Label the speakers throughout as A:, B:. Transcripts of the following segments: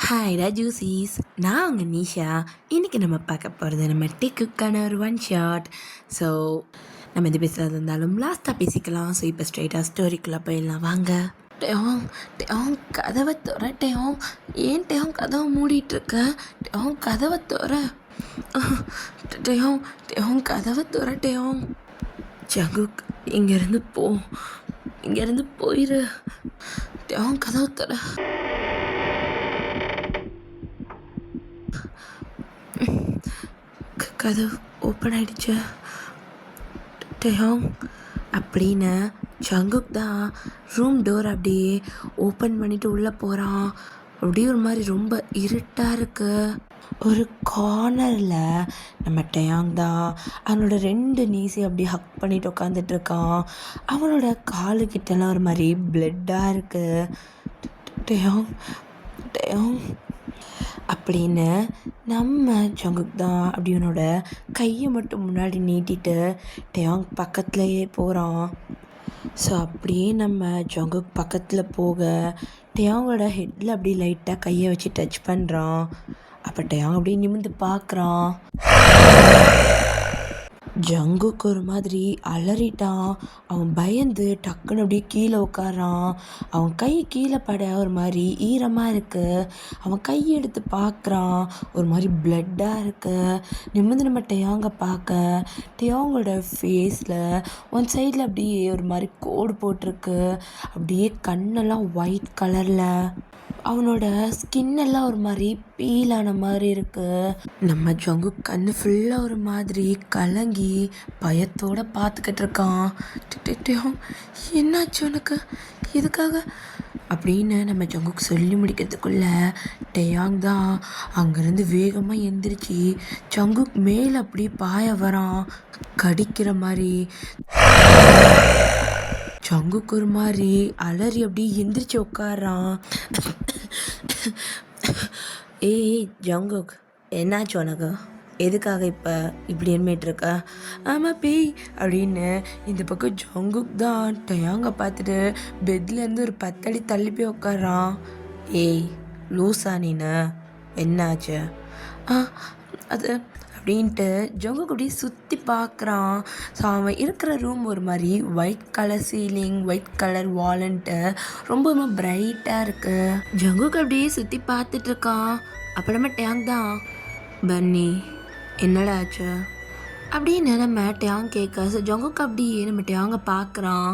A: ஹாய்டா ஜூசிஸ், நான் உங்கள் நிஷா. இன்றைக்கி நம்ம பார்க்க போகிறது நம்ம டெக்குக்கான ஒரு ஒன் ஷாட். ஸோ நம்ம இது பேசுகிறது இருந்தாலும் லாஸ்ட்டாக பேசிக்கலாம். ஸோ இப்போ ஸ்ட்ரெயிட்டாக ஸ்டோரிக்குள்ளே போயிடலாம் வாங்க. டேயோங் டேயோங் கதவை துற டேயோங். ஏன் டேயோங் கதவை மூடிட்டுருக்க? டேயோங் கதவை துற. டேயோங் டேயோங் கதவை துற டேயோங். ஜங்குக் இங்கேருந்து போ, இங்கேருந்து போயிரு. டேயோங் கதவை துற. கதவு ஓப்பன் ஆகிடுச்சு. டேயோங் அப்படின்னு ஜங்குக் தான் ரூம் டோர் அப்படியே ஓப்பன் பண்ணிவிட்டு உள்ளே போகிறான். அப்படியே ஒரு மாதிரி ரொம்ப இருட்டாக இருக்குது. ஒரு கார்னரில் நம்ம டேயோங் தான் அவனோட 2 நீஸையும் அப்படியே ஹக் பண்ணிட்டு உட்காந்துட்ருக்கான். அவனோட காலுக்கிட்டலாம் ஒரு மாதிரி பிளட்டாக இருக்குது. டேயோங் டேயோங் அப்படின்னு நம்ம ஜங்குக் தான் அப்படி அவனோட கையை மட்டும் முன்னாடி நீட்டிட்டு டேயோங் பக்கத்துலேயே போகிறான். ஸோ அப்படியே நம்ம ஜங்குக் பக்கத்தில் போக டேயோங்கோட ஹெட்டில் அப்படியே லைட்டாக கையை வச்சு டச் பண்ணுறான். அப்போ டேயோங் அப்படியே நிமிர்ந்து பார்க்குறான். ஜங்குக்கு ஒரு மாதிரி அலறிட்டான். அவன் பயந்து டக்குன்னு அப்படியே கீழே உட்காரான். அவன் கை கீழே பட ஒரு மாதிரி ஈரமாக இருக்குது. அவன் கையை எடுத்து பார்க்குறான், ஒரு மாதிரி பிளட்டாக இருக்குது. நிமிர்ந்து நம்ம டேயோங்கை பார்க்க டேயோங்கோட ஃபேஸில் ஒன் சைடில் அப்படியே ஒரு மாதிரி கோடு போட்டிருக்கு. அப்படியே கண்ணெல்லாம் ஒயிட் கலரில், அவனோட ஸ்கின்னெல்லாம் ஒரு மாதிரி பீலான மாதிரி இருக்குது. நம்ம ஜங்குக் கண்ணு ஃபுல்லாக ஒரு மாதிரி கலங்கி பயத்தோடு பார்த்துக்கிட்டு இருக்கான். என்னாச்சு உனக்கு, எதுக்காக அப்படின்னு நம்ம ஜங்குக் சொல்லி முடிக்கிறதுக்குள்ள டேயோங் தான் அங்கேருந்து வேகமாக எந்திரிச்சு ஜங்குக் மேலே அப்படியே பாய வரான், கடிக்கிற மாதிரி. ஜங்குக் ஒரு மாதிரி அலறி அப்படியே எந்திரிச்சு உட்காரான். ஏய் ஜங்குக், என்னாச்சு உனக்கு, எதுக்காக இப்போ இப்படி எண்ணிட்டுருக்க? ஆமாம் பேய் அப்படின்னு இந்த பக்கம் ஜங்குக் தான் டேயோங்கை பார்த்துட்டு பெட்லேருந்து ஒரு 10 அடி தள்ளி போய் உட்காரான். ஏய் லூசா நீனு, என்னாச்சு? அது அப்படின்ட்டு ஜங்குக் அப்படியே சுற்றி பார்க்குறான். ஸோ அவன் இருக்கிற ரூம் ஒரு மாதிரி white colour ceiling, white colour வால்ன்ட்டு ரொம்ப பிரைட்டாக இருக்குது. ஜங்குக் அப்படியே சுற்றி பார்த்துட்ருக்கான். அப்புறமா டேயோங் தான், பன்னி என்னடா ஆச்சு அப்படின்னு நம்ம டேயோங் கேட்க. ஸோ ஜங்குக் அப்படியே நம்ம டேயோங்கை பார்க்குறான்.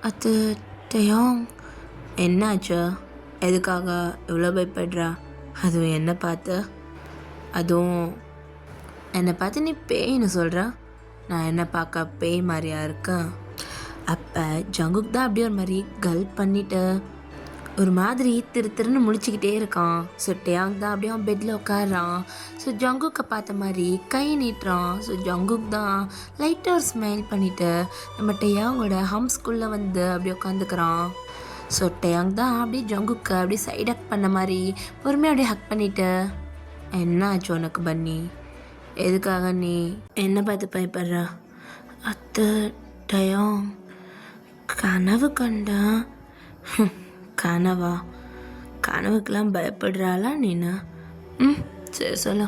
A: அது டேயோங் என்னாச்சு, எதுக்காக எவ்வளோ பயப்படுறா? அதுவும் என்னை பார்த்து, அதுவும் என்னை பார்த்து நீ பேய்னு சொல்கிற, நான் என்ன பார்க்க பேய் மாதிரியா இருக்கேன்? அப்போ ஜங்குக் தான் அப்படியே ஒரு மாதிரி கல்ப் பண்ணிட்டு ஒரு மாதிரி திருன்னு முழிச்சிக்கிட்டே இருக்கான். ஸோ டேயோங் தான் அப்படியே அவன் பெட்டில் உட்காரான். ஸோ ஜங்குக்கை பார்த்த மாதிரி கை நீட்டுறான். ஸோ ஜங்குக் தான் லைட்டாக ஒரு ஸ்மைல் பண்ணிவிட்டு நம்ம டேயோங்கோட ஹம்ஸ்குள்ளே வந்து அப்படியே உட்காந்துக்கிறான். ஸோ டேயோங் தான் அப்படியே ஜங்குக்கை அப்படியே சைட் ஹக் பண்ண மாதிரி பொறுமையாக அப்படியே ஹக் பண்ணிவிட்டு, என்ன ஆச்சு உனக்கு பன்னி, எதுக்காக நீ என்ன பார்த்து பயப்படுற? அத்தை டேயோங் கனவு கண்டேன். கனவா? கனவுக்கெல்லாம் பயப்படுறாளா நீனா? சரி சொல்ல,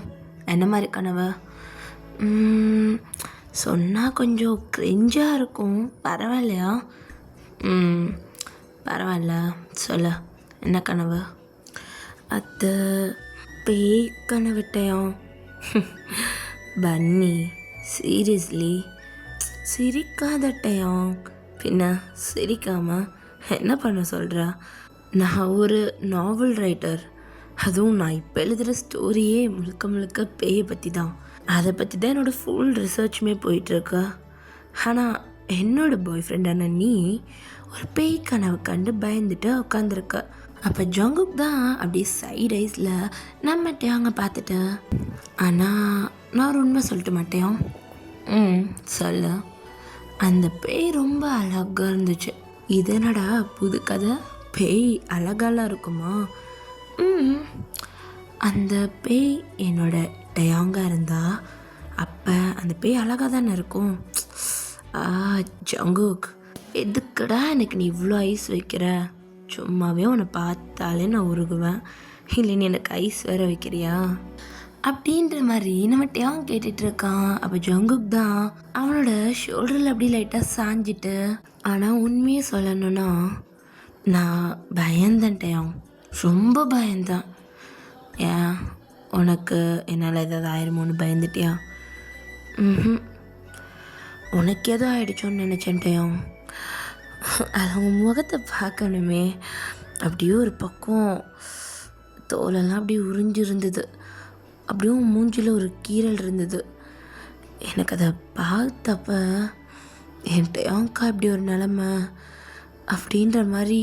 A: என்ன மாதிரி கனவு? சொன்னால் கொஞ்சம் கிரிஞ்சாக இருக்கும், பரவாயில்லையா? பரவாயில்ல, சொல்ல என்ன கனவு? அது பேய் கனவு டேயோங். பன்னி சீரியஸ்லி சிரிக்காத டேயோங். பின்ன சிரிக்காமல் என்ன பண்ண சொல்கிறா? நான் ஒரு நாவல் ரைட்டர். அதுவும் நான் இப்போ எழுதுகிற ஸ்டோரியே முழுக்க பேயை பற்றி தான். அதை பற்றி தான் என்னோடய ஃபுல் ரிசர்ச்சுமே போயிட்டுருக்கு. ஆனால் என்னோடய பாய் ஃப்ரெண்டான நீ ஒரு பேய் கனவு கண்டு பயந்துட்டு உட்காந்துருக்க. அப்போ ஜங்குக் தான் அப்படியே சைட் ஐஸில் நம்ம டேயோங்கை பார்த்துட்டு, ஆனால் நான் ஒரு உண்மை சொல்லிட்டு மாட்டேன். சொல்லு. அந்த பேய் ரொம்ப அழகாக இருந்துச்சு. இதனடா புது கதை, பேய் அழகாலாம் இருக்குமா? அந்த பேய் என்னோட டேயோங்காக இருந்தா அப்போ அந்த பேய் அழகாக தானே இருக்கும். ஜங்குக், எதுக்கடா எனக்கு நீ இவ்வளோ ஐஸ் வைக்கிற? சும்மாவே உன்னை பார்த்தாலே நான் உருகுவேன். இல்லை நீ எனக்கு ஐஸ் வேற வைக்கிறியா அப்படின்ற மாதிரி நம்ம டேங் கேட்டுட்டு இருக்கான். அப்போ ஜங்குக் தான் அவனோட ஷோல்டரில் அப்படி லைட்டாக சாஞ்சிட்டு, ஆனால் உண்மையை சொல்லணும்னா நான் பயந்தேன் டேங், ரொம்ப பயந்தேன். ஏன் உனக்கு என்னால் ஏதாவது ஆயிருமோன்னு பயந்துட்டியா? ம், உனக்கு ஏதோ ஆயிடுச்சோன்னு நினச்சேன் டேங். அது அவங்க முகத்தை பார்க்கணுமே. அப்படியே ஒரு பக்கம் தோலெல்லாம் அப்படியே உறிஞ்சிருந்தது, அப்படியே மூஞ்சில் ஒரு கீரல் இருந்தது. எனக்கு அதை பார்த்தப்ப என் டேங்கா இப்படி ஒரு நிலமை அப்படின்ற மாதிரி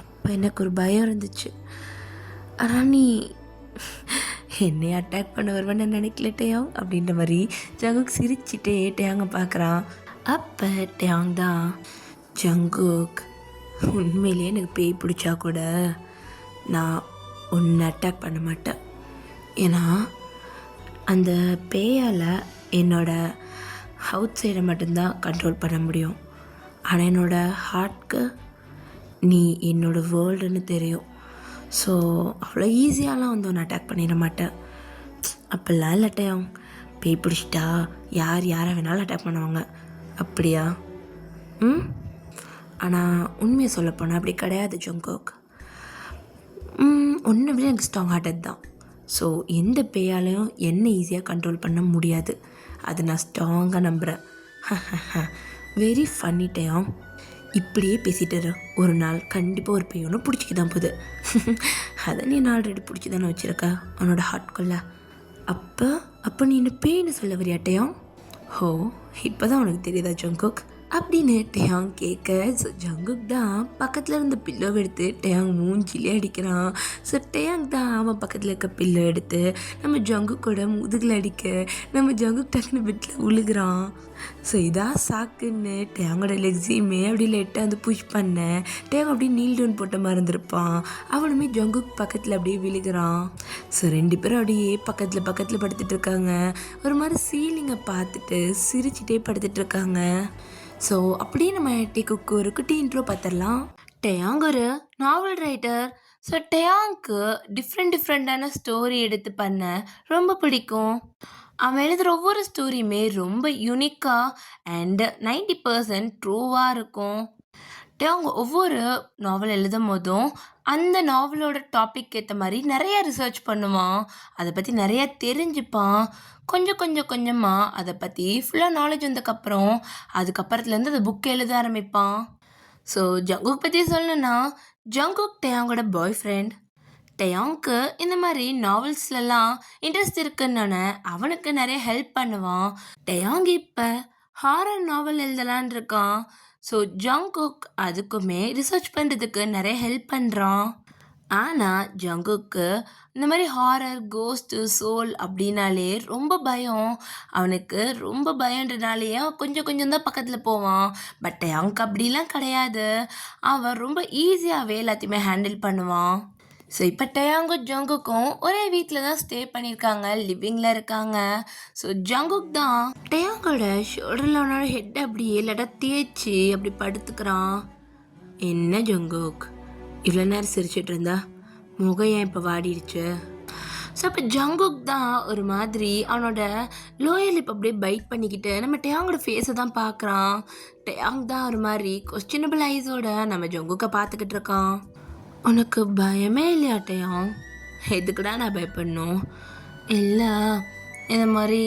A: அப்போ எனக்கு ஒரு பயம் இருந்துச்சு. ஆனால் நீ என்னை அட்டாக் பண்ண வருவேன்னு நினைக்கல டேயாங் அப்படின்ற மாதிரி ஜங்குக் சிரிச்சிட்டே டேயாங்க பார்க்குறான். அப்போ டேயாங் தான், ஜங்குக் உண்மையிலேயே எனக்கு பேய் பிடிச்சா கூட நான் ஒன்று அட்டாக் பண்ண மாட்டேன். ஏன்னா அந்த பேயால் என்னோடய அவுட் சைடை மட்டும்தான் கண்ட்ரோல் பண்ண முடியும். ஆனால் என்னோடய ஹார்ட்க்கு நீ என்னோடய வேர்ல்டுன்னு தெரியும். ஸோ அவ்வளோ ஈஸியாலாம் வந்து ஒன்று அட்டாக் பண்ணிட மாட்டேன். அப்படிலாம் இல்லட்டையும், பேய் பிடிச்சிட்டா யார் யாரை வேணாலும் அட்டாக் பண்ணுவாங்க, அப்படியா? ஆனால் உண்மையை சொல்லப்போனால் அப்படி கிடையாது ஜங்குக். ஒன்றை விட எனக்கு ஸ்ட்ராங் ஹார்ட்டட் தான். ஸோ எந்த பேயாலையும் என்னை ஈஸியாக கண்ட்ரோல் பண்ண முடியாது, அது நான் ஸ்ட்ராங்காக நம்புகிறேன். Very funny Taehyung. இப்படியே பேசிட்டு ஒரு நாள் கண்டிப்பாக ஒரு பேய் ஒன்று பிடிச்சிக்க தான் போகுது. அதை நீ நான் ஆல்ரெடி பிடிச்சி தானே வச்சுருக்க உன்னோட ஹார்ட்குள்ளே. அப்போ நீ என்ன பேய்னு சொல்ல வரியா டேயாங்? ஹோ, இப்போ தான் உனக்கு தெரியுதா ஜங்குக் அப்படின்னு டேயாங் கேட்க, ஸோ ஜங்குக் தான் பக்கத்தில் இருந்த பில்லோவை எடுத்து டேயாங் மூஞ்சிலே அடிக்கிறான். ஸோ டேயாங் தான் அவன் பக்கத்தில் இருக்க பில்லோ எடுத்து நம்ம ஜங்குக்கோட முதுகில் அடிக்க, நம்ம ஜங்குக் டக்குன்னு பெட்டில் உழுகிறான். ஸோ இதான் சாக்குன்னு டேயாங்கோட லெக்ஸியுமே அப்படி லைட்டாக வந்து புஷ் பண்ண டேயாங் அப்படியே நீல் டவுன் போட்ட மாதிரி இருந்திருப்பான். அவனுமே ஜங்குக் பக்கத்தில் அப்படியே விழுகிறான். ஸோ ரெண்டு பேரும் அப்படியே பக்கத்தில் படுத்துட்டு இருக்காங்க. ஒரு மாதிரி சீலிங்கை பார்த்துட்டு சிரிச்சிட்டே படுத்துட்டு இருக்காங்க. ஸோ அப்படியே நம்ம டேக்குக்கு ஒரு குட்டி இன்ட்ரோ பார்த்துடலாம். டேயாங் ஒரு நாவல் ரைட்டர். ஸோ டேயாங்க்கு டிஃப்ரெண்டான ஸ்டோரி எடுத்து பண்ண ரொம்ப பிடிக்கும். அவன் எழுதுகிற ஒவ்வொரு ஸ்டோரியுமே ரொம்ப யூனிக்காக அண்ட் 90% ட்ரூவாக இருக்கும். டேயாங் ஒவ்வொரு நாவல் எழுதும் போதும் அந்த நாவலோட டாபிக் ஏற்ற மாதிரி நிறையா ரிசர்ச் பண்ணுவான், அதை பற்றி நிறையா தெரிஞ்சுப்பான். கொஞ்சமாக அதை பற்றி ஃபுல்லாக நாலேஜ் வந்ததுக்கப்புறம் அதுக்கப்புறத்துலேருந்து அந்த புக் எழுத ஆரம்பிப்பான். ஸோ ஜங்குக் பற்றி சொல்லணுன்னா, ஜங்குக் டேயாங்கோட பாய் ஃப்ரெண்ட். டேயாங்க்கு இந்த மாதிரி நாவல்ஸ்லலாம் இன்ட்ரெஸ்ட் இருக்குன்னு அவனுக்கு நிறைய ஹெல்ப் பண்ணுவான். டேயாங் இப்போ ஹாரர் நாவல் எழுதலான் இருக்கான். ஸோ ஜங்குக் அதுக்குமே ரிசர்ச் பண்ணுறதுக்கு நிறைய ஹெல்ப் பண்ணுறான். ஆனால் ஜங்குக்கு இந்த மாதிரி ஹாரர், கோஸ்ட்டு, சோல் அப்படின்னாலே ரொம்ப பயம். அவனுக்கு ரொம்ப பயன்றனாலேயே கொஞ்சம் தான் பக்கத்தில் போவான். பட் டேயாங்க்கு அப்படிலாம் கிடையாது, அவன் ரொம்ப ஈஸியாகவே எல்லாத்தையுமே ஹேண்டில் பண்ணுவான். ஸோ இப்போ டேயாங்கும் ஜங்குக்கும் ஒரே வீட்டில் தான் ஸ்டே பண்ணியிருக்காங்க, லிவிங்கில் இருக்காங்க. ஸோ ஜங்குக் தான் டேயாங்கோட ஷோல்டரில் அவனோட ஹெட் அப்படியே இல்லாட்டா தேய்ச்சி அப்படி படுத்துக்கிறான். என்ன ஜங்குக் இவ்வளோ நேரம் சிரிச்சிட்டு இருந்தா, முகம் ஏன் இப்போ வாடிடுச்சு? ஸோ அப்போ ஜங்குக் தான் ஒரு மாதிரி அவனோட லோயர் லிப் அப்படியே பைட் பண்ணிக்கிட்டு நம்ம டேயாங்கோட ஃபேஸை தான் பார்க்குறான். டேயாங் தான் ஒரு மாதிரி கொஸ்டினபிள் ஐஸோட நம்ம ஜங்குக்கை பார்த்துக்கிட்டு இருக்கான். உனக்கு பயமே இல்லையா டேயாங்? எதுக்குடா நான் பயப்படணும்? இல்லை, இந்த மாதிரி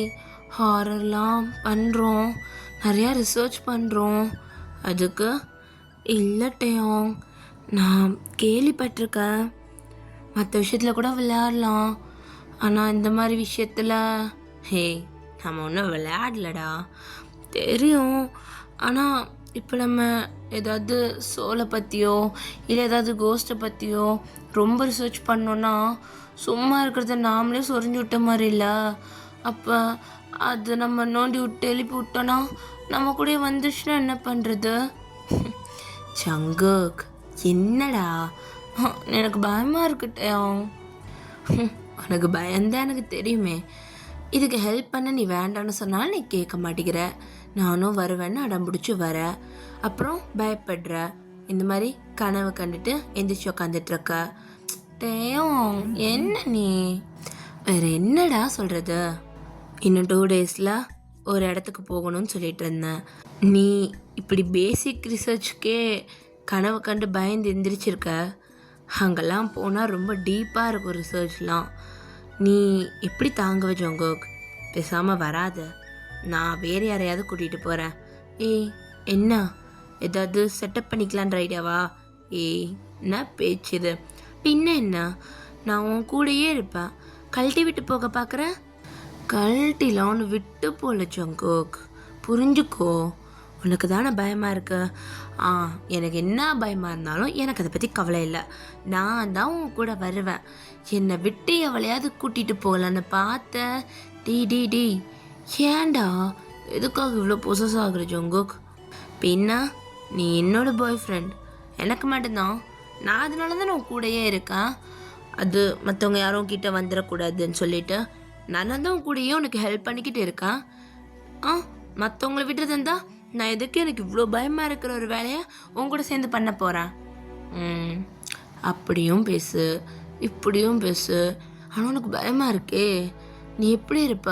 A: ஹாரர்லாம் பண்ணுறோம், நிறையா ரிசர்ச் பண்ணுறோம், அதுக்கு. இல்லை டேயாங், நான் கேள்விப்பட்டிருக்கேன், மற்ற விஷயத்தில் கூட விளையாடலாம், ஆனால் இந்த மாதிரி விஷயத்தில் ஹே நம்ம ஒன்றும் விளையாடலடா, தெரியும். ஆனால் இப்போ நம்ம ஏதாவது சோலை பற்றியோ இல்லை ஏதாவது கோஸ்ட்டை பற்றியோ ரொம்ப ரிசர்ச் பண்ணோன்னா சும்மா இருக்கிறத நாமளே சொரிஞ்சு விட்ட மாதிரி இல்லை. அப்போ அது நம்ம நோண்டி விட்டு எழுப்பி விட்டோன்னா நம்ம கூட வந்துச்சுன்னா என்ன பண்ணுறது? ஜங்குக் என்னடா, எனக்கு பயமாக இருக்குட்டேன். உனக்கு பயந்தான் எனக்கு தெரியுமே. இதுக்கு ஹெல்ப் பண்ண நீ வேண்டான்னு சொன்னாலும் நீ கேட்க மாட்டேங்கிற. நானும் வருவேன்னு அடம் பிடிச்சி வர, அப்புறம் பயப்படுற. இந்த மாதிரி கனவு கண்டுட்டு எந்திரிச்சு உக்காந்துட்ருக்க. டேயோங் என்ன நீ வேற என்னடா சொல்றது? இன்னும் 2 டேஸில் ஒரு இடத்துக்கு போகணும்னு சொல்லிட்டு இருந்தேன். நீ இப்படி பேசிக் ரிசர்ச்சுக்கே கனவு கண்டு பயந்து எந்திரிச்சிருக்க. அங்கெல்லாம் போனால் ரொம்ப டீப்பாக இருக்கும் ரிசர்ச்லாம். நீ எப்படி தாங்குவ ஜோங்கோக்? பேசாமல் வராத, நான் வேறு யாரையாவது கூட்டிகிட்டு போகிறேன். ஏய் என்ன, ஏதாவது செட்டப் பண்ணிக்கலான்ற ஐடியாவா? ஏய் என்ன பேச்சு இது? பின்ன என்ன, நான் உன் கூடயே இருப்பேன். கழட்டி விட்டு போக பார்க்குறேன்? கழட்டிலாம் ஒன்று விட்டு போல ஜோங்கோக், புரிஞ்சுக்கோ. உனக்கு தானே பயமாக இருக்கு. எனக்கு என்ன பயமாக இருந்தாலும் எனக்கு அதை பற்றி கவலை இல்லை. நான் தான் உன் கூட வருவேன். என்னை விட்டு எவளையாவது கூட்டிகிட்டு போகலான்னு பார்த்தேன். டி ஏண்டா எதுக்காக இவ்வளோ பொசஸ் ஆகுற ஜோங்கோக்? பின்னா நீ என்னோட பாய் ஃப்ரெண்ட், எனக்கு மட்டும்தான். நான் அதனால தான் நான் கூடயே இருக்கேன். அது மற்றவங்க யாரும் கிட்ட வந்துடக்கூடாதுன்னு சொல்லிட்டு நான் தான் உன் கூடயே உனக்கு ஹெல்ப் பண்ணிக்கிட்டு இருக்கேன். மற்றவங்கள விட்டுறது இருந்தா நான் எதுக்கு எனக்கு இவ்வளோ பயமாக இருக்கிற ஒரு வேலையை உன் கூட சேர்ந்து பண்ண போகிறேன்? அப்படியும் பேசு, இப்படியும் பேசு, ஆனால் உனக்கு பயமாக இருக்கே. நீ எப்படி இருப்ப?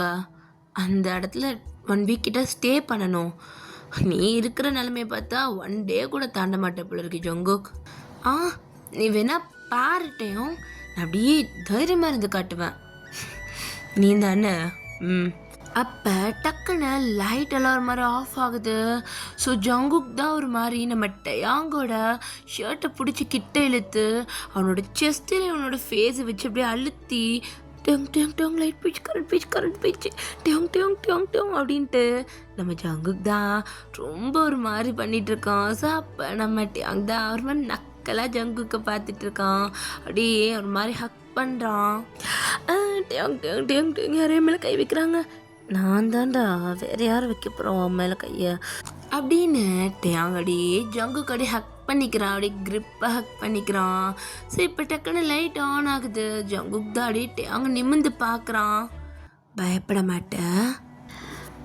A: அந்த இடத்துல 1 வீக் கிட்ட ஸ்டே பண்ணணும். நீ இருக்கிற நிலைமையை பார்த்தா 1 டே கூட தாண்ட மாட்டே போல இருக்கு ஜோங்கோக். நீ வேணா பாருட்டையும், நான் அப்படியே தைரியமாக இருந்து காட்டுவேன். நீ தானே? அப்போ டக்குன்னு லைட் எல்லாம் ஒரு மாதிரி ஆஃப் ஆகுது. ஸோ ஜங்குக் தான் ஒரு மாதிரி நம்ம டயாங்கோட ஷர்ட்டை பிடிச்சி கிட்ட இழுத்து அவனோட செஸ்ட்டில் அவனோட ஃபேஸை வச்சு அப்படியே அழுத்தி டோங் டோங் டோங் லைட் போயிடுச்சு கரண்ட் போயிடுச்சு டோங் டோங் டோங் டோங் அப்படின்ட்டு நம்ம ஜங்குக் தான் ரொம்ப ஒரு மாதிரி பண்ணிகிட்டு இருக்கான். ஸோ அப்போ நம்ம டயாங் தான் ஒரு மாதிரி நக்கலாக ஜங்குக்கை பார்த்துட்டு இருக்கான். அப்படியே ஒரு மாதிரி ஹக் பண்ணுறான். டேங் டேங் டேங் டேங் யாரையும் மேலே கை வைக்கிறாங்க. நான் தான்டா, வேறு யாரும் வைக்க போகிறோம் அவன் மேலே கையை அப்படின்னு டேங் அப்படியே ஜங்குக்கு அப்படியே ஹக் பண்ணிக்கிறான். அப்படியே கிரிப்பை ஹக் பண்ணிக்கிறான். ஸோ இப்போ டக்குன்னு லைட் ஆன் ஆகுது. ஜங்குக் தான் அப்படியே டேங் நிமிந்து பார்க்குறான். பயப்பட மாட்டேன்.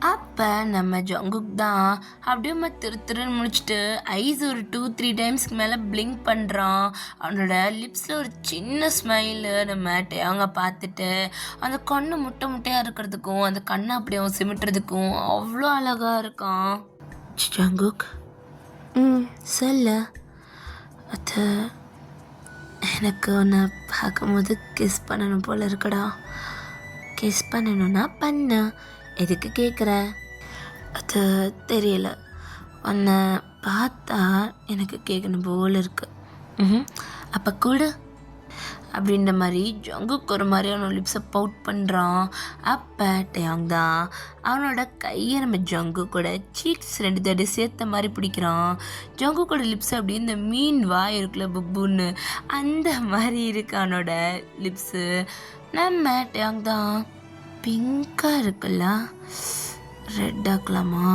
A: அப்போ நம்ம ஜங்குக் தான் அப்படியே திருன்னு முடிச்சுட்டு ஐஸ் ஒரு 2-3 டைம்ஸ்க்கு மேலே பிளிங்க் பண்ணுறான். அவனோட லிப்ஸில் ஒரு சின்ன ஸ்மைலு நம்ம டேங்க பார்த்துட்டு அந்த கண்ணு முட்டையாக இருக்கிறதுக்கும் அந்த கண்ணை அப்படியே அவன் சிமிட்டுறதுக்கும் அவ்வளோ அழகாக இருக்கான். ஜங்குக் சொல்ல, அது எனக்கு உன்னை பார்க்கும்போது கிஸ் பண்ணணும் போல் இருக்குடா. கிஸ் பண்ணணும்னா பண்ண, எதுக்கு கேட்குற? அது தெரியல, உன்னை பார்த்தா எனக்கு கேட்கணும் போல் இருக்கு. அப்போ கூட அப்படின்ற மாதிரி ஜங்குக்கு ஒரு மாதிரி அவனோட லிப்ஸை பவுட் பண்ணுறான். அப்போ டேங் தான் அவனோட கையை நம்ம ஜங்கு கூட சீக்ஸ் 2 தடவை சேர்த்த மாதிரி பிடிக்கிறான். ஜங்குக்கோட லிப்ஸ் அப்படியே இந்த மீன் வாய் இருக்குல்ல புப்புன்னு அந்த மாதிரி இருக்கு அவனோட லிப்ஸு. நம்ம டேங் தான் பிங்காக இருக்குல்ல, ரெட் ஆக்கலாமா?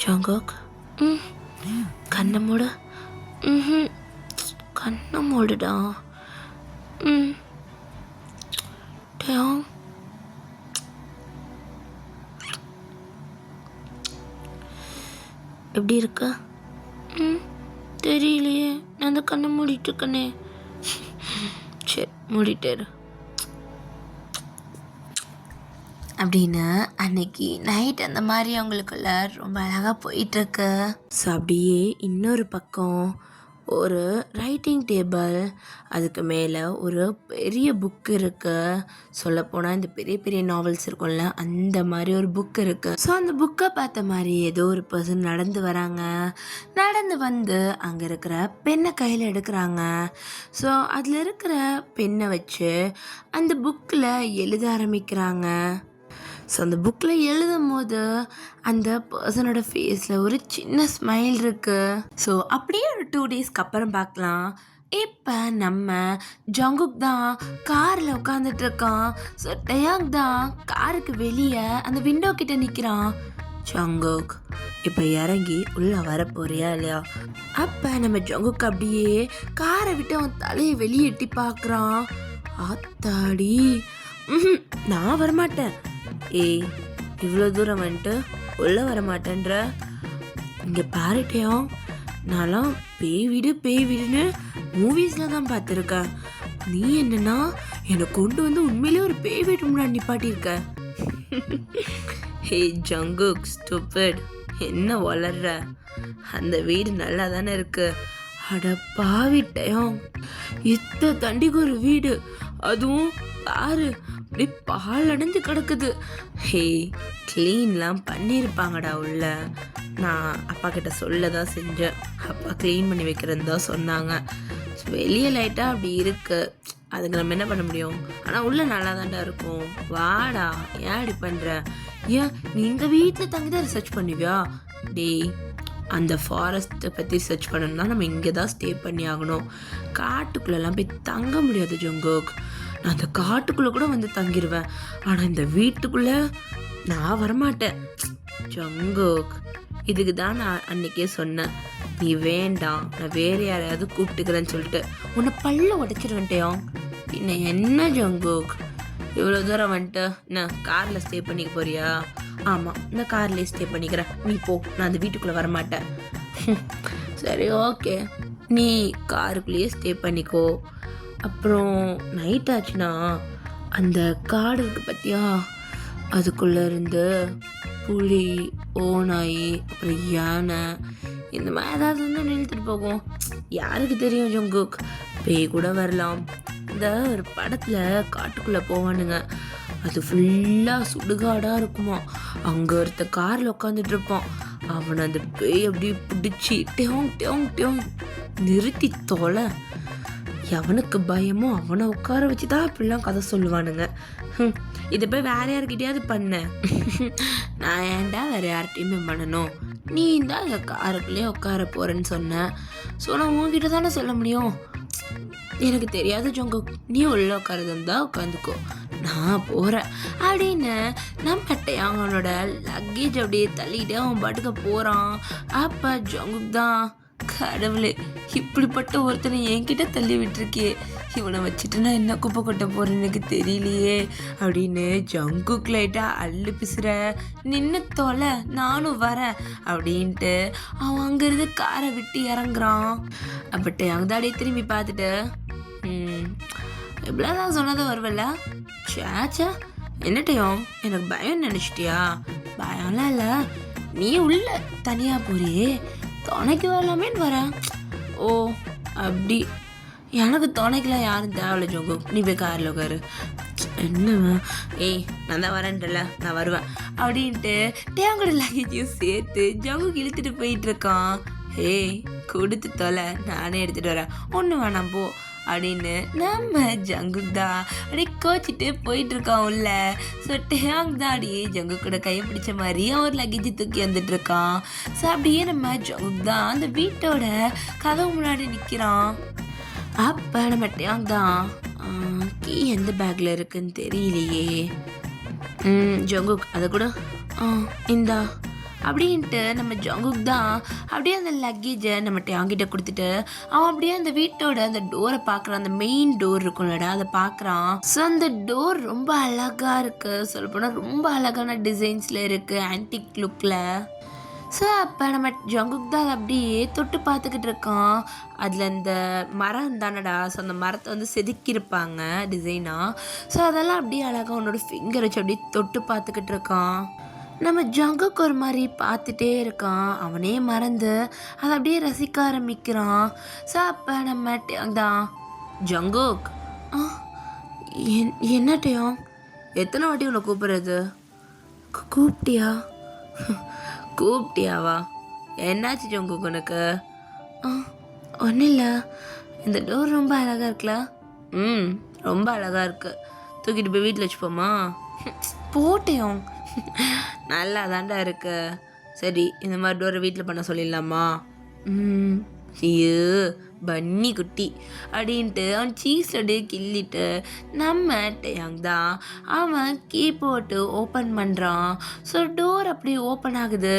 A: ஜங்குக் கண்ணை மூடு. கண்ணை மூடுடா. டேங் எப்படி இருக்க? தெரியலையே, நான் அந்த கண்ணை மூடிட்டு இருக்கனே. சரி மூடிட்டாரு அப்படின்னு அன்னைக்கு நைட் அந்த மாதிரி அவங்களுக்குள்ள ரொம்ப அழகாக போயிட்டுருக்கு. ஸோ அப்படியே இன்னொரு பக்கம் ஒரு ரைட்டிங் டேபிள், அதுக்கு மேலே ஒரு பெரிய புக் இருக்குது. சொல்லப்போனால் இந்த பெரிய பெரிய நாவல்ஸ் இருக்கும்ல அந்த மாதிரி ஒரு புக் இருக்குது. ஸோ அந்த புக்கை பார்த்த மாதிரி ஏதோ ஒரு பர்சன் நடந்து வராங்க. நடந்து வந்து அங்கே இருக்கிற பெண்ணை கையில் எடுக்கிறாங்க. ஸோ அதில் இருக்கிற பெண்ணை வச்சு அந்த புக்கில் எழுத ஆரம்பிக்கிறாங்க. ஸோ அந்த புக்கில் எழுதும் போது அந்த பர்சனோட ஃபேஸில் ஒரு சின்ன ஸ்மைல் இருக்குது. ஸோ அப்படியே ஒரு 2 டேஸ்க்கு அப்புறம் பார்க்கலாம். இப்போ நம்ம ஜங்குக் தான் காரில் உட்காந்துட்டு இருக்கான். ஸோ டயாங் தான் காருக்கு வெளியே அந்த விண்டோ கிட்ட நிற்கிறான். ஜங்குக் இப்போ இறங்கி உள்ளே வர போறியா இல்லையா? அப்போ நம்ம ஜங்குக் அப்படியே காரை விட்டு அவன் தலையை வெளியே எட்டி பார்க்குறான். ஆத்தாடி, நான் வரமாட்டேன். ஏய் இவ்வளோ தூரம் வந்துட்டு உள்ளே வரமாட்டேன்ற? இங்கே பாருட்டையும், நான்லாம் பேய் வீடுன்னு மூவிஸில் தான் பார்த்துருக்கேன். நீ என்னன்னா என்னை கொண்டு வந்து உண்மையிலே ஒரு பேய் வீட்டு முன்னாடி நிப்பாட்டியிருக்க. ஹே ஜங்குக் ஸ்டூபிட், என்ன வளர்ற? அந்த வீடு நல்லா தானே இருக்கு. அட பாவிட்டயம், இத்த தண்டிக்கு ஒரு வீடு, அதுவும் பாரு அப்படி பால் அடைஞ்சு கிடக்குது. ஹே, க்ளீன்லாம் பண்ணியிருப்பாங்கடா உள்ள. நான் அப்பா கிட்ட சொல்லதான் செஞ்சேன். அப்பா க்ளீன் பண்ணி வைக்கிறேன்னு தான் சொன்னாங்க. வெளியே லைட்டாக அப்படி இருக்கு, அதுக்கு நம்ம என்ன பண்ண முடியும்? ஆனால் உள்ள நல்லா தாண்டா இருக்கும். வாடா, ஏன் இப்படி பண்ணுற? ஏன் நீ இந்த வீட்டில் தங்கி தான் ரிசர்ச் பண்ணுவியா? டேய், அந்த ஃபாரஸ்ட்டை பற்றி ரிசர்ச் பண்ணணும்னா நம்ம இங்கே தான் ஸ்டே பண்ணி ஆகணும். காட்டுக்குள்ளெல்லாம் போய் தங்க முடியாது ஜங்குக். நான் அந்த காட்டுக்குள்ளே கூட வந்து தங்கிடுவேன், ஆனால் இந்த வீட்டுக்குள்ளே நான் வரமாட்டேன் ஜங்குக். இதுக்கு தான் நான் அன்னைக்கே சொன்னேன், நீ வேண்டாம், நான் வேறு யாரையாவது கூப்பிட்டுக்கிறேன்னு சொல்லிட்டு. உன்னை பல்ல உடைச்சிருவேன்ட்டேன். பின்ன என்ன ஜங்குக், இவ்வளோ தூரம் வந்துட்டு என்ன காரில் ஸ்டே பண்ணிக்க போறியா? ஆமாம், இந்த கார்லேயே ஸ்டே பண்ணிக்கிறேன், நீ போ, நான் அந்த வீட்டுக்குள்ளே வரமாட்டேன். சரி ஓகே, நீ காருக்குள்ளேயே ஸ்டே பண்ணிக்கோ. அப்புறம் நைட் ஆச்சுன்னா அந்த காடு இருக்கு பார்த்தியா, அதுக்குள்ளே இருந்து புலி, ஓநாய், அப்புறம் யானை, இந்த மாதிரி ஏதாவது வந்து நிறுத்திட்டு போகும். யாருக்கு தெரியும் ஜங்குக், பேய் கூட வரலாம். இந்த ஒரு படத்தில் காட்டுக்குள்ளே போவானுங்க, அது ஃபுல்லாக சுடுகாடாக இருக்குமா. அங்கே ஒருத்த காரில் உட்காந்துட்டு இருப்பான், அவனை அந்த பேய் அப்படியே பிடிச்சி டேங் டேங் டேங் நிறுத்தி தொலை. எவனுக்கு பயமோ அவனை உட்கார வச்சு தான் அப்படிலாம் கதை சொல்லுவானுங்க. இதை போய் வேற யார்கிட்டயாவது பண்ண. நான் ஏன்டா வேற யார்கிட்டையுமே பண்ணணும்? நீ தான் எங்கள் காருக்குள்ளேயே உட்கார போறேன்னு சொன்ன, ஸோ நான் உன்கிட்ட தானே சொல்ல முடியும். எனக்கு தெரியாது ஜங்குக், நீ உள்ள உட்காருதுந்தா உட்காந்துக்கோ, நான் போகிறேன் அப்படின்னு நம்மகிட்ட அவனோட லக்கேஜ் அப்படியே தள்ளிக்கிட்டே அவன் பாட்டுக்க போகிறான். அப்போ ஜங்குக் தான், கடவுளே, இப்படிப்பட்ட ஒருத்தனை என்கிட்ட தள்ளி விட்டுருக்கே, இவனை வச்சுட்டு நான் என்ன குப்பை கொட்ட போகிறேன்னு எனக்கு தெரியலையே அப்படின்னு ஜங்குக் லைட்டாக அள்ளு பிசுற. நின்று தொலை, நானும் வரேன் அப்படின்ட்டு அவன் அங்கேருந்து காரை விட்டு இறங்குறான். அப்பட்டு அங்கதாடியே திரும்பி பார்த்துட்டு, எப்படிதான் சொன்னதை வருவல்ல? சேச்சா, என்னட்டையும் எனக்கு பயம் நினச்சிட்டியா? பயம்லாம் இல்லை, நீ உள்ள தனியாக போறியே, துணைக்கு வரலாமேன்னு வரேன். ஓ அப்படி, எனக்கு துணைக்கெலாம் யாரும் தேவையில்ல ஜோங்கு, நீ போய் காரில் உட்காரு. என்னவா? ஏய், நான் தான் வரேன்ல, நான் வருவேன் அப்படின்ட்டு தேவங்கோட லக்கேஜையும் சேர்த்து ஜங்கு இழுத்துட்டு போயிட்டு இருக்கான். ஏய், கொடுத்து தொலை, நானே எடுத்துகிட்டு வரேன், ஒன்று வேணாம் போ அப்படின்னு நம்ம ஜங்குக் தான் அப்படியே கோச்சிட்டு போயிட்டு இருக்கான் உள்ள. ஸோ டேங் தான் அப்படியே ஜங்கு கூட கையை பிடிச்ச மாதிரி அவர் லக்கேஜ் தூக்கி வந்துட்டு இருக்கான். ஸோ அப்படியே நம்ம ஜங்குக் தான் அந்த வீட்டோட கதவு முன்னாடி நிற்கிறான். அப்போ நம்ம டேங் தான், கீ எந்த பேக்கில் இருக்குன்னு தெரியலையே ஜங்குக், அதை கூட இந்தா அப்படின்ட்டு நம்ம ஜங்குக் தான் அப்படியே அந்த லக்கேஜை நம்ம டேங்கிட்ட கொடுத்துட்டு அவன் அப்படியே அந்த வீட்டோட அந்த டோரை பார்க்குறான். அந்த மெயின் டோர் இருக்கும்லடா, அதை பார்க்குறான். ஸோ அந்த டோர் ரொம்ப அழகாக இருக்குது, சொல்லப்போனால் ரொம்ப அழகான டிசைன்ஸில் இருக்குது, ஆன்டிக் லுக்கில். ஸோ அப்போ நம்ம ஜங்குக் தான் அதை அப்படியே தொட்டு பார்த்துக்கிட்டு இருக்கான். அதில் இந்த மரம் தானடா, ஸோ அந்த மரத்தை வந்து செதுக்கியிருப்பாங்க டிசைனாக. ஸோ அதெல்லாம் அப்படியே அழகாக உன்னோட ஃபிங்கர் வச்சு அப்படியே தொட்டு பார்த்துக்கிட்டு இருக்கான். நம்ம ஜங்குக் ஒரு மாதிரி பார்த்துட்டே இருக்கான், அவனே மறந்து அதை அப்படியே ரசிக்க ஆரம்பிக்கிறான். ஸோ அப்போ நம்ம தான், ஜங்குக் என்னட்டையும் எத்தனை வாட்டி உன்னை கூப்பிட்றது? கூப்பிட்டியா? கூப்பிட்டியாவா? என்னாச்சு ஜங்குக் உனக்கு? ஒன்றும் இல்லை, இந்த டோர் ரொம்ப அழகாக இருக்குல்ல? ரொம்ப அழகாக இருக்கு, தூக்கிட்டு போய் வீட்டில் வச்சுப்போமா? போட்டையும் நல்லா தாண்டா இருக்கு. சரி, இந்த மாதிரி டோரை வீட்டில் பண்ண சொல்லிடலாமா? ஐயோ பன்னி குட்டி அப்படின்ட்டு அவன் சீஸ் அப்படியே கிள்ளிட்டு நம்ம டேங் தான் அவன் கீ போட்டு ஓப்பன் பண்ணுறான். ஸோ டோர் அப்படியே ஓப்பன் ஆகுது.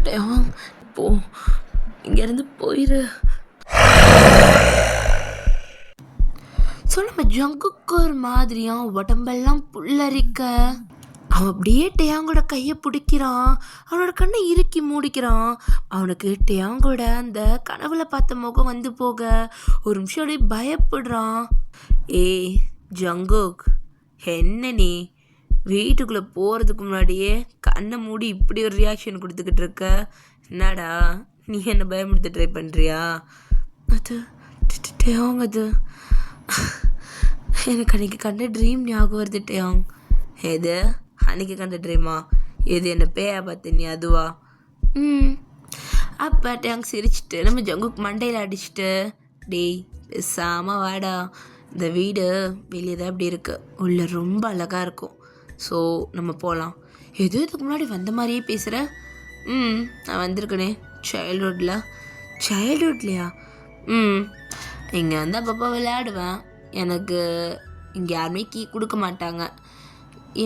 A: டேங் போ, இங்கேருந்து போயிரு. ஸோ நம்ம ஜங்குக்கு ஒரு மாதிரியாக உடம்பெல்லாம் புல்லரிக்க, அவன் அப்படியே டேயாங்கோட கையை பிடிக்கிறான். அவனோட கண்ணை இறுக்கி மூடிக்கிறான். அவனுக்கு டேயாங்கோட அந்த கனவுல பார்த்த முகம் வந்து போக ஒரு நிமிஷம் அப்படியே பயப்படுறான். ஏய் ஜங்குக், என்ன நீ வீட்டுக்குள்ளே போகிறதுக்கு முன்னாடியே கண்ணை மூடி இப்படி ஒரு ரியாக்ஷன் கொடுத்துக்கிட்டு இருக்க? என்னடா நீ என்ன பயமுடுத்த ட்ரை பண்ணுறியா? அது டேயாங், அது எனக்கு அன்றைக்கி கண்ட ட்ரீம் ஞாபகம் வருது டேயாங். எது அன்றைக்கி கண்ட ட்ரீமா? எது என்ன பேயா பார்த்து நீ அதுவா? அப்போ டேயாங் சிரிச்சிட்டு நம்ம ஜங்குக் மண்டையில் அடிச்சுட்டு, டேய் பேசாமல் வாடா, இந்த வீடு வெளியே தான் அப்படி இருக்குது, உள்ள ரொம்ப அழகாக இருக்கும், ஸோ நம்ம போகலாம். எதுவும் இதுக்கு முன்னாடி வந்த மாதிரியே பேசுகிற? நான் வந்திருக்கனே சைல்ட்ஹுட்லையா? இங்கே வந்து அப்பப்போ விளையாடுவேன். எனக்கு இங்கே யாருமே கீ கொடுக்க மாட்டாங்க.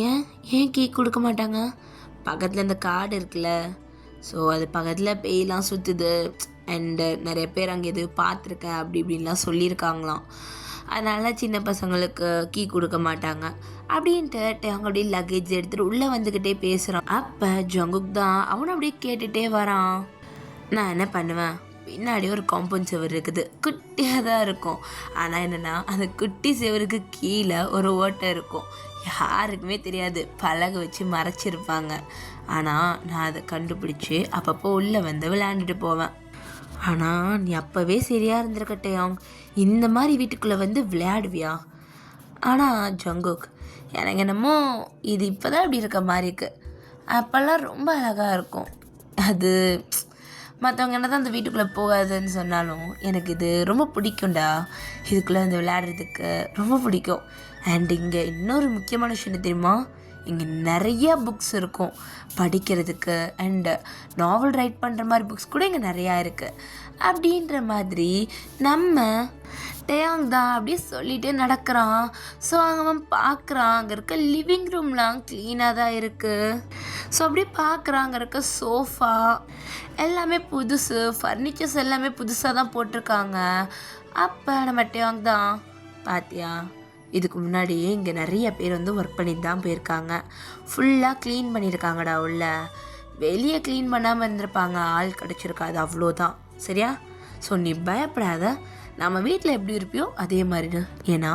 A: ஏன் கீ கொடுக்க மாட்டாங்க? பக்கத்தில் இந்த காடு இருக்குல்ல, ஸோ அது பக்கத்தில் பேயெலாம் சுற்றுது அண்டு நிறைய பேர் அங்கே எதுவும் பார்த்துருக்கேன் அப்படி இப்படின்லாம் சொல்லியிருக்காங்களாம். அதனால் சின்ன பசங்களுக்கு கீ கொடுக்க மாட்டாங்க அப்படின்ட்டு அவங்க அப்படியே லக்கேஜ் எடுத்துகிட்டு உள்ளே வந்துக்கிட்டே பேசுகிறான். அப்போ ஜங்குக் தான் அவனை அப்படியே கேட்டுகிட்டே வரான். நான் என்ன பண்ணுவேன், பின்னாடி ஒரு காம்பவுண்ட் செவர் இருக்குது, குட்டியாக தான் இருக்கும். ஆனால் என்னென்னா அந்த குட்டி செவருக்கு கீழே ஒரு ஓட்டை இருக்கும், யாருக்குமே தெரியாது, பலகை வச்சு மறைச்சிருப்பாங்க. ஆனால் நான் அதை கண்டுபிடிச்சி அப்பப்போ உள்ளே வந்து விளையாண்டுட்டு போவேன். ஆனால் நீ அப்போவே சரியாக இருந்திருக்கட்டையாங், இந்த மாதிரி வீட்டுக்குள்ளே வந்து விளையாடுவியா? ஆனால் ஜங்குக், எனக்கு என்னமோ இது இப்போ தான் இப்படி இருக்க மாதிரி இருக்குது, அப்போல்லாம் ரொம்ப அழகாக இருக்கும். அது மற்றவங்க என்ன தான் அந்த வீட்டுக்குள்ளே போகாதுன்னு சொன்னாலும் எனக்கு இது ரொம்ப பிடிக்கும்டா, இதுக்குள்ளே வந்து விளையாடுறதுக்கு ரொம்ப பிடிக்கும். அண்ட் இங்கே இன்னொரு முக்கியமான விஷயம் தெரியுமா, இங்கே நிறையா புக்ஸ் இருக்கும் படிக்கிறதுக்கு, அண்டு நாவல் ரைட் பண்ணுற மாதிரி புக்ஸ் கூட இங்கே நிறையா இருக்குது. அப்படின்ற மாதிரி நம்ம டேயாங் தான் அப்படியே சொல்லிகிட்டே நடக்கிறான். ஸோ அவன் பார்க்குறான், அங்கே இருக்க லிவிங் ரூம்லாம் க்ளீனாக தான் இருக்குது. ஸோ அப்படியே பார்க்குறான், அங்கே இருக்க சோஃபா எல்லாமே புதுசு, ஃபர்னிச்சர்ஸ் எல்லாமே புதுசாக தான் போட்டிருக்காங்க. அப்போ நம்ம டேயாங் தான், பாத்தியா இதுக்கு முன்னாடியே இங்கே நிறைய பேர் வந்து ஒர்க் பண்ணிட்டு தான் போயிருக்காங்க, ஃபுல்லாக க்ளீன் பண்ணியிருக்காங்கடா, உள்ள வெளியே க்ளீன் பண்ணாமல் இருந்திருப்பாங்க, ஆள் கிடச்சிருக்காது, அவ்வளோதான் சரியா? ஸோ நீ பயப்படாத, நம்ம வீட்டில் எப்படி இருப்பியோ அதே மாதிரி. ஏன்னா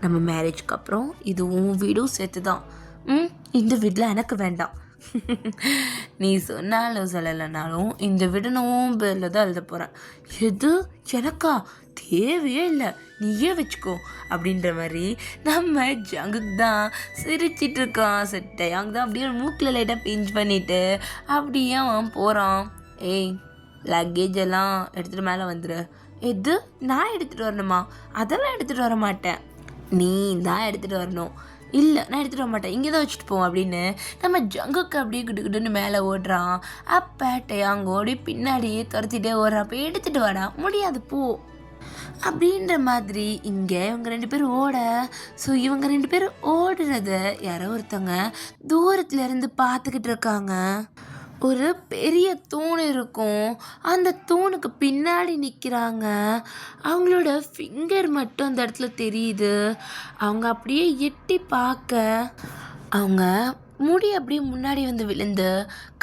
A: நம்ம மேரேஜ்க்கு அப்புறம் இதுவும் வீடும் சேர்த்து தான். இந்த வீட்டில் எனக்கு வேண்டாம், நீ சொன்னாலும் சொல்லலைனாலும் இந்த விடணும் பேரில் தான் எழுத போகிறேன். எது எனக்கா? தேவையே இல்லை, நீயே வச்சுக்கோ அப்படின்ற மாதிரி நம்ம ஜங்குக்கு தான் சிரிச்சிட்டு இருக்கான். டேயாங் தான் அப்படியே மூக்கில் லைட்டாக பிஞ்ச் பண்ணிவிட்டு அப்படியே அவன் போகிறான். ஏய் லக்கேஜ் எல்லாம் எடுத்துகிட்டு மேலே வந்துடு. எது நான் எடுத்துகிட்டு வரணுமா? அதெல்லாம் எடுத்துகிட்டு வர மாட்டேன், நீ தான் எடுத்துகிட்டு வரணும். இல்லை நான் எடுத்துகிட்டு வர மாட்டேன், இங்கே தான் வச்சுட்டு போவோம் அப்படின்னு நம்ம ஜங்குக்கு அப்படியே கிட்டுன்னு மேலே ஓடுறான். அப்போ டேயாங் ஓடி பின்னாடியே துரத்திட்டே ஓடுறான். அப்போ எடுத்துகிட்டு வாடா, முடியாது போ அப்படின்ற மாதிரி இங்கே இவங்க 2 பேரும் ஓட. ஸோ இவங்க 2 பேரும் ஓடுறத யாரோ ஒருத்தவங்க தூரத்துல இருந்து பார்த்துக்கிட்டு இருக்காங்க. ஒரு பெரிய தூண் இருக்கும், அந்த தூணுக்கு பின்னாடி நிற்கிறாங்க. அவங்களோட ஃபிங்கர் மட்டும் அந்த இடத்துல தெரியுது. அவங்க அப்படியே எட்டி பார்க்க அவங்க முடி அப்படியே முன்னாடி வந்து விழுந்து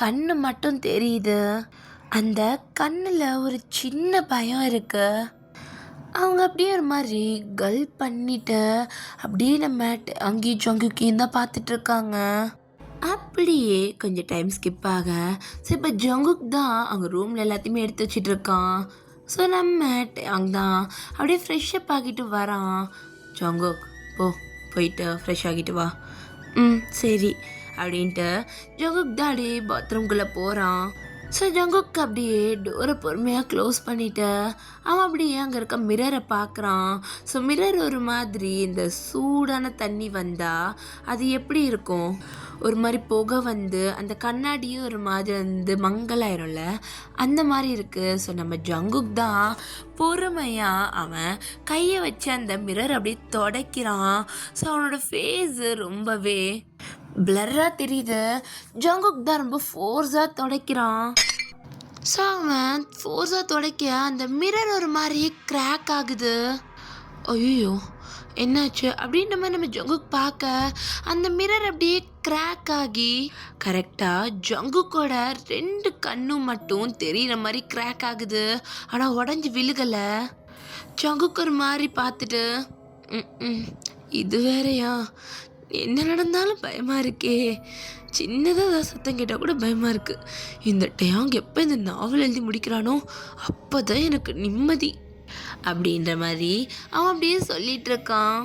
A: கண்ணு மட்டும் தெரியுது. அந்த கண்ணில் ஒரு சின்ன பயம் இருக்குது. அவங்க அப்படியே ஒரு மாதிரி கல் பண்ணிட்டு அப்படியே நம்ம அங்கேயும் ஜங்குக்கையும் தான் பார்த்துட்ருக்காங்க. அப்படியே கொஞ்சம் டைம் ஸ்கிப் ஆக, ஸோ இப்போ ஜங்குக் தான் அவங்க ரூமில் எல்லாத்தையுமே எடுத்து வச்சிட்டு இருக்கான். ஸோ நம்ம அங்கே தான் அப்படியே ஃப்ரெஷ்ஷப் ஆகிட்டு வரான். ஜங்குக் போயிட்டு ஃப்ரெஷ் ஆகிட்டு வா. சரி அப்படின்ட்டு ஜங்குக் தான் அப்படியே பாத்ரூம்குள்ளே போகிறான். ஸோ ஜங்குக் அப்படியே டோரை பொறுமையாக க்ளோஸ் பண்ணிவிட்டு அவன் அப்படியே அங்கே இருக்க மிரரை பார்க்குறான். ஸோ மிரர் ஒரு மாதிரி இந்த சூடான தண்ணி வந்தால் அது எப்படி இருக்கும், ஒரு மாதிரி புகை வந்து அந்த கண்ணாடியும் ஒரு மாதிரி வந்து மங்கலாயிரும்ல, அந்த மாதிரி இருக்குது. ஸோ நம்ம ஜங்குக் தான் பொறுமையாக அவன் கையை வச்சு அந்த மிரர் அப்படியே துடைக்கிறான். ஸோ அவனோட ஃபேஸு ரொம்பவே பிளர்ராக தெரியுது. ஜங்குக் தான் ரொம்ப ஃபோர்ஸாக துடைக்கிறான். ஸோ அவன் ஃபோர்ஸாக துடைக்க அந்த மிரர் ஒரு மாதிரி கிராக் ஆகுது. ஐயோ என்னாச்சு அப்படின்ற மாதிரி நம்ம ஜங்குக் பார்க்க அந்த மிரர் அப்படியே கிராக் ஆகி கரெக்டாக ஜங்குக்கோட 2 கண்ணும் மட்டும் தெரியிற மாதிரி கிராக் ஆகுது. ஆனால் உடஞ்சி விழுகலை. ஜங்குக் ஒரு மாதிரி பார்த்துட்டு இது வேறையா, என்ன நடந்தாலும் பயமாக இருக்கே, சின்னதாக சத்தம் கேட்டால் கூட பயமாக இருக்குது. இந்த டேயாங் எப்போ இந்த நாவல் எழுதி முடிக்கிறானோ அப்போ தான் எனக்கு நிம்மதி அப்படின்ற மாதிரி அவன் அப்படியே சொல்லிட்டு இருக்கான்.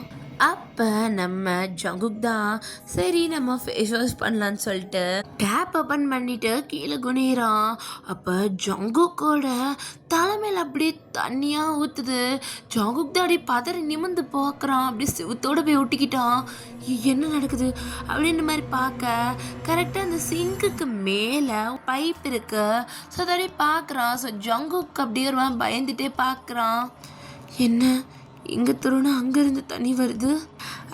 A: அப்போ நம்ம ஜங்குக் தான் சரி நம்ம ஃபேஸ் வாஷ் பண்ணலான்னு சொல்லிட்டு டேப் ஓப்பன் பண்ணிட்டு கீழே குனிறான். அப்போ ஜங்குக்கோட தலைமையில் அப்படியே தண்ணியாக ஊற்றுது. ஜங்குக் தான் அப்படியே பதறி நிமிர்ந்து பார்க்குறான். அப்படியே சிவத்தோடு போய் ஒட்டிக்கிட்டான். என்ன நடக்குது அப்படின்ற மாதிரி பார்க்க கரெக்டாக அந்த சிங்குக்கு மேலே பைப் இருக்கு. ஸோ அதை அப்படியே பார்க்குறான். ஸோ ஜங்குக் அப்படியே ஒரு பயந்துட்டே பார்க்குறான். என்ன இங்கே திருன்னா அங்கேருந்து தண்ணி வருது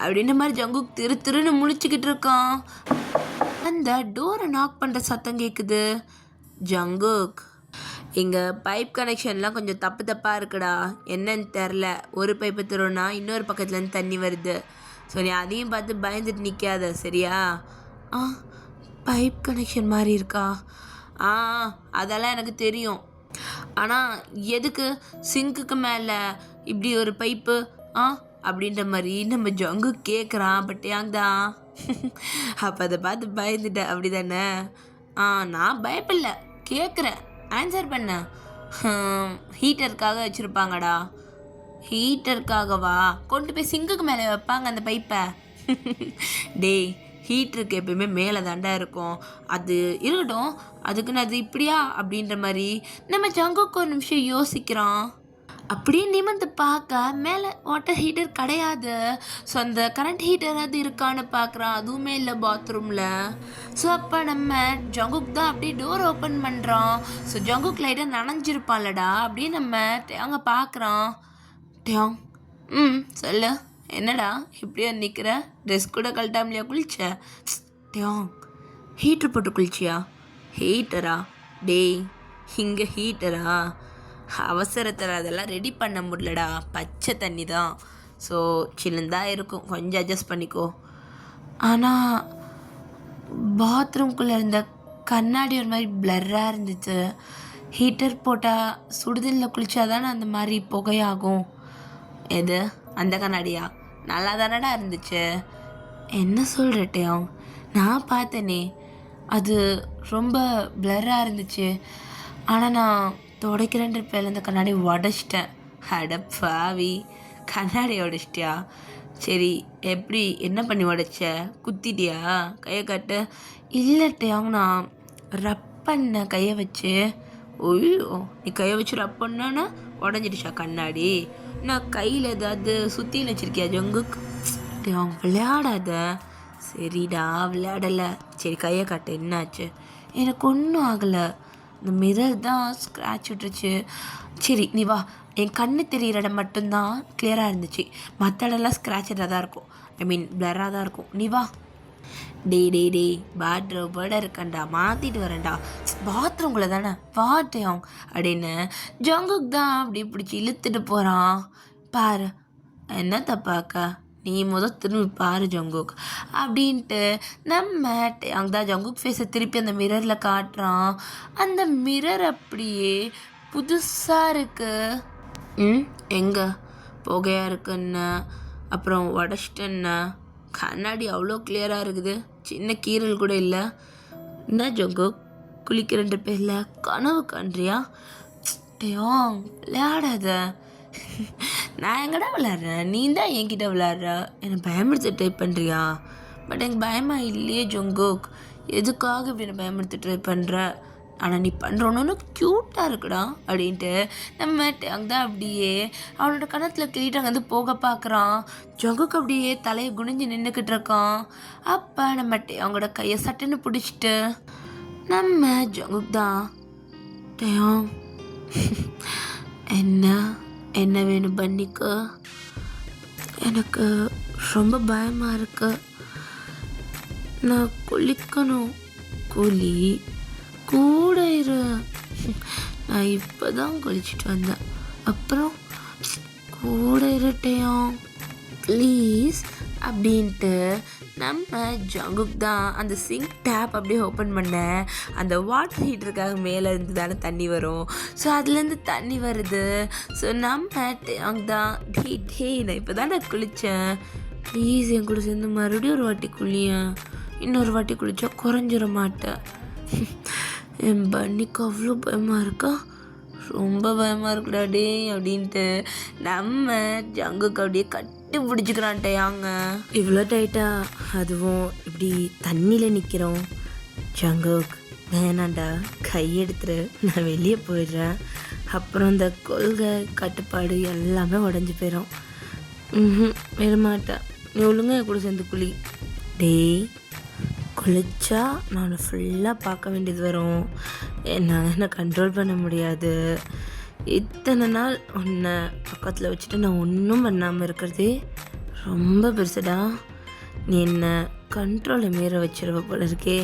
A: அப்படின்ற மாதிரி ஜங்குக் திருன்னு முழிச்சுக்கிட்டு இருக்கான். அந்த டோரை நாக் பண்ணுற சத்தம் கேட்குது. ஜங்குக், இங்கே பைப் கனெக்ஷன்லாம் கொஞ்சம் தப்பாக இருக்குடா, என்னன்னு தெரில. ஒரு பைப்பை திருன்னா இன்னொரு பக்கத்துலேருந்து தண்ணி வருது. ஸோ நீ அதையும் பார்த்து பயந்துட்டு நிற்காத, சரியா? பைப் கனெக்ஷன் மாதிரி இருக்கா? அதெல்லாம் எனக்கு தெரியும். ஆனால் எதுக்கு சிங்குக்கு மேலே இப்படி ஒரு பைப்பு அப்படின்ற மாதிரி நம்ம ஜங்கு கேட்குறான். பட் ஏங்தான் அப்போ அதை பார்த்து பயந்துட்டேன், அப்படி தானே? நான் பயப்படல, கேட்குறேன், ஆன்சர் பண்ண. ஹீட்டருக்காக வச்சுருப்பாங்கடா. ஹீட்டருக்காகவா? கொண்டு போய் சிங்குக்கு மேலே வைப்பாங்க அந்த பைப்பை. டேய், ஹீட்டருக்கு எப்பயுமே மேலே தாண்டா இருக்கும். அது இருக்கட்டும், அதுக்குன்னு அது இப்படியா அப்படின்ற மாதிரி நம்ம ஜங்குக்கு ஒரு நிமிஷம் யோசிக்கிறான். அப்படியே நிமிர்ந்து பார்க்க மேலே வாட்டர் ஹீட்டர் கிடையாது. ஸோ அந்த கரண்ட் ஹீட்டர் அது இருக்கான்னு பார்க்குறான். அதுவுமே இல்லை பாத்ரூமில். ஸோ அப்போ நம்ம ஜங்குக் தான் அப்படியே டோர் ஓப்பன் பண்ணுறான். ஸோ ஜங்குக் லைட்டாக நனைஞ்சிருப்பான்லடா. அப்படியே நம்ம அங்கே பார்க்குறான். டேங், சொல்லு, என்னடா இப்படியா நிற்கிற? ட்ரெஸ் கூட கழட்டாமலையா குளிச்ச? டேங், ஹீட்டர் போட்டு குளிச்சியா? ஹீட்டரா? டேய், இங்கே ஹீட்டரா? அவசரத்தில் அதெல்லாம் ரெடி பண்ண முடியலடா, பச்சை தண்ணி தான். ஸோ சில்லுந்தான் இருக்கும், கொஞ்சம் அட்ஜஸ்ட் பண்ணிக்கோ. ஆனால் பாத்ரூம்குள்ளே இருந்த கண்ணாடி ஒரு மாதிரி பிளர்ராக இருந்துச்சு. ஹீட்டர் போட்டால் சுடுதலில் குளித்தா தானே அந்த மாதிரி புகையாகும். எது அந்த கண்ணாடியா? நல்லா தானடா இருந்துச்சு. என்ன சொல்கிறட்டையும், நான் பார்த்தேனே, அது ரொம்ப பிளர்ராக இருந்துச்சு. ஆனால் நான் துடைக்கிறேன்ற பேரில் இந்த கண்ணாடி உடச்சிட்டேன். அடப்பாவி, கண்ணாடி உடச்சிட்டியா? சரி, எப்படி என்ன பண்ணி உடைச்ச? குத்திட்டியா? கையை காட்டு. இல்லட்டையாங்க, நான் ரப் பண்ண கையை வச்சு. ஐயோ, நீ கையை வச்சு ரப் பண்ணானா உடஞ்சிடுச்சா கண்ணாடி? நான் கையில் ஏதாவது சுற்றின்னு வச்சுருக்கியா ஜங்குக்? அவங்க விளையாடாத. சரிடா, விளையாடலை. சரி, கையை காட்டு, என்னாச்சு? எனக்கு ஒன்றும் ஆகலை, இந்த மிரர் தான் ஸ்க்ராட்ச் விட்டுருச்சு. சரி, நீ வா. என் கண்ணு தெரிகிற இடம் மட்டும்தான் கிளியராக இருந்துச்சு, மற்ற இடம்லாம் ஸ்க்ராட்சாக தான் இருக்கும். ஐ மீன் பிளராக தான் இருக்கும். நீ வா. டேய், பாத்ரூமோட இருக்கண்டா, மாற்றிட்டு வரேன்டா. பாத்ரூம்குள்ளே தானே, வாட்டையும் அப்படின்னு ஜங்குக் தான் அப்படி பிடிச்சி இழுத்துட்டு போகிறான். பாரு, என்ன தப்பாக்கா? நீ திரும்பி பாரு ஜங்குக் அப்படின்ட்டு நம்ம அங்கே தான் ஜங்குக் ஃபேஸை திருப்பி அந்த மிரரில் காட்டுறான். அந்த மிரர் அப்படியே புதுசாக இருக்கு. எங்கே புகையாக இருக்குன்னு அப்புறம் உடச்சிட்டேன்னு? கண்ணாடி அவ்வளோ கிளியராக இருக்குது, சின்ன கீரல் கூட இல்லை. என்ன ஜங்குக், குளிக்கிறன்ற பேரில் கனவு காண்றியா? டேயோங், விளையாடாத. நான் எங்கடா விளையாடுறேன், நீ தான் என்கிட்ட விளையாடுற. என்னை பயமுறுத்த ட்ரை பண்ணுறியா? பட் எனக்கு பயமாக இல்லையே ஜங்குக், எதுக்காக இப்படி என்னை பயமுறுத்த ட்ரை பண்ணுற? ஆனால் நீ பண்ணுறோன்னு க்யூட்டாக இருக்குடா அப்படின்ட்டு நம்ம அங்கே தான் அப்படியே அவனோட கணத்தில் கிளிட்டு அங்கே போக பார்க்குறான். ஜங்குக் அப்படியே தலையை குனிஞ்சு நின்றுக்கிட்டு இருக்கான். அப்போ நம்ம அவங்களோட கையை சட்டுன்னு பிடிச்சிட்டு நம்ம ஜங்குக் தான் டேயோங், என்ன வேணும் பண்ணிக்க? எனக்கு ரொம்ப பயமாக இருக்கு, நான் குளிக்கணும். குளி, கூட இரு. நான் இப்போ தான் குளிச்சுட்டு வந்தேன், அப்புறம் கூட இருட்டையும். ப்ளீஸ் அப்படின்ட்டு நம்ம ஜங்குக் தான் அந்த சிங்க் டேப் அப்படியே ஓப்பன் பண்ண அந்த வாட்டர் ஹீட்டருக்காக மேலே இருந்து தானே தண்ணி வரும். ஸோ அதுலேருந்து தண்ணி வருது. ஸோ நம்ம டேங் தான் நான் இப்போ தானே குளித்தேன், ப்ளீஸ் என் கூட சேர்ந்து மறுபடியும் ஒரு வாட்டி குளியேன், இன்னொரு வாட்டி குளித்தா குறைஞ்சிட மாட்டேன். என் பன்னிக்கு அவ்வளோ பயமாக இருக்கா, ரொம்ப பயமாக இருக்குடா டே அப்படின்ட்டு நம்ம ஜங்குக்கு அப்படியே கட்டி பிடிச்சிக்கிறான் டேயாங்க. இவ்வளோ டைட்டா, அதுவும் இப்படி தண்ணியில் நிற்கிறோம். ஜங்குக் வேணாண்டா, கையெடுத்துரு, நான் வெளியே போயிடுறேன், அப்புறம் இந்த கொள்கை கட்டுப்பாடு எல்லாமே உடஞ்சி போயிடும். வரமாட்டேன், நீ ஒழுங்கா என் கூட சேர்ந்து குளி. டேய், குளிச்சா நான் ஃபுல்லாக பார்க்க வேண்டியது வரும், என்னால் என்ன கண்ட்ரோல் பண்ண முடியாது. இத்தனை நாள் உன்னை பக்கத்தில் வச்சுட்டு நான் ஒன்றும் பண்ணாமல் இருக்கிறதே ரொம்ப பெருசுடா. நீ என்ன கண்ட்ரோலை மீற வச்சிருவ போல இருக்கே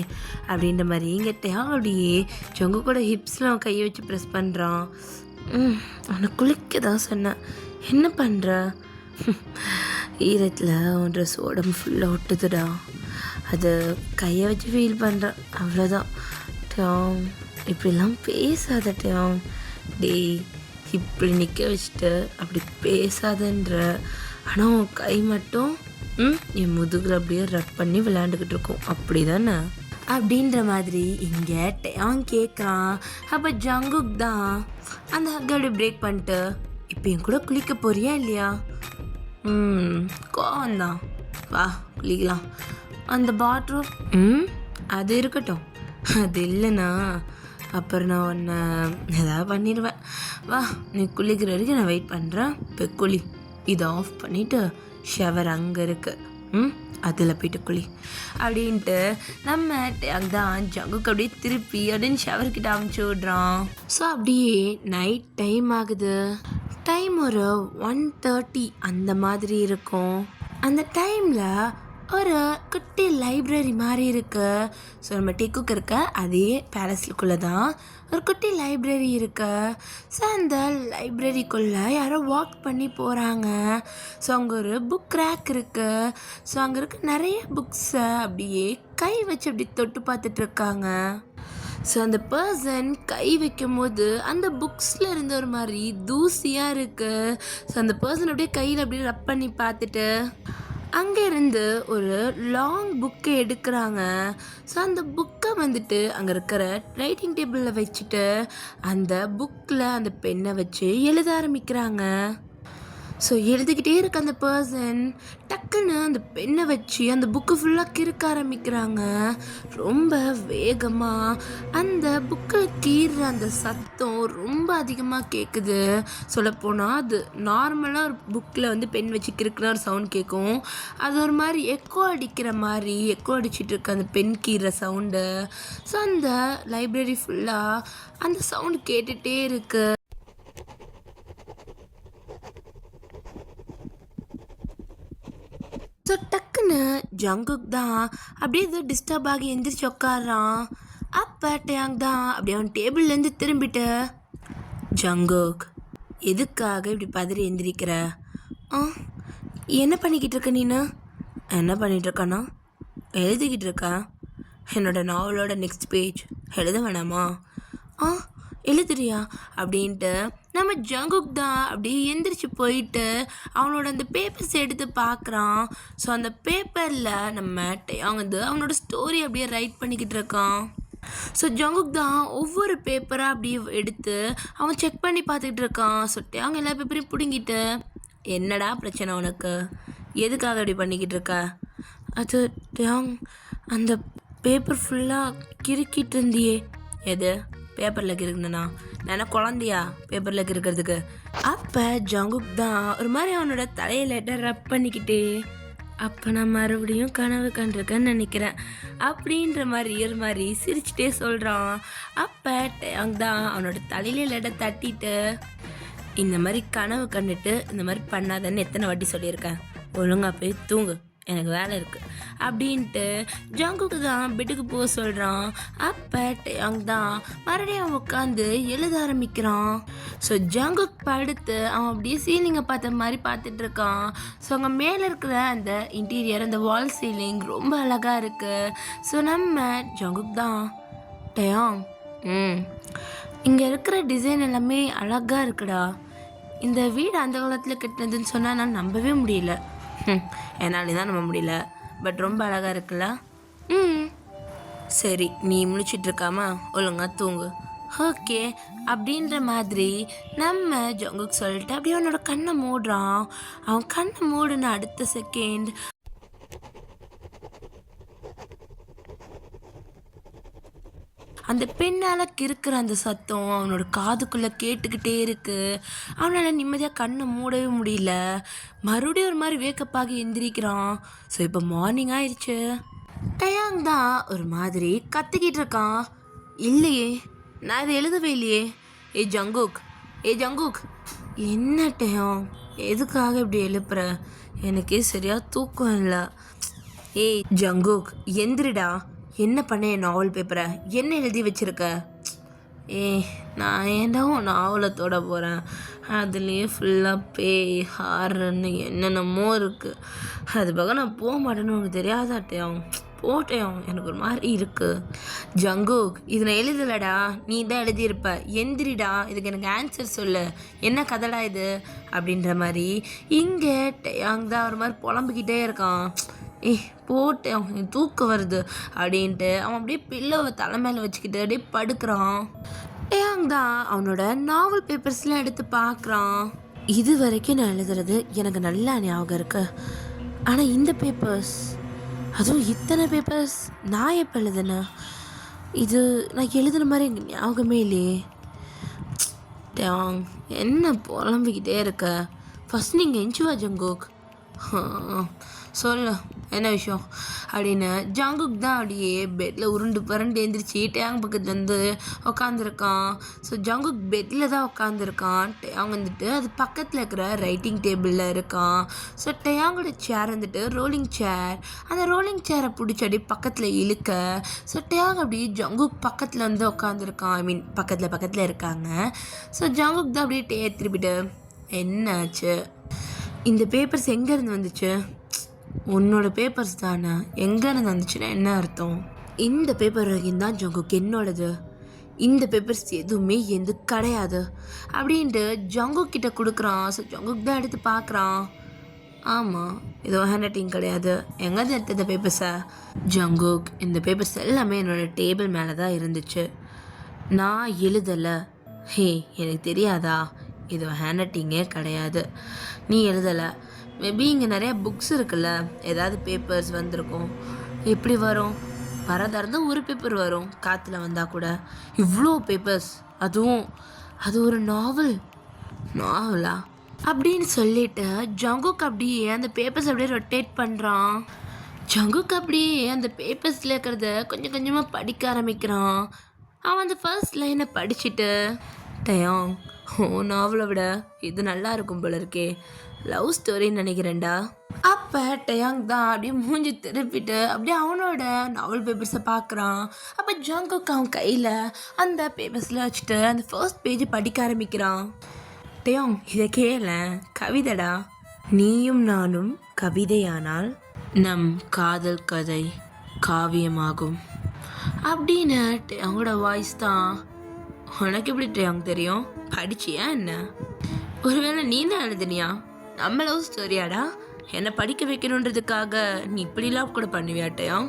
A: அப்படின்ற மாதிரி இங்கிட்டயா அப்படியே ஜங்கு கூட ஹிப்ஸில் அவன் கையை வச்சு ப்ரெஸ் பண்ணுறான். அவனை குளிக்க தான் சொன்னேன், என்ன பண்ணுற? ஈரத்தில் அவன் ட்ரெஸ் உடம்பு ஃபுல்லாக ஒட்டுதுடா, அது கையை வச்சு ஃபீல் பண்ணுறேன், அவ்வளோதான். டேம், இப்படிலாம் பேசாத டேம். டேய், இப்படி நிற்க வச்சுட்டு அப்படி பேசாதன்ற, ஆனால் உன் கை மட்டும் என் முதுகில் அப்படியே ரப் பண்ணி விளையாண்டுக்கிட்டு இருக்கோம், அப்படி தானே அப்படின்ற மாதிரி இங்கே டேங் கேட்குறான். அப்போ ஜங்குக் தான் அந்த ஹக்கை அப்படி பிரேக் பண்ணிட்டு, இப்போ என் கூட குளிக்க போறியா இல்லையா? கோவந்தான், வா குளிக்கலாம். அந்த பாத்ரூம் அது இருக்கட்டும், அது இல்லைண்ணா அப்புறம் நான் உன்னை ஏதாவது பண்ணிடுவேன். வா, நீ குளிக்கிற வரைக்கும் நான் வெயிட் பண்ணுறேன், இப்போ குளி. இதை ஆஃப் பண்ணிவிட்டு ஷவர் அங்கே இருக்கு, அதில் போய்ட்டு குளி அப்படின்ட்டு நம்ம தான் ஜங்குக்கு அப்படியே திருப்பி அப்படின்னு ஷவர்கிட்ட அமுச்சு விட்றான். ஸோ அப்படியே நைட் டைம் ஆகுது. டைம் ஒரு 1:30 அந்த மாதிரி இருக்கும். அந்த டைமில் ஒரு குட்டி லைப்ரரி மாதிரி இருக்கு. ஸோ நம்ம டெக்குக்கு இருக்க அதே பேலஸ்க்குள்ளே தான் ஒரு குட்டி லைப்ரரி இருக்கு. ஸோ அந்த லைப்ரரிக்குள்ளே யாரோ வாக் பண்ணி போகிறாங்க. ஸோ அங்கே ஒரு புக் ரேக் இருக்கு. ஸோ அங்கே இருக்க நிறைய புக்ஸை அப்படியே கை வச்சு அப்படி தொட்டு பார்த்துட்டு இருக்காங்க. ஸோ அந்த பர்சன் கை வைக்கும் போது அந்த புக்ஸில் இருந்த ஒரு மாதிரி தூசியாக இருக்குது. ஸோ அந்த பர்சன் அப்படியே கையில் அப்படியே ரப் பண்ணி பார்த்துட்டு அங்கேருந்து ஒரு லாங் புக்கை எடுக்கிறாங்க. ஸோ அந்த புக்கை வந்துட்டு அங்கே இருக்கிற ரைட்டிங் டேபிளில் வச்சுட்டு அந்த புக்கில் அந்த பெண்ணை வச்சு எழுத ஆரம்பிக்கிறாங்க. ஸோ எழுதிக்கிட்டே இருக்க அந்த பர்சன் டக்குன்னு அந்த பெண்ணை வச்சு அந்த புக்கு ஃபுல்லாக கிறுக்க ஆரம்பிக்கிறாங்க. ரொம்ப வேகமாக அந்த புக்கில் கீறுற அந்த சத்தம் ரொம்ப அதிகமாக கேட்குது. சொல்லப்போனால் அது நார்மலாக ஒரு புக்கில் வந்து பென் வச்சு கிறுக்குற ஒரு சவுண்ட் கேட்கும். அது ஒரு மாதிரி எக்கோ அடிக்கிற மாதிரி எக்கோ அடிச்சிட்டு இருக்க அந்த பென் கீறுற சவுண்டு. ஸோ அந்த லைப்ரரி ஃபுல்லாக அந்த சவுண்டு கேட்டுகிட்டே இருக்கு. ஸோ டக்குன்னு ஜங்குக் தான் அப்படியே ஏதோ டிஸ்டர்ப் ஆகி எந்திரிச்சு உட்காடுறான். அப்போ டேங் தான் அப்படியே அவன் டேபிள்லேருந்து திரும்பிட்டு, ஜங்குக் எதுக்காக இப்படி பதறி எந்திரிக்கிற? என்ன பண்ணிக்கிட்டு இருக்க நீனு? என்ன பண்ணிகிட்டு இருக்கானா? எழுதிக்கிட்டு இருக்கா? என்னோட நாவலோட நெக்ஸ்ட் பேஜ் எழுத வேணாமா? எழுதுறியா அப்படின்ட்டு நம்ம ஜங்குக் தான் அப்படியே எந்திரிச்சு போயிட்டு அவனோட அந்த பேப்பர்ஸ் எடுத்து பார்க்குறான். ஸோ அந்த பேப்பரில் நம்ம டேங் வந்து அவனோட ஸ்டோரி அப்படியே ரைட் பண்ணிக்கிட்டு இருக்கான். ஸோ ஜங்குக் தான் ஒவ்வொரு பேப்பராக அப்படியே எடுத்து அவன் செக் பண்ணி பார்த்துக்கிட்டு இருக்கான். ஸோ டேங் எல்லா பேப்பரையும் பிடுங்கிட்டு, என்னடா பிரச்சனை உனக்கு, எதுக்காக அப்படி பண்ணிக்கிட்டு இருக்க? அது டேங், அந்த பேப்பர் ஃபுல்லாக கிறுக்கிட்டு இருந்தியே. எது பேப்பரில் கிறுக்குனா? நான் குழந்தையா பேப்பரில் கிறுக்கிறதுக்கு? அப்போ ஜங்குக் தான் ஒரு மாதிரி அவனோட தலையில் ரப் பண்ணிக்கிட்டே, அப்போ நான் மறுபடியும் கனவு கண்டிருக்கேன்னு நினைக்கிறேன் அப்படின்ற மாதிரி ஒரு மாதிரி சிரிச்சுட்டே சொல்கிறான். அப்போ டேங் தான் அவனோட தலையில லெட்டை தட்டிட்டு, இந்த மாதிரி கனவு கண்டுட்டு இந்த மாதிரி பண்ணாதன்னு எத்தனை வாட்டி சொல்லியிருக்கேன், ஒழுங்கா போய் தூங்கு, எனக்கு வேலை இருக்குது அப்படின்ட்டு ஜங்குக்கு தான் பெட்டுக்கு போக சொல்கிறான். அப்போ டேங் தான் மறுபடியும் அவன் உட்காந்து எழுத ஆரம்பிக்கிறான். ஸோ ஜங்குக் படுத்து அவன் அப்படியே சீலிங்கை பார்த்த மாதிரி பார்த்துட்டு இருக்கான். ஸோ அங்கே மேலே இருக்கிற அந்த இன்டீரியர், அந்த வால் சீலிங் ரொம்ப அழகாக இருக்குது. ஸோ நம்ம ஜங்குக் தான் டயாங். இங்கே இருக்கிற டிசைன் எல்லாமே அழகாக இருக்குடா. இந்த வீடு அந்த காலத்தில் கட்டினதுன்னு சொன்னால் நான் நம்பவே முடியல. என்னாலே தான் நம்ப முடியல, பட் ரொம்ப அழகாக இருக்குல்ல. சரி, நீ முழிச்சிட்டு இருக்காம ஒழுங்கா தூங்கு. ஓகே அப்படின்ற மாதிரி நம்ம ஜங்குக் சொல்லிட்டு அப்படியே அவனோட கண்ணை மூடுறான். அவன் கண்ணை மூடுன அடுத்த செகண்ட் அந்த பெண்ணால் கிறுக்கிற அந்த சத்தம் அவனோட காதுக்குள்ளே கேட்டுக்கிட்டே இருக்கு. அவனால் நிம்மதியாக கண்ணை மூடவே முடியல. மறுபடியும் ஒரு மாதிரி வேக்கப்பாகி எந்திரிக்கிறான். ஸோ இப்போ மார்னிங் ஆயிடுச்சு. டயாங் தான் ஒரு மாதிரி கத்திக்கிட்டு இருக்கான். இல்லையே, நான் இதை எழுதவே இல்லையே. ஏ ஜங்குக், ஏ ஜங்குக், என்ன டயாங், எதுக்காக இப்படி எழுப்புற? எனக்கே சரியாக தூக்கம் இல்லை. ஏய் ஜங்குக், எந்திரிடா. என்ன பண்ண என் நாவல் பேப்பரை? என்ன எழுதி வச்சிருக்க? நான் ஏன்டா உன் நாவலை தொட போகிறேன்? அதுலேயே ஃபுல்லாக பேய் ஹாரன்னு என்னென்னமோ இருக்குது. அது பக்கம் நான் போக மாட்டேன்னு உனக்கு தெரியாதாட்டையும் போட்டேன். எனக்கு ஒரு மாதிரி இருக்குது. ஜங்குக், இது நான் எழுதலடா, நீ தான் எழுதியிருப்ப. எந்திரிடா, இதுக்கு எனக்கு ஆன்சர் சொல்லு. என்ன கதைடா இது அப்படின்ற மாதிரி இங்கே டயாங் தான் ஒரு மாதிரி புலம்பிக்கிட்டே இருக்கான். போட்டேன், அவன் தூக்கம் வருது அப்படின்ட்டு அவன் அப்படியே பில்லோவை தலை மேலே வச்சுக்கிட்டு அப்படியே படுக்கிறான். டயாங் தான் அவனோட நாவல் பேப்பர்ஸ்லாம் எடுத்து பார்க்குறான். இது வரைக்கும் நான் எழுதுறது எனக்கு நல்லா ஞாபகம் இருக்கு. ஆனால் இந்த பேப்பர்ஸ், அதுவும் இத்தனை பேப்பர்ஸ் நான் எப்போ எழுதுனேன்? இது நான் எழுதுன மாதிரி எனக்கு ஞாபகமே இல்லையே. டயாங், என்ன புலம்பிக்கிட்டே இருக்க? ஃபஸ்ட் நீங்கள் எஞ்சுவா ஜங்குக். சொல்லு என்ன விஷயம் அப்படின்னு ஜங்குக் தான் அப்படியே பெட்டில் உருண்டு பரண்டு எழுந்திரிச்சு டயாங் பக்கத்தில் வந்து உக்காந்துருக்கான். ஸோ ஜங்குக் பெட்டில் தான் உட்காந்துருக்கான். டயாங் வந்துட்டு அது பக்கத்தில் இருக்கிற ரைட்டிங் டேபிளில் இருக்கான். ஸோ டயாங்கோட சேர் வந்துட்டு ரோலிங் சேர். அந்த ரோலிங் சேரை பிடிச்சி அப்படியே பக்கத்தில் இழுக்க ஸோ டயாங் அப்படியே ஜங்குக் பக்கத்தில் வந்து உட்காந்துருக்கான். ஐ மீன் பக்கத்தில் இருக்காங்க. ஸோ ஜங்குக் தான் அப்படியே திருப்பிட்டு, என்னாச்சு? இந்த பேப்பர்ஸ் எங்கேருந்து வந்துச்சு? உன்னோட பேப்பர்ஸ் தானே, எங்கேருந்து வந்துச்சுன்னா என்ன அர்த்தம்? இந்த பேப்பர் வரைக்கும் தான் ஜங்குக் என்னோடது. இந்த பேப்பர்ஸ் எதுவுமே எந்த கிடையாது அப்படின்ட்டு ஜங்குக் கிட்ட கொடுக்குறான். ஸோ ஜங்குக் தான் எடுத்து பார்க்குறான். ஆமாம், இது ஹேண்ட் ரைட்டிங் கிடையாது. எங்கேருந்து எடுத்த இந்த பேப்பர்ஸை? ஜங்குக், இந்த பேப்பர்ஸ் எல்லாமே என்னோடய டேபிள் மேலே தான் இருந்துச்சு. நான் எழுதலை. எனக்கு தெரியாதா? இது ஹேண்ட் ரைட்டிங்கே கிடையாது. நீ எழுதலை. மேபி இங்கே நிறையா புக்ஸ் இருக்குல்ல, ஏதாவது பேப்பர்ஸ் வந்திருக்கும். எப்படி வரும்? வரதா இருந்தால் ஒரு பேப்பர் வரும், காற்றுல வந்தால் கூட. இவ்வளோ பேப்பர்ஸ், அதுவும் அது ஒரு நாவலா அப்படின்னு சொல்லிட்டு ஜங்குக் அப்படியே அந்த பேப்பர்ஸ் அப்படியே ரொட்டேட் பண்ணுறான். ஜங்குக் அப்படியே அந்த பேப்பர்ஸில் இருக்கிறத கொஞ்சம் கொஞ்சமாக படிக்க ஆரம்பிக்கிறான். அவன் அந்த ஃபர்ஸ்ட் லைனை படிச்சுட்டு, டயாங், நாவலை விட இது நல்லா இருக்கும் போல இருக்கே, லவ் ஸ்டோரின்னு நினைக்கிறேன்டா. அப்போ டயாங் தான் அப்படியே மூஞ்சி திருப்பிட்டு அப்படியே அவனோட நாவல் பேப்பர்ஸை பார்க்குறான். அப்போ ஜங்குக் அவன் கையில் அந்த பேப்பர்ஸில் வச்சுட்டு அந்த ஃபர்ஸ்ட் பேஜ் படிக்க ஆரம்பிக்கிறான். டயாங், இதை கேள, கவிதைடா. நீயும் நானும் கவிதையானால் நம் காதல் கதை காவியமாகும் அப்படின்னு டயாங்கோட வாய்ஸ் தான். உனக்கு எப்படி டயாங் தெரியும்? படிச்சியா என்ன? ஒருவேளை நீ தான் எழுதுனியா? நம்ம லவ் ஸ்டோரியாடா? என்னை படிக்க வைக்கணுன்றதுக்காக நீ இப்படிலாம் கூட பண்ணுவியாட்டையாம்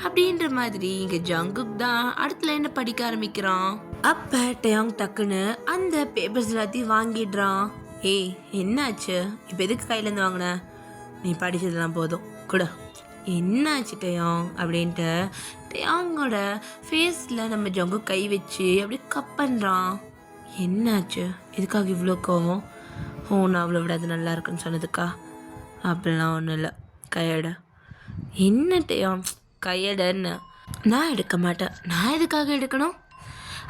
A: அப்படின்ற மாதிரி இங்கே ஜங்குக் தான் அடுத்த லைனை படிக்க ஆரம்பிக்கிறான். அப்போ டயாங் டக்குன்னு அந்த பேப்பர்ஸ் எல்லாத்தையும் வாங்கிடுறான். என்னாச்சு? இப்போ எதுக்கு கையிலேருந்து வாங்கின? நீ படித்ததெல்லாம் போதும் கூட. என்னாச்சு டயாங் அப்படின்ட்டு டயாங்கோட ஃபேஸில் நம்ம ஜங்குக் கை வச்சு அப்படியே கப் பண்ணுறான். என்னாச்சு? எதுக்காக இவ்வளோ கோவம்? நான் அவ்வளோ விட அது நல்லா இருக்குன்னு சொன்னதுக்கா? அப்படிலாம் ஒன்றும் இல்லை, கையட. என்னட்டையும் கையடன்னு நான் எடுக்க மாட்டேன். நான் எதுக்காக எடுக்கணும்?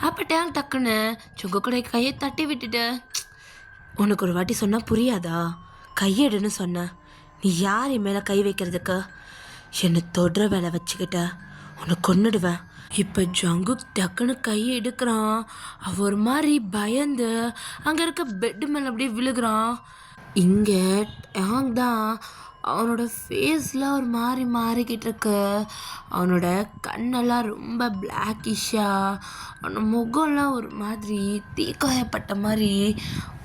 A: அப்போ டக்குன்னு ஜங்குக்கோட கையை தட்டி விட்டுட்டு, உனக்கு ஒரு வாட்டி சொன்னால் புரியாதா? கையெடுன்னு சொன்ன. நீ யார் என் மேலே கை வைக்கிறதுக்கு? என்னை தொடுற வேலை வச்சுக்கிட்ட உன்னை கொன்னுடுவேன் இப்போ ஜங்குக் டக்குன்னு கையை எடுக்கிறான். அவ ஒரு மாதிரி பயந்து அங்கே இருக்க பெட்டு மேலே அப்படியே விழுகிறான். இங்கே டேங் தான் அவனோட ஃபேஸ்லாம் ஒரு மாதிரி மாறிக்கிட்டு இருக்கு. அவனோட கண்ணெல்லாம் ரொம்ப பிளாக்கிஷாக, அவனோட முகம்லாம் ஒரு மாதிரி தீக்காயப்பட்ட மாதிரி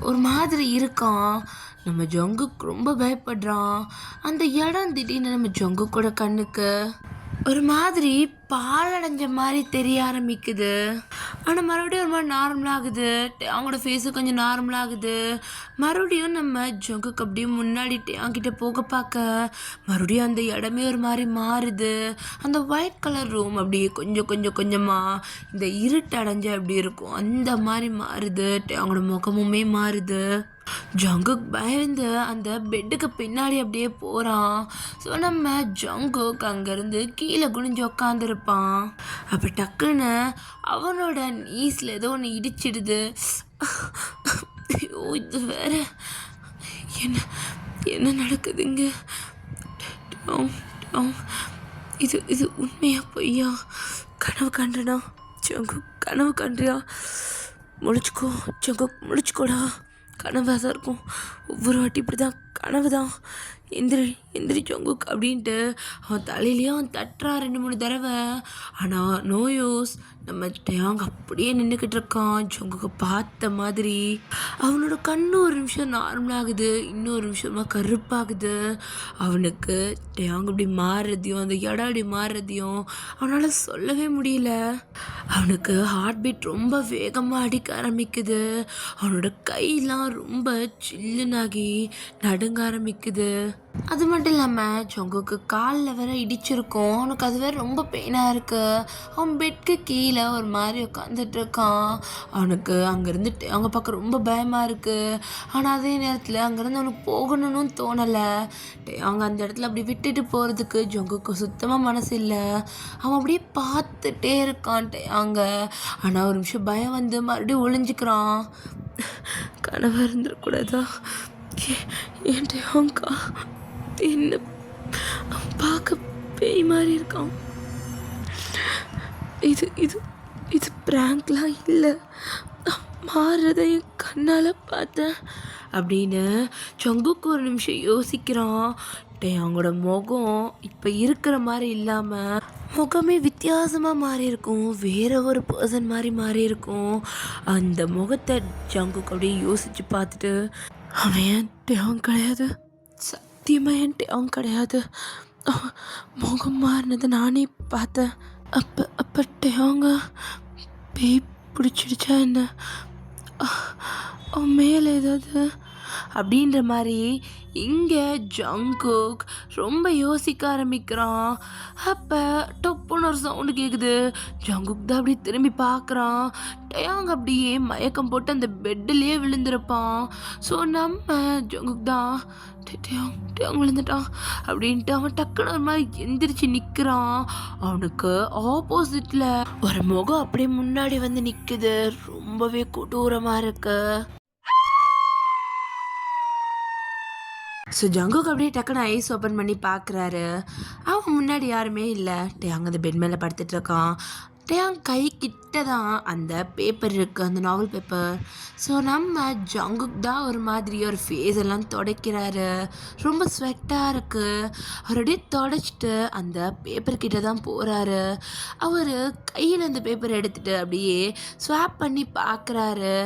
A: ஒரு மாதிரி இருக்கான். நம்ம ஜங்குக் ரொம்ப பயப்படுறான். அந்த இடம் திடீர்னு நம்ம ஜங்குக்கோட கண்ணுக்கு ஒரு மாதிரி பாலடைஞ்ச மாதிரி தெரிய ஆரம்பிக்குது. ஆனால் மறுபடியும் ஒரு மாதிரி நார்மலாகுது. அவங்களோட ஃபேஸு கொஞ்சம் நார்மலாகுது. மறுபடியும் நம்ம ஜங்குக்கு அப்படியே முன்னாடி அவங்கிட்ட போக பார்க்க மறுபடியும் அந்த இடமே ஒரு மாதிரி மாறுது. அந்த ஒயிட் கலர் ரூம் அப்படியே கொஞ்சம் கொஞ்சம் கொஞ்சமாக இந்த இருட்டு அடைஞ்ச அப்படி இருக்கும் அந்த மாதிரி மாறுது. அவங்களோட முகமுமே மாறுது. ஜங்குக் பயந்து அந்த பெட்டுக்கு பின்னாடி அப்படியே போகிறான். ஸோ நம்ம ஜங்குக் அங்கேருந்து கீழே குனிஞ்சு உக்காந்துருப்பான். அப்போ டக்குன்னு அவனோட நீஸில் ஏதோ ஒன்று இடிச்சிடுது. ஐயோ இது வேற என்ன என்ன நடக்குதுங்க? இது இது உண்மையா பொய்யா? கனவு கண்டனா? ஜங்குக் கனவு கண்டியா? முழிச்சுக்கோ ஜங்குக், முழிச்சுக்கோடா. கனவாக தான் இருக்கும். ஒவ்வொரு வாட்டி இப்படி தான் கனவு தான். எந்திரி ஜங்குக் அப்படின்ட்டு அவன் தலையிலையும் அவன் தட்டுறான் 2-3 தடவை. ஆனால் நோ யூஸ். நம்ம டேங் அப்படியே நின்றுக்கிட்டு இருக்கான் ஜங்குக்கு பார்த்த மாதிரி. அவனோட கண்ணு ஒரு நிமிஷம் நார்மலாகுது, இன்னொரு நிமிஷமாக கருப்பாகுது. அவனுக்கு டேங் இப்படி மாறுறதையும் அந்த இடம் அப்படி மாறுறதையும் அவனால் சொல்லவே முடியல. அவனுக்கு ஹார்ட் பீட் ரொம்ப வேகமாக அடிக்க ஆரம்பிக்குது. அவனோட கையெல்லாம் ரொம்ப சில்லுனாகி நடுங்க ஆரம்பிக்குது. அது மட்டும் இல்லாமல் ஜங்குக்கு காலில் வேற இடிச்சிருக்கும். அவனுக்கு அது வேற ரொம்ப பெயினாக இருக்குது. அவன் பெட்க்கு கீழே ஒரு மாதிரி உட்காந்துட்டு இருக்கான். அவனுக்கு அங்கேருந்து அவங்க பார்க்க ரொம்ப பயமாக இருக்குது. ஆனால் அதே நேரத்தில் அங்கேருந்து அவனுக்கு போகணும்னு தோணலை. அவங்க அந்த இடத்துல அப்படி விட்டுட்டு போகிறதுக்கு ஜங்குக்கு சுத்தமாக மனசு இல்லை. அவன் அப்படியே பார்த்துட்டே இருக்கான் அங்கே. ஆனால் ஒரு நிமிஷம் பயம் வந்து மறுபடியும் ஒளிஞ்சிக்கிறான். கனவாக இருந்துடக்கூடாதா? என் டேங்கா என்ன பார்க்க பேய் மாதிரி இருக்கான். இது இது இது பிராங்க்லாம் இல்லை, மாறுறதை என் கண்ணால் பார்த்தேன் அப்படின்னு ஜங்குக்கு ஒரு நிமிஷம் யோசிக்கிறான். அவங்களோட முகம் இப்போ இருக்கிற மாதிரி இல்லாமல் முகமே வித்தியாசமாக மாறி இருக்கும். வேற ஒரு பர்சன் மாதிரி மாறி இருக்கும். அந்த முகத்தை ஜங்குக்கு அப்படியே யோசித்து பார்த்துட்டு அவன் என் டேங் கிடையாது, சத்தியமாக என் டேங் கிடையாது, முகம் மாறினதை நானே பார்த்தேன். அப்போ டேங்க பேய் பிடிச்சிடுச்சா என்ன? மேலே ஏதாவது அப்படின்ற மாதிரி இங்கே ஜங்குக் ரொம்ப யோசிக்க ஆரம்பிக்கிறான். அப்போ டொப்புன்னு ஒரு சவுண்டு கேட்குது. ஜங்குக் தான் அப்படியே திரும்பி பார்க்குறான். டேங் அப்படியே மயக்கம் போட்டு அந்த பெட்டிலே விழுந்திருப்பான். ஸோ நம்ம ஜங்குக் தான் டேங் விழுந்துட்டான் அப்படின்ட்டு அவன் டக்குன்னு ஒரு மாதிரி எந்திரிச்சு நிற்கிறான். அவனுக்கு ஆப்போசிட்டில் ஒரு முகம் அப்படியே முன்னாடி வந்து நிற்குது. ரொம்பவே கொடூரமாக இருக்கு. ஸோ ஜங்குக் அப்படியே டக்குன்னு ஐஸ் ஓப்பன் பண்ணி பார்க்குறாரு. அவன் முன்னாடி யாருமே இல்லை. டேங் அந்த பெட் மேலே படுத்துட்டு இருக்கான். டேங் கை கிட்ட தான் அந்த பேப்பர் இருக்குது, அந்த நாவல் பேப்பர். ஸோ நம்ம ஜங்குக் தான் ஒரு மாதிரி ஒரு ஃபேஸ் எல்லாம் துடைக்கிறாரு. ரொம்ப ஸ்வெட்டாக இருக்குது. அவருடைய துடைச்சிட்டு அந்த பேப்பர் கிட்ட தான் போகிறாரு. அவர் கையில் அந்த பேப்பர் எடுத்துகிட்டு அப்படியே ஸ்வாப் பண்ணி பார்க்குறாரு.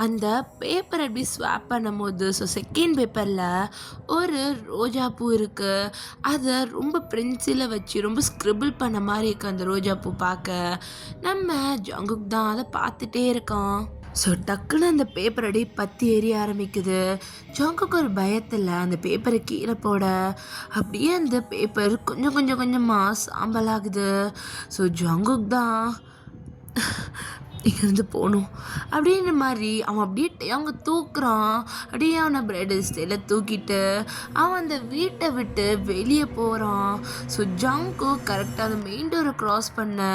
A: அந்த பேப்பர் அப்படி ஸ்வாப் பண்ணும் போது ஸோ செகண்ட் பேப்பரில் ஒரு ரோஜாப்பூ இருக்குது. அதை ரொம்ப பென்சிலை வச்சு ரொம்ப ஸ்க்ரிபிள் பண்ண மாதிரி இருக்குது அந்த ரோஜாப்பூ பார்க்க. நம்ம ஜங்குக் தான் அதை பார்த்துட்டே இருக்கான். ஸோ டக்குன்னு அந்த பேப்பர் அடி பற்றி எரிய ஆரம்பிக்குது. ஜங்குக்கு ஒரு பயத்தில் அந்த பேப்பரை கீழே போட அப்படியே அந்த பேப்பர் கொஞ்சம் கொஞ்சம் கொஞ்சமாக சாம்பலாகுது. ஸோ ஜங்குக் தான் இங்கேருந்து போகணும் அப்படின்ற மாதிரி அவன் அப்படியே அவங்க தூக்குறான். அப்படியே அவனை பிரெட் ஸ்டைலில் தூக்கிட்டு அவன் அந்த வீட்டை விட்டு வெளியே போகிறான். ஸோ ஜங்கு கரெக்டாக அந்த மெயின் டோரை க்ராஸ் பண்ண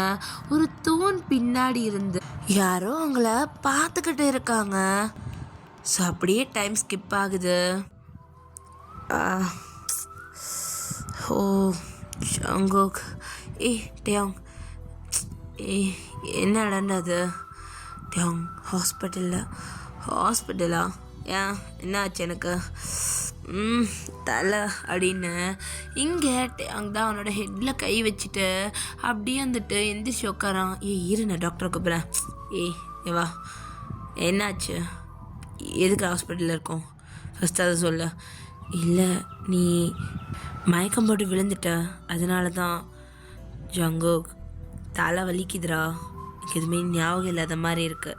A: ஒரு தூண் பின்னாடி இருந்து யாரோ அவங்கள பார்த்துக்கிட்டு இருக்காங்க. ஸோ அப்படியே டைம் ஸ்கிப் ஆகுது. ஓ ஜங்குக், டேங் ஏய், என்னடாண்டா அது? டேங், ஹாஸ்பிட்டலா? ஏன் என்ன ஆச்சு எனக்கு? தலை அப்படின்னு இங்கே டேங் தான் அவனோட ஹெட்டில் கை வச்சுட்டு அப்படியே வந்துட்டு எந்திரிச்சு உட்காரான். இரு நான் டாக்டரை கூப்பிட்றேன். ஏவா என்னாச்சு? எதுக்கு ஹாஸ்பிட்டலில் இருக்கோம்? ஃபஸ்ட்டு அதை சொல்ல. இல்லை, நீ மயக்கம் போட்டு விழுந்துட்ட, அதனால தான். ஜங்குக், தலை வலிக்குதுடா, எனக்கு எதுவுமே ஞாபகம் இல்லாத மாதிரி இருக்கு.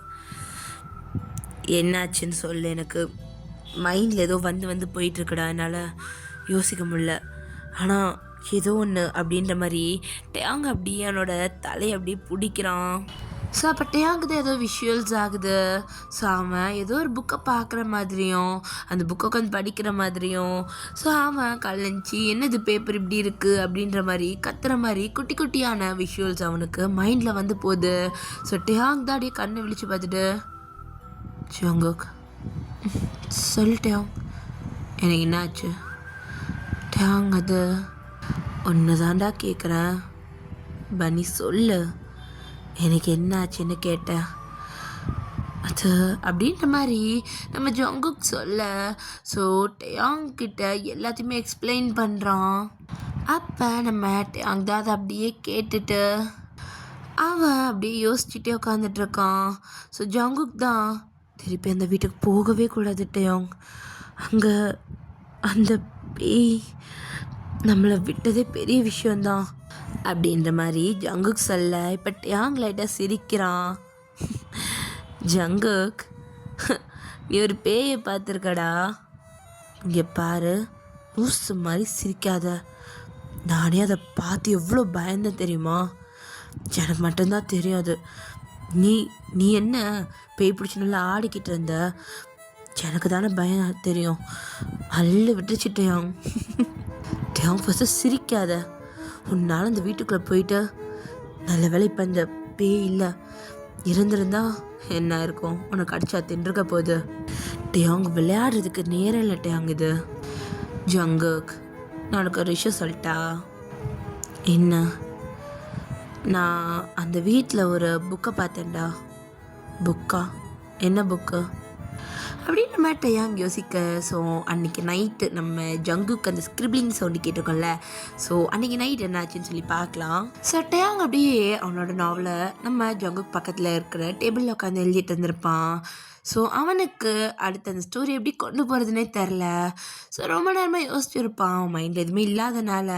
A: என்னாச்சுன்னு சொல்லு. எனக்கு மைண்டில் ஏதோ வந்து போயிட்டுருக்குடா, என்னால் யோசிக்க முடியல. ஆனால் ஏதோ ஒன்று அப்படின்ற மாதிரி டேங்க அப்படியே அவனோட தலையை அப்படியே பிடிக்கிறான். ஸோ அப்போ டேங்குது ஏதோ விஷுவல்ஸ் ஆகுது. ஸோ அவன் ஏதோ ஒரு புக்கை பார்க்குற மாதிரியும் அந்த புக்கை உட்காந்து படிக்கிற மாதிரியும், ஸோ அவன் கல்லஞ்சி என்னது பேப்பர் இப்படி இருக்குது அப்படின்ற மாதிரி கத்துற மாதிரி குட்டி குட்டியான விஷுவல்ஸ் அவனுக்கு மைண்டில் வந்து போகுது. ஸோ டேங் தான் அப்படியே கண்ணை விழிச்சு பார்த்துட்டு, ஜங்குக் சொல்லிட்டேன் எனக்கு என்ன ஆச்சு? டேங், அது ஒன்று தாண்டா கேட்குறேன், பனி சொல்லு எனக்கு என்ன ஆச்சுன்னு கேட்டேன். அது அப்படின்ற மாதிரி நம்ம ஜங்குக் சொல்ல, ஸோ டேங் கிட்ட எல்லாத்தையுமே எக்ஸ்பிளைன் பண்ணுறான். அப்போ நம்ம டேங் தான் அதை அப்படியே கேட்டுட்டு அவன் அப்படியே யோசிச்சுட்டே உட்காந்துட்ருக்கான். ஸோ ஜங்குக் தான் திருப்பி அந்த வீட்டுக்கு போகவே கூடாது டேங், அங்கே அந்த பேய் நம்மளை விட்டதே பெரிய விஷயந்தான் அப்படின்ற மாதிரி ஜங்குக் சொல்ல. இப்போ டேங் லைட்டாக சிரிக்கிறான். ஜங்குக், நீ ஒரு பேயை பார்த்துருக்கடா, இங்கே பாரு, லூசு மாதிரி சிரிக்காத. நானே அதை பார்த்து எவ்வளோ பயந்தேன் தெரியுமா? எனக்கு மட்டும்தான் தெரியும் அது. நீ என்ன பேய் பிடிச்சி நல்லா ஆடிக்கிட்டு இருந்த, எனக்கு தானே பயம் தெரியும். அள்ளு விட்டுச்சிட்டேன். டேங் ஃபஸ்ட்டு சிரிக்காத. உன்னால் அந்த வீட்டுக்குள்ளே போயிட்டு நல்ல வேலை இப்போ இந்த பேய் இல்லை, இருந்திருந்தா என்ன இருக்கும், உனக்கு அடிச்சா தின்றுக்க போகுது. டேங் விளையாடுறதுக்கு நேரம் இல்லை டேங் இது. ஜங்குக், நான் உனக்கு ஒரு விஷயம் சொல்லிட்டா? என்ன? நான் அந்த வீட்டில் ஒரு புக்கை பார்த்தேன்டா. புக்கா? என்ன புக்கு அப்படின்னு நம்ம டேங் யோசிக்க. ஸோ அன்றைக்கி நைட்டு நம்ம ஜங்குக்கு அந்த ஸ்கிரிப்ளிங் சவுண்டு கேட்டிருக்கோம்ல, ஸோ அன்றைக்கி நைட் என்ன ஆச்சுன்னு சொல்லி பார்க்கலாம். ஸோ டேங் அப்படியே அவனோட நாவலை நம்ம ஜங்குக் பக்கத்தில் இருக்கிற டேபிளில் உட்காந்து எழுதிட்டு இருந்திருப்பான். ஸோ அவனுக்கு அடுத்த அந்த ஸ்டோரி எப்படி கொண்டு போகிறதுனே தெரில. ஸோ ரொம்ப நேரமாக யோசிச்சுருப்பான். மைண்டில் எதுவுமே இல்லாதனால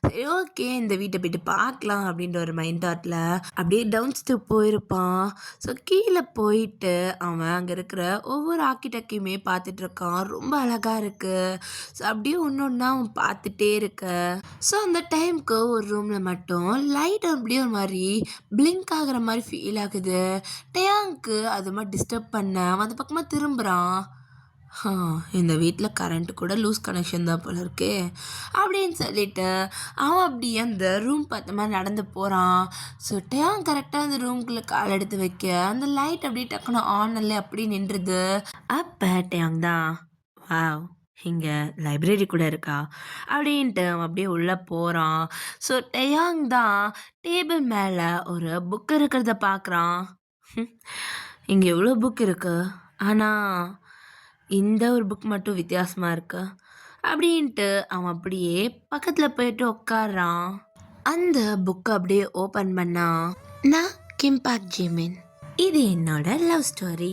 A: சரி ஓகே இந்த வீட்டை போய்ட்டு பார்க்கலாம் அப்படின்ற ஒரு மைண்ட் தாட்டில் அப்படியே டவுன் ஸ்டெப் போயிருப்பான். ஸோ கீழே போயிட்டு அவன் அங்கே இருக்கிற ஒவ்வொரு ஆர்கிடெக்டையுமே பார்த்துட்ருக்கான். ரொம்ப அழகாக இருக்குது. ஸோ அப்படியே ஒன்று ஒன்றா அவன் பார்த்துட்டே இருக்க. ஸோ அந்த டைமுக்கு ஒரு ரூமில் மட்டும் லைட் அப்படியே ஒரு மாதிரி பிளிங்க் ஆகிற மாதிரி ஃபீல் ஆகுது. டேங்க்கு அது மாதிரி டிஸ்டர்ப் பண்ண அவன் அந்த பக்கமாக திரும்புகிறான். இந்த வீட்டில் கரண்ட்டு கூட லூஸ் கனெக்ஷன் தான் போல இருக்கே அப்படின்னு சொல்லிட்டு அவன் அப்படியே அந்த ரூம் பார்த்த மாதிரி நடந்து போகிறான். ஸோ டேங் கரெக்டாக அந்த ரூம்குள்ளே கால் எடுத்து வைக்க அந்த லைட் அப்படியே டக்குன்னு ஆன் இல்லை அப்படி நின்றுது. அப்போ டேங் தான், வாவ் இங்கே லைப்ரரி கூட இருக்கா அப்படின்ட்டு அவன் அப்படியே உள்ளே போகிறான். ஸோ டேங் தான் டேபிள் மேலே ஒரு புக் இருக்கிறத பார்க்குறான். இங்கே எவ்வளோ புக் இருக்கு, ஆனால் இந்த ஒரு புக் மட்டும் வித்தியாசமாக இருக்கு அப்படின்ட்டு அவன் அப்படியே பக்கத்தில் போயிட்டு உட்காடுறான். அந்த புக்கை அப்படியே ஓப்பன் பண்ணா, நான் கிம் பாக் ஜிமின், இது என்னோட லவ் ஸ்டோரி.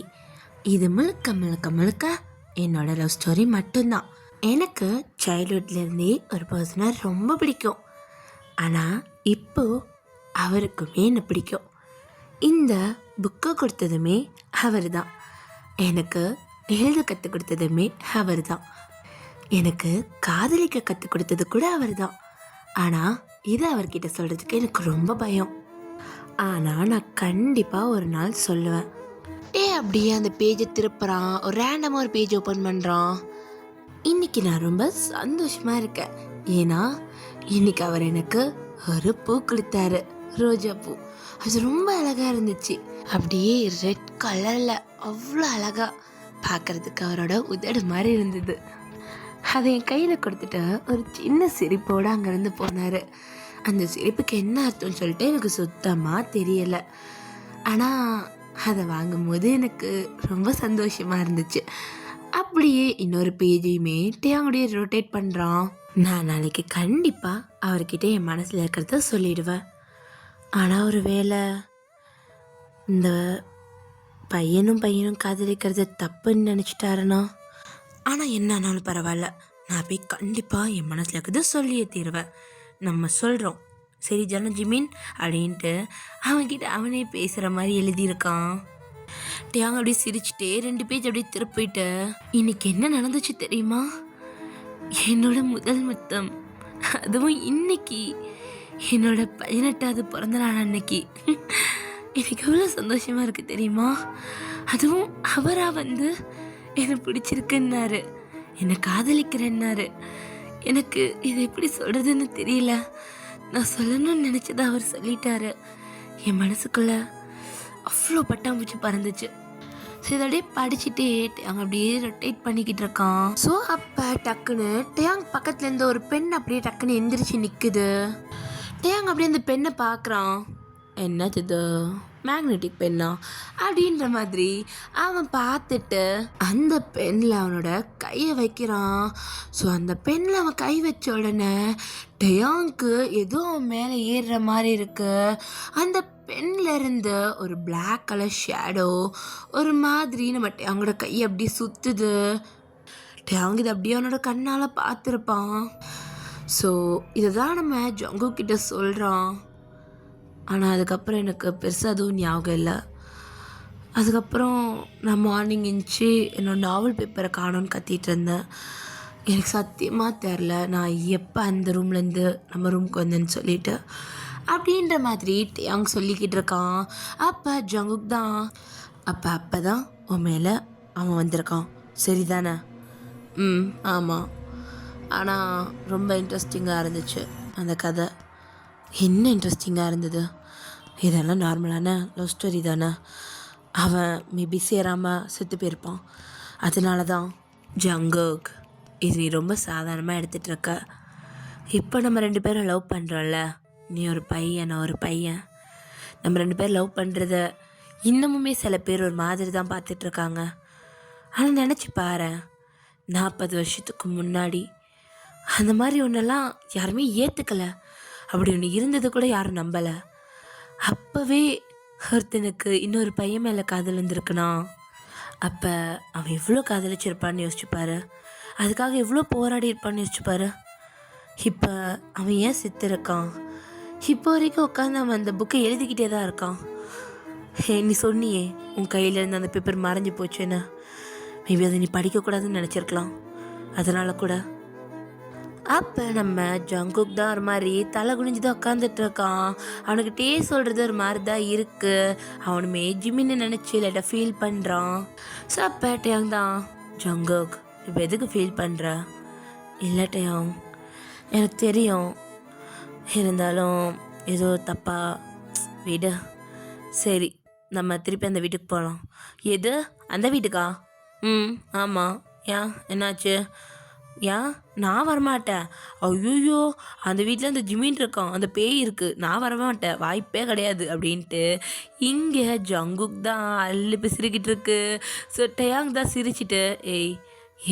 A: இது முழுக்க முழுக்க முழுக்க என்னோட லவ் ஸ்டோரி மட்டும்தான். எனக்கு சைல்ட்ஹுட்லேருந்தே ஒரு பர்சனை ரொம்ப பிடிக்கும், ஆனால் இப்போது அவருக்குமே என்ன பிடிக்கும். இந்த புக்கை கொடுத்ததுமே அவர் தான், எனக்கு எழுத கற்றுக் கொடுத்ததுமே அவர் தான், எனக்கு காதலிக்க கற்றுக் கொடுத்தது கூட அவர் தான். ஆனால் இதை அவர்கிட்ட சொல்கிறதுக்கு எனக்கு ரொம்ப பயம். ஆனால் நான் கண்டிப்பாக ஒரு நாள் சொல்லுவேன். அப்படியே அந்த பேஜை திருப்புறான். ஒரு ரேண்டமாக ஒரு பேஜ் ஓப்பன் பண்ணுறான். இன்றைக்கி நான் ரொம்ப சந்தோஷமாக இருக்கேன், ஏன்னா இன்றைக்கி அவர் எனக்கு ஒரு பூ கொடுத்தாரு, ரோஜா பூ. அது ரொம்ப அழகாக இருந்துச்சு, அப்படியே ரெட் கலரில் அவ்வளோ அழகாக பார்க்குறதுக்கு அவரோட உதடு மாதிரி இருந்தது. அதை என் கையில் கொடுத்துட்டு ஒரு சின்ன சிரிப்போடு அங்கேருந்து போனார். அந்த சிரிப்புக்கு என்ன அர்த்தம்னு சொல்லிட்டு எனக்கு சுத்தமாக தெரியலை. ஆனால் அதை வாங்கும்போது எனக்கு ரொம்ப சந்தோஷமாக இருந்துச்சு. அப்படியே இன்னொரு பேஜையுமே டேங்குடைய ரொட்டேட் பண்ணுறான். நான் நாளைக்கு கண்டிப்பாக அவர்கிட்ட என் மனசில் இருக்கிறத சொல்லிடுவேன். ஆனால் ஒரு வேளை இந்த பையனும் காதலிக்கிறது தப்புன்னு நினச்சிட்டாருன்னா, ஆனால் என்ன ஆனாலும் பரவாயில்ல, நான் போய் கண்டிப்பாக என் மனசில் இருக்கிறத சொல்லியே தீருவேன். நம்ம சொல்கிறோம் சரி ஜன ஜிமின் அப்படின்ட்டு அவன்கிட்ட அவனே பேசுகிற மாதிரி எழுதியிருக்கான். டேங்க அப்படியே சிரிச்சுட்டே 2 பேஜ் அப்படியே திருப்பிட்டு, இன்னைக்கு என்ன நடந்துச்சு தெரியுமா? என்னோட முதல் முத்தம், அதுவும் இன்னைக்கு என்னோட 18வது பிறந்த நாள் அன்னைக்கு. எனக்கு எவ்வளோ சந்தோஷமாக இருக்குது தெரியுமா? அதுவும் அவராக வந்து என்னை பிடிச்சிருக்குன்னாரு, என்னை காதலிக்கிறேன்னாரு. எனக்கு இது எப்படி சொல்கிறதுன்னு தெரியல. நான் சொல்லணும்னு நினச்சதை அவர் சொல்லிட்டாரு. என் மனசுக்குள்ளே அவ்வளோ பட்டாம்பூச்சி பறந்துச்சு. ஸோ இதோடய படிச்சுட்டே டேங் அப்படியே ரொட்டேட் பண்ணிக்கிட்டு இருக்கான். ஸோ அப்போ டக்குன்னு டேங் பக்கத்துலேருந்து ஒரு பெண் அப்படியே டக்குன்னு எந்திரிச்சு நிற்குது. டேங் அப்படியே அந்த பெண்ணை பார்க்குறான். என்னது இது, மேக்னெட்டிக் பெண்ணா அப்படின்ற மாதிரி அவன் பார்த்துட்டு அந்த பெண்ணில் அவனோட கையை வைக்கிறான். ஸோ அந்த பெண்ணில் அவன் கை வச்ச உடனே டேங்க்கு ஏதோ அவன் மேலே ஏறுற மாதிரி இருக்கு. அந்த பெண்ணில் இருந்து ஒரு பிளாக் கலர் ஷேடோ ஒரு மாதிரி நம்ம டேங்கோட கையை அப்படியே சுற்றுது. டேங் இது அப்படியே அவனோட கண்ணால் பார்த்துருப்பான். ஸோ இதை தான் நம்ம ஜங்குக் கிட்ட சொல்கிறான். ஆனால் அதுக்கப்புறம் எனக்கு பெருசாக அதுவும் ஞாபகம் இல்லை. அதுக்கப்புறம் நான் மார்னிங் எழுந்துச்சி என்னோடய நாவல் பேப்பரை காணோன்னு கத்திகிட்டு இருந்தேன். எனக்கு சத்தியமாக தெரில நான் எப்போ அந்த ரூம்லேருந்து நம்ம ரூமுக்கு வந்தேன்னு சொல்லிட்டு அப்படின்ற மாதிரி டேங் சொல்லிக்கிட்டு இருக்கான். அப்போ ஜங்குக் தான் அப்போ தான் உன் மேலே அவன் வந்திருக்கான் சரிதானே? ஆமாம். ஆனால் ரொம்ப இன்ட்ரெஸ்டிங்காக இருந்துச்சு அந்த கதை. என்ன இன்ட்ரெஸ்டிங்காக இருந்தது? இதெல்லாம் நார்மலான லவ் ஸ்டோரி தானே. அவன் மேபி சேராமல் செத்து போயிருப்பான். அதனால தான் ஜங்குக் இது நீ ரொம்ப சாதாரணமாக எடுத்துகிட்டு இருக்க. இப்போ நம்ம 2 பேரும் லவ் பண்ணுறோம்ல, நீ ஒரு பையன் நான் ஒரு பையன், நம்ம 2 பேர் லவ் பண்ணுறத இன்னமுமே சில பேர் ஒரு மாதிரி தான் பார்த்துட்ருக்காங்க. ஆனால் நினச்சி பாரு, 40 வருஷத்துக்கு முன்னாடி அந்த மாதிரி ஒன்றெல்லாம் யாருமே ஏற்றுக்கலை. அப்படி ஒன்று இருந்தது கூட யாரும் நம்பலை. அப்போவே ஒருத்தனுக்கு இன்னொரு பையன் மேலே காதல் இருந்திருக்குனா அப்போ அவன் எவ்வளோ காதலிச்சிருப்பான்னு யோசிச்சுப்பாரு. அதுக்காக எவ்வளோ போராடி இருப்பான்னு யோசிச்சுப்பாரு. இப்போ அவன் ஏன் செத்து இருக்கான்? இப்போ வரைக்கும் உட்காந்து அவன் அந்த புக்கை எழுதிக்கிட்டே தான் இருக்கான். நீ சொன்னியே உன் கையிலேருந்து அந்த பேப்பர் மறைஞ்சி போச்சுன்னு, மேபி அதை நீ படிக்கக்கூடாதுன்னு நினச்சிருக்கலாம். அதனால கூட அப்போ நம்ம ஜங்குக் தான் ஒரு மாதிரி தலை குனிஞ்சு தான் உட்காந்துட்டு இருக்கான். அவனுக்கு சொல்கிறது ஒரு மாதிரி தான் இருக்குது. அவனுமே ஜிமின்னு நினச்சி லைட்டாக ஃபீல் பண்ணுறான். ஸோ அப்போ டேங் தான், ஜங்குக் இப்போ எதுக்கு ஃபீல் பண்ணுற? இல்லை டேங், எனக்கு தெரியும், இருந்தாலும் ஏதோ தப்பா விடு. சரி நம்ம திருப்பி அந்த வீட்டுக்கு போகலாம். எது அந்த வீட்டுக்கா? ஆமாம். ஏன் என்னாச்சு? ஏன் நான் வரமாட்டேன். ஐயோ அந்த வீட்டில் அந்த ஜிமின் இருக்கான், அந்த பேய் இருக்குது, நான் வரமாட்டேன், வாய்ப்பே கிடையாது அப்படின்ட்டு இங்கே ஜங்குக் தான் அள்ளி பிசிறிக்கிட்டு இருக்கு. ஸோ டேங் தான் சிரிச்சிட்டு,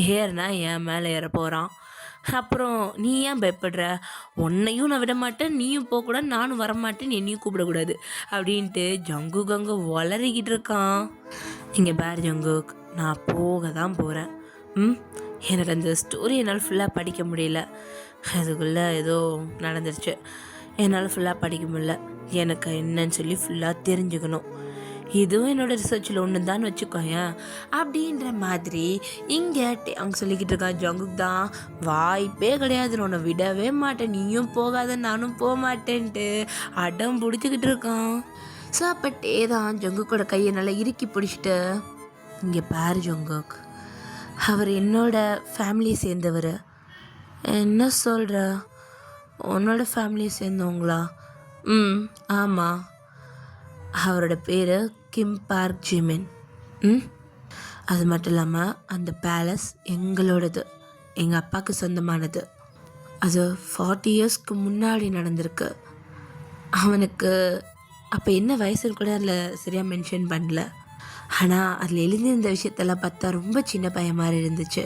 A: ஏறுனா என் மேலே ஏற போகிறான். அப்புறம் நீ ஏன் பயப்படுற? உன்னையும் நான் விட மாட்டேன், நீயும் போகக்கூடாது, நானும் வரமாட்டேன், என்னையும் கூப்பிடக்கூடாது அப்படின்ட்டு ஜங்குக் அங்கே வளரிக்கிட்டு இருக்கான். இங்கே பார் ஜங்குக், நான் போக தான் போகிறேன். எனக்கு அந்த ஸ்டோரி என்னால் ஃபுல்லாக படிக்க முடியல. அதுக்குள்ளே ஏதோ நடந்துருச்சு, என்னால் ஃபுல்லாக படிக்க முடியல. எனக்கு என்னன்னு சொல்லி ஃபுல்லாக தெரிஞ்சுக்கணும். இதுவும் என்னோடய ரிசர்ச்சில் ஒன்று தான் வச்சுக்கோயேன் அப்படின்ற மாதிரி இங்கே அவங்க சொல்லிக்கிட்டு இருக்கா. ஜங்குக் தான் வாய்ப்பே கிடையாது, உன்னை விடவே மாட்டேன், நீயும் போகாத நானும் போக மாட்டேன்ட்டு அடம் பிடிச்சிக்கிட்டு இருக்கான். ஸோ அப்பட்டே தான் ஜங்குக்கோட கையை நல்லா இறுக்கி பிடிச்சிட்டு, இங்கே பாரு ஜங்குக், அவர் என்னோட ஃபேமிலியை சேர்ந்தவர். என்ன சொல்கிற? உன்னோட ஃபேமிலியை சேர்ந்தவங்களா? ஆமாம். அவரோட பேர் கிம் பார்க் ஜிமின். அது மட்டும் இல்லாமல் அந்த பேலஸ் எங்களோடது, எங்கள் அப்பாவுக்கு சொந்தமானது. அது 40 இயர்ஸ்க்கு முன்னாடி நடந்திருக்கு. அவனுக்கு அப்போ என்ன வயசுன்னு கூட அதில் சரியாக மென்ஷன் பண்ணல. ஆனால் அதில் எழுதியிருந்த விஷயத்தெல்லாம் பார்த்தா ரொம்ப சின்ன பையன் மாதிரி இருந்துச்சு.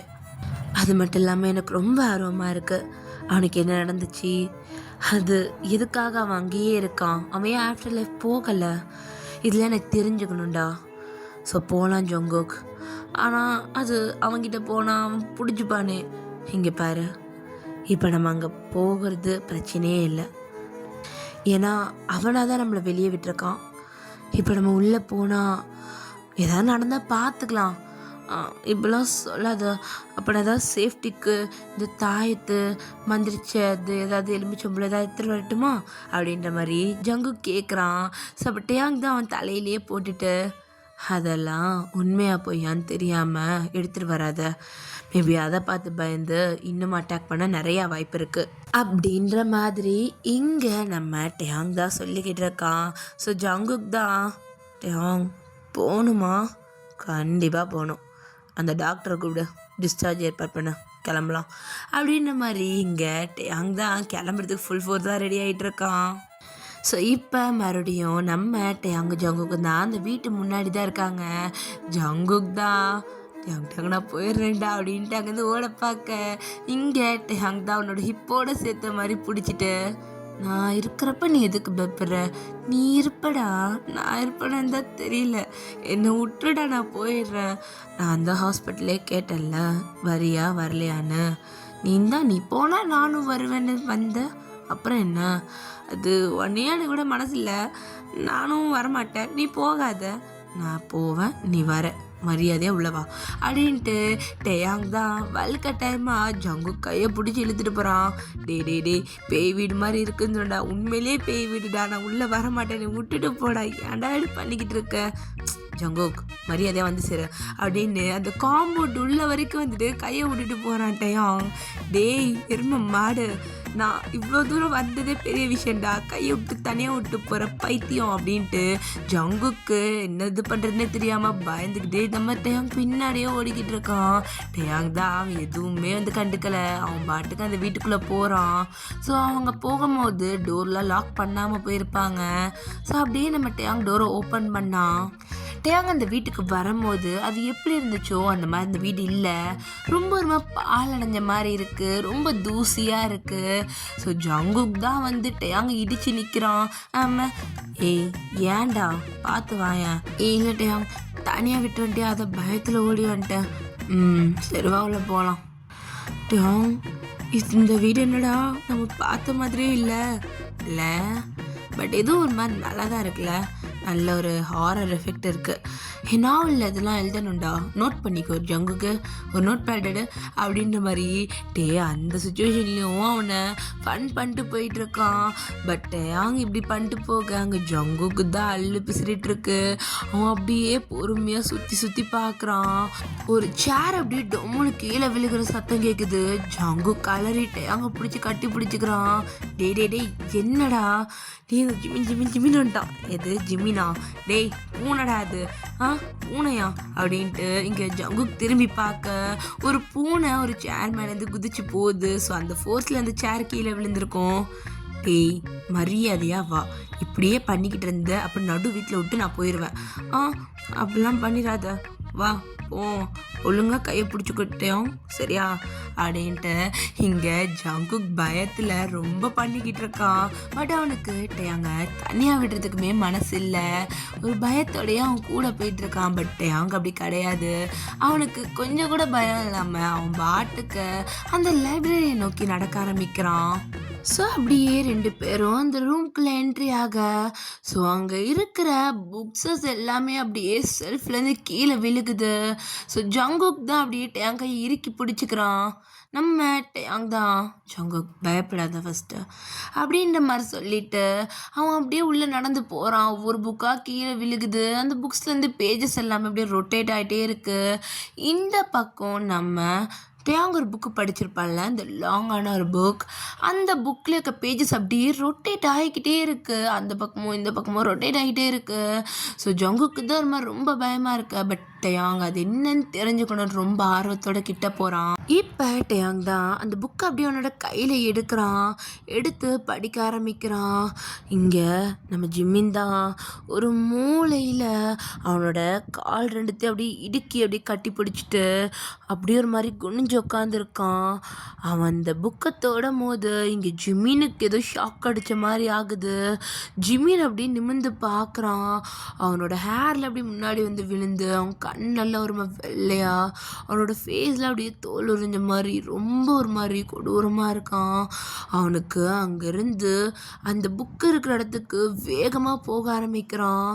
A: அது மட்டும் இல்லாமல் எனக்கு ரொம்ப ஆர்வமாக இருக்குது அவனுக்கு என்ன நடந்துச்சு, அது எதுக்காக அவன் அங்கேயே இருக்கான், அவன் ஏன் ஆஃப்டர் லைஃப் போகலை, இதில் எனக்கு தெரிஞ்சுக்கணும்டா. ஸோ போகலாம் ஜங்குக். ஆனால் அது அவன்கிட்ட போனால் அவன் பிடிச்சிப்பானே. இங்கே பாரு, இப்போ நம்ம அங்கே போகிறது பிரச்சனையே இல்லை. ஏன்னா அவனாக தான் நம்மளை வெளியே விட்டுருக்கான். இப்போ நம்ம உள்ளே போனால் ஏதாவது நடந்தால் பார்த்துக்கலாம். இப்படிலாம் சொல்லாத. அப்புறம் ஏதாவது சேஃப்டிக்கு இந்த தாயத்து மந்திரிச்சது ஏதாவது எலுமிச்சம்பளம் ஏதாவது எடுத்துகிட்டு வரட்டுமா அப்படின்ற மாதிரி ஜங்கு கேட்குறான். ஸோ அப்போ டேயாங் தான் அவன் தலையிலேயே போட்டுட்டு, அதெல்லாம் உண்மையாக பொய்யான்னு தெரியாமல் எடுத்துகிட்டு வராத, மேபி அதை பார்த்து பயந்து இன்னும் அட்டாக் பண்ண நிறையா வாய்ப்பு இருக்குது அப்படின்ற மாதிரி இங்கே நம்ம டேயாங் தான் சொல்லிக்கிட்டு இருக்கான். ஸோ ஜங்குக் தான், டேயாங் போகணுமா? கண்டிப்பாக போகணும், அந்த டாக்டரை கூப்பிடு, டிஸ்சார்ஜ் ஏற்பாடு பண்ண, கிளம்பலாம் அப்படின்ற மாதிரி இங்கே டேயாங் தான் கிளம்புறதுக்கு ஃபுல் ஃபோர்ஸ் தான் ரெடி ஆகிட்டு இருக்கான். ஸோ இப்போ மறுபடியும் நம்ம டேயாங் ஜங்குக்கு தான் அந்த வீட்டு முன்னாடி தான் இருக்காங்க. ஜங்குக் தான், டேயாங் டேயாங் நான் போயிடுறேன்டா அப்படின்ட்டு அங்கேருந்து ஓட பார்க்க, இங்கே டேயாங் தான் அவனோட ஹிப்போட சேர்த்த மாதிரி பிடிச்சிட்டு, நான் இருக்கிறப்ப நீ எதுக்கு பயப்படுற, நீ இருப்படா, நான் இருப்பேன்னு தான் தெரியல, என்னை விட்டுடா, நான் போயிடுறேன், நான் அந்த ஹாஸ்பிட்டலே கேட்டேன்ல வரியா வரலையான்னு, நீ போனால் நானும் வருவேன்னு வந்த, அப்புறம் என்ன, அது ஒன்னையானு கூட மனசில்ல, நானும் வரமாட்டேன், நீ போகாத, நான் போவேன், நீ வர, மரியாதையாக உள்ளவா அப்படின்ட்டு டேயாங் தான் வலுக்கட்டாயமாக ஜங்கு கையை பிடிச்சி இழுத்துட்டு போகிறான். டே பேய் வீடு மாதிரி இருக்குதுடா, உண்மையிலே பேய் வீடுடா, நான் உள்ளே வர மாட்டேன், நீ விட்டுட்டு போடா, ஏன்டா இப்படி பண்ணிக்கிட்டு இருக்க, ஜங்குக் மரியாதையாக வந்து சேரு அப்படின்னு அந்த காம்பவுண்ட் உள்ள வரைக்கும் வந்துட்டு கையை விட்டுட்டு போகிறான் டேயாங். டேய் எருமை மாடு, நான் இவ்வளோ தூரம் வந்ததே பெரிய விஷயம்டா, கையை விட்டு தனியாக விட்டு போகிற பைத்தியம் அப்படின்ட்டு ஜங்குக்கு என்ன இது பண்ணுறதுனே தெரியாமல் பயந்துக்கிட்டே நம்ம டேயாங் பின்னாடியே ஓடிக்கிட்டு இருக்கான். டேயாங் தான் அவன் எதுவுமே வந்து கண்டுக்கலை, அவன் பாட்டுக்கு அந்த வீட்டுக்குள்ளே போகிறான். ஸோ அவங்க போகும்போது டோர்லாம் லாக் பண்ணாமல் போயிருப்பாங்க. ஸோ அப்படியே நம்ம டேயாங் டோரை ஓப்பன் பண்ணான். டேயாங் அந்த வீட்டுக்கு வரும்போது அது எப்படி இருந்துச்சோ அந்த மாதிரி அந்த வீடு இல்லை, ரொம்ப ரொம்ப பால் அடைஞ்ச மாதிரி இருக்குது, ரொம்ப தூசியாக இருக்குது. ஸோ ஜங்குக் தான் வந்து டேயாங் இடித்து நிற்கிறான். ஆமாம், ஏய் ஏன்டா பார்த்து வாயேன், இல்லை டேயாங் தனியாக விட்டு வந்துட்டியா, அதை பயத்தில் ஓடி வந்துட்டேன், சரிவாவில் போகலாம். டேயாங் இந்த வீடு என்னடா நம்ம பார்த்த மாதிரியே இல்லை, பட் எதுவும் ஒரு மாதிரி நல்லா தான் இருக்குல்ல, நல்ல ஒரு ஹாரர் எஃபெக்ட் இருக்குது, நாவலில் இதெல்லாம் எழுதணும்டா, நோட் பண்ணிக்கோ ஜங்குக்கு, ஒரு நோட் பேடு அப்படின்ற மாதிரி அந்த சுச்சுவேஷன்லேயும் அவனை ஃபன் பண்ணிட்டு போயிட்டுருக்கான். பட் டேயாங் இப்படி பண்ணிட்டு போக அங்கே ஜங்குக்கு தான் அள்ளு பிசிறிட்டுருக்கு. அவன் அப்படியே பொறுமையாக சுற்றி பார்க்குறான். ஒரு சேர் அப்படியே டொம்முன்னு கீழே விழுகிற சத்தம் கேட்குது. ஜங்கு கலறிட்டு அங்கே பிடிச்சி கட்டி பிடிச்சிக்கிறான். டே என்னடா நீ ஜிமின்னு வந்துட்டான். எது ஜிமினா? டேய் பூனைடா அது, பூனையா அப்படின்ட்டு இங்கே ஜங்குக் திரும்பி பார்க்க ஒரு பூனை ஒரு சேர் மேலேருந்து குதிச்சு போகுது. ஸோ அந்த ஃபோர்ஸில் அந்த சேர் கீழே விழுந்திருக்கும். டேய் மரியாதையா வா, இப்படியே பண்ணிக்கிட்டு இருந்த அப்படி நடு வீட்டில் விட்டு நான் போயிடுவேன். அப்படிலாம் பண்ணிடாத, வா ஓ ஒழுங்காக கையை பிடிச்சிக்கிட்டோம் சரியா அப்படின்ட்டு இங்கே ஜங்குக் பயத்தில் ரொம்ப பண்ணிக்கிட்டு இருக்கான். பட் அவனுக்கு டேயாங்க தனியாக விடுறதுக்குமே மனசு இல்லை. ஒரு பயத்தோடையே அவன் கூட போயிட்டுருக்கான். பட் டேயாங்க அப்படி கிடையாது. அவனுக்கு கொஞ்சம் கூட பயம் இல்லாமல் அவன் பாட்டுக்கு அந்த லைப்ரரியை நோக்கி நடக்க ஆரம்பிக்கிறான். ஸோ அப்படியே 2 பேரும் அந்த ரூம்குள்ளே என்ட்ரி ஆக, ஸோ அங்கே இருக்கிற புக்ஸஸ் எல்லாமே அப்படியே செல்ஃப்லேருந்து கீழே விழுகுது. ஸோ ஜங்குக் தான் அப்படியே டேங்கை இறுக்கி பிடிச்சிக்கிறான். நம்ம டேயாங் தான், ஜங்குக் பயப்படாத ஃபஸ்ட்டு அப்படின்ற மாதிரி சொல்லிட்டு அவன் அப்படியே உள்ளே நடந்து போகிறான். ஒவ்வொரு புக்காக கீழே விழுகுது. அந்த புக்ஸ்லேருந்து பேஜஸ் எல்லாமே அப்படியே ரொட்டேட் ஆகிட்டே இருக்குது. இந்த பக்கம் நம்ம டேயாங் ஒரு புக்கு படிச்சிருப்பான்ல, இந்த லாங்கான ஒரு புக். அந்த புக்கில் இருக்க பேஜஸ் அப்படியே ரொட்டேட் ஆகிக்கிட்டே இருக்குது. அந்த பக்கமும் இந்த பக்கமும் ரொட்டேட் ஆகிட்டே இருக்குது. ஸோ ஜங்குக்கு தான் ஒரு மாதிரி ரொம்ப பயமாக இருக்குது. பட் டயாங் அது என்னன்னு தெரிஞ்சுக்கணும்னு ரொம்ப ஆர்வத்தோட கிட்ட போகிறான். இப்போ டயாங் தான் அந்த புக்கை அப்படியே அவனோட கையில் எடுக்கிறான். எடுத்து படிக்க ஆரம்பிக்கிறான். இங்கே நம்ம ஜிம்மின் தான் ஒரு மூலையில் அவனோட கால் ரெண்டுத்தையும் அப்படியே இடுக்கி அப்படியே கட்டி பிடிச்சிட்டு அப்படியே ஒரு மாதிரி குனிஞ்சு உட்காந்துருக்கான். அவன் அந்த புக்கை தொடும் போது இங்கே ஜிம்மினுக்கு ஏதோ ஷாக் அடித்த மாதிரி ஆகுது. ஜிம்மின் அப்படியே நிமிர்ந்து பார்க்குறான். அவனோட ஹேரில் அப்படியே முன்னாடி வந்து விழுந்து அவன் கண்ணெல்லாம் ஒரு மாதிரி வெள்ளையா, அவனோட ஃபேஸில் அப்படியே தோல் உறிஞ்ச மாதிரி ரொம்ப ஒரு மாதிரி கொடூரமாக இருக்கான். அவனுக்கு அங்கேருந்து அந்த புக்கு இருக்கிற இடத்துக்கு வேகமாக போக ஆரம்பிக்கிறான்.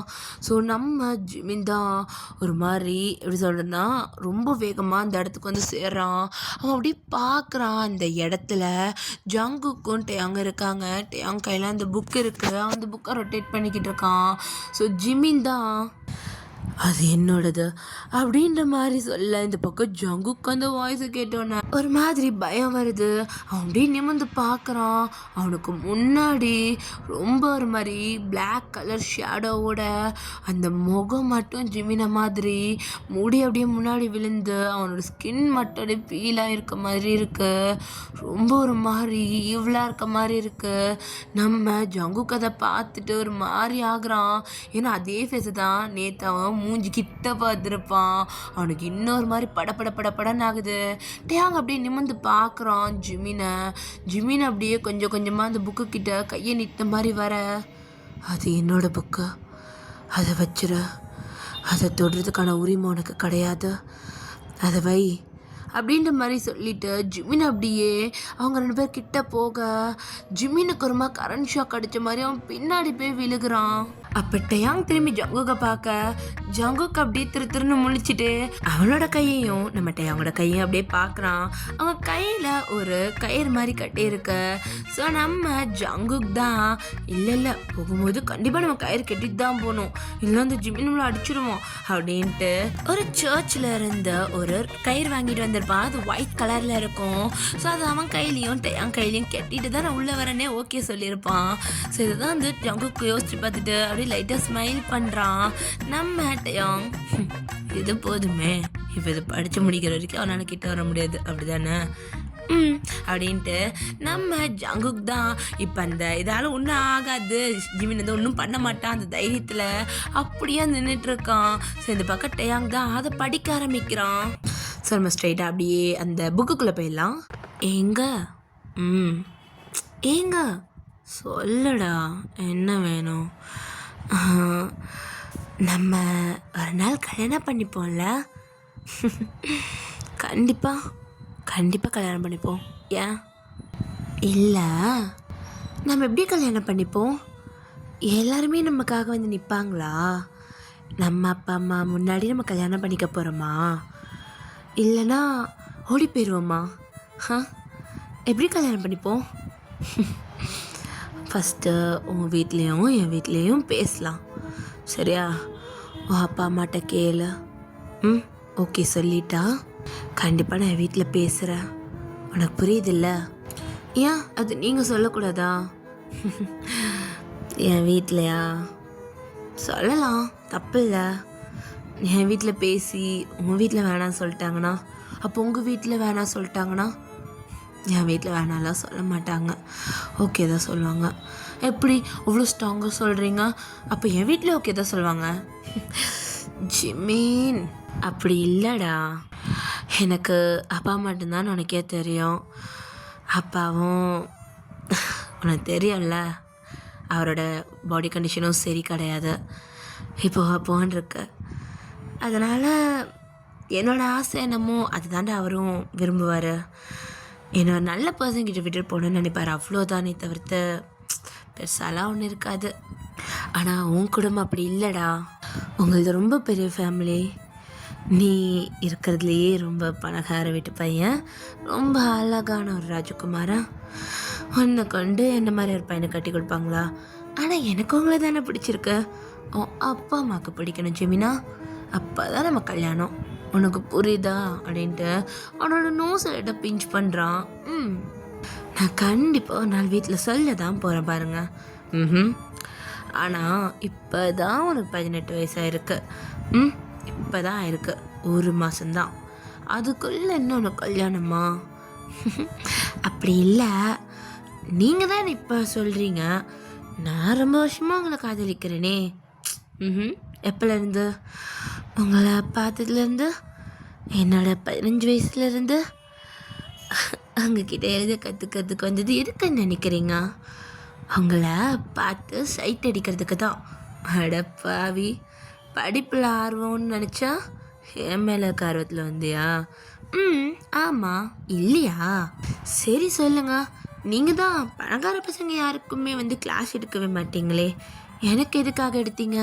A: ஸோ நம்ம ஜிமின் தான் ஒரு மாதிரி எப்படி சொல்கிறதுன்னா ரொம்ப வேகமாக அந்த இடத்துக்கு வந்து சேர்றான். அவன் அப்படி பார்க்குறான். அந்த இடத்துல ஜங்குக்கும் டேயாங் இருக்காங்க. டேயாங் கையில் அந்த புக் இருக்குது. அந்த புக்கை ரொட்டேட் பண்ணிக்கிட்டு இருக்கான். ஸோ ஜிமின் தான் அது என்னோடது அப்படின்ற மாதிரி சொல்ல இந்த பக்கம் ஜங்குக்கு அந்த வாய்ஸை கேட்டோன்னே ஒரு மாதிரி பயம் வருது. அவன் அப்படியே நிமிர்ந்து பார்க்குறான். அவனுக்கு முன்னாடி ரொம்ப ஒரு மாதிரி பிளாக் கலர் ஷேடோவோட அந்த முகம் மட்டும் ஜிமின மாதிரி முடி அப்படியே முன்னாடி விழுந்து அவனோட ஸ்கின் மட்டும் அப்படியே பீலாக இருக்க மாதிரி இருக்கு. ரொம்ப ஒரு மாதிரி ஈவலாக இருக்க மாதிரி இருக்கு. நம்ம ஜங்குக்கு அதை பார்த்துட்டு ஒரு மாதிரி ஆகுறான். ஏன்னா அதே ஃபேஸை தான் நேற்று அவன் மூஞ்சி கிட்ட பார்த்துருப்பான். அவனுக்கு இன்னொரு மாதிரி படன்னு ஆகுது. டேயாங் அப்படியே நிமிர்ந்து பார்க்குறான் ஜிமினை அப்படியே கொஞ்சம் கொஞ்சமாக அந்த புக்கு கிட்ட கையை நிட்ட மாதிரி வர, அது என்னோட புக்கு, அதை வச்சிட, அதை தொடுறதுக்கான உரிமை உனக்கு கிடையாது, அதை வை அப்படின்ற மாதிரி சொல்லிட்டு ஜிமின் அப்படியே அவங்க 2 பேர் கிட்ட போக ஜிமினுக்கு ஒரு மாதிரி கரண்ட் ஷாக் அடித்த மாதிரி அவன் பின்னாடி போய் விழுகிறான். அப்போ டேயாங் திரும்பி ஜங்குக்கை பார்க்க ஜங்குக்கு அப்படியே திருன்னு முழிச்சிட்டு அவனோட கையையும் நம்ம டேயாங்கோட கையையும் அப்படியே பார்க்குறான். அவன் கையில் ஒரு கயிறு மாதிரி கட்டியிருக்கு. ஸோ நம்ம ஜங்குக் தான் இல்லை போகும்போது கண்டிப்பாக நம்ம கயிறு கட்டிட்டு தான் போகணும், இல்லை அந்த ஜிமின் நம்மளை அடிச்சிடுவோம் அப்படின்ட்டு ஒரு சர்ச்சில் இருந்த ஒரு கயிறு வாங்கிட்டு வந்திருப்பான். அது ஒயிட் கலரில் இருக்கும். ஸோ அது அவன் கையிலையும் டேயாங் கையிலையும் கட்டிட்டு தான் நான் உள்ளே வரேனே ஓகே சொல்லியிருப்பான். ஸோ இதுதான் வந்து ஜங்குக்கு யோசிச்சு பார்த்துட்டு லைட்டாக ஸ்மைல் பண்ணுறான். நம்ம டேயாங் இது போதுமே, இப்போ இது படித்து முடிக்கிற வரைக்கும் அவனால் கிட்ட வர முடியாது அப்படிதானே அப்படின்ட்டு நம்ம ஜங்குக் தான் இப்போ அந்த இதால் ஒன்றும் ஆகாது, ஜிமின் வந்து ஒன்றும் பண்ண மாட்டான் அந்த தைரியத்தில் அப்படியே நின்றுட்டுருக்கான். ஸோ இந்த பக்கம் டேயாங் தான் அதை படிக்க ஆரம்பிக்கிறான். ஸோ நம்ம ஸ்ட்ரைட்டாக அப்படியே அந்த புக்குக்குள்ளே போயிடலாம். ஏங்க சொல்லடா என்ன வேணும்? நம்ம ஒரு நாள் கல்யாணம் பண்ணிப்போம்ல? கண்டிப்பாக கல்யாணம் பண்ணிப்போம். ஏன் இல்லை, நம்ம எப்படி கல்யாணம் பண்ணிப்போம்? எல்லாருமே நமக்காக வந்து நிற்பாங்களா? நம்ம அப்பா அம்மா முன்னாடி நம்ம கல்யாணம் பண்ணிக்க போகிறோமா, இல்லைன்னா ஓடி போயிடுவோமா? எப்படி கல்யாணம் பண்ணிப்போம்? ஃபஸ்ட்டு உங்கள் வீட்லேயும் என் வீட்லேயும் பேசலாம், சரியா? உன் அப்பா அம்மாட்ட கேளு. ஓகே சொல்லிட்டா கண்டிப்பாக நான் என் வீட்டில் பேசுகிறேன். உனக்கு புரியுதில்ல? ஏன் அது நீங்கள் சொல்லக்கூடாதா? என் வீட்லையா சொல்லலாம், தப்பு இல்லை. என் வீட்டில் பேசி உங்கள் வீட்டில் வேணான்னு சொல்லிட்டாங்கன்னா, அப்போ உங்கள் வீட்டில் வேணாம் சொல்லிட்டாங்கன்னா? என் வீட்டில் வேணாலாம் சொல்ல மாட்டாங்க, ஓகே தான் சொல்லுவாங்க. எப்படி அவ்வளோ ஸ்ட்ராங்காக சொல்கிறீங்க? அப்போ என் வீட்டில் ஓகே தான் சொல்லுவாங்க. ஜிமின் அப்படி இல்லைடா, எனக்கு அப்பா மட்டும்தான் உனக்கே தெரியும். அப்பாவும் உனக்கு தெரியும்ல, அவரோட பாடி கண்டிஷனும் சரி கிடையாது, இப்போ அப்போன்னு இருக்கு. அதனால் என்னோடய ஆசை என்னமோ அதுதாண்டா அவரும் விரும்புவார். என்னோட நல்ல பர்சன் கிட்ட விட்டுட்டு போகணுன்னு நினைப்பார், அவ்வளோதானே தவிர்த்து பெருசாலாம் ஒன்றும் இருக்காது. ஆனால் உன் குடும்பம் அப்படி இல்லைடா, உங்களது ரொம்ப பெரிய ஃபேமிலி. நீ இருக்கிறதுலையே ரொம்ப பணக்கார வீட்டு பையன், ரொம்ப அழகான ஒரு ராஜகுமாரா. உன்னை கொண்டு என்ன மாதிரி ஒரு பையனை கட்டி கொடுப்பாங்களா? ஆனால் எனக்கு உங்களை தானே பிடிச்சிருக்கு. அப்பா அம்மாவுக்கு பிடிக்கணும் ஜெமினா, அப்போ தான் நம்ம கல்யாணம், உனக்கு புரியுதா அப்படின்ட்டு அவனோட நோஸில் பிஞ்ச் பண்ணுறான். நான் கண்டிப்பாக ஒரு நாள் வீட்டில் சொல்ல தான் போகிறேன் பாருங்க. ஆனால் இப்போ தான் உனக்கு 18 வயசாயிருக்கு. இப்போ தான் இருக்கு, 1 மாதம்தான். அதுக்குள்ளே இன்னொன்று கல்யாணமா? அப்படி இல்லை, நீங்கள் தான் இப்போ சொல்கிறீங்க. நான் ரொம்ப வருஷமாக உங்களை காதலிக்கிறேனே. ம். எப்போலேருந்து? உங்களை பார்த்ததுலேருந்து, என்னோட 15 வயசுலேருந்து. உங்ககிட்ட எழுத கற்றுக்கிறதுக்கு வந்தது எதுக்குன்னு நினைக்கிறீங்க? அவங்கள பார்த்து சைட் அடிக்கிறதுக்கு தான். அடப்பாவி, படிப்பில் ஆர்வம்னு நினச்சா என் மேலே இருக்க ஆர்வத்தில் வந்தியா? ஆமாம். இல்லையா? சரி சொல்லுங்க. நீங்கள் தான் பணக்கார பசங்க யாருக்குமே வந்து கிளாஸ் எடுக்கவே மாட்டீங்களே, எனக்கு எதுக்காக எடுத்தீங்க?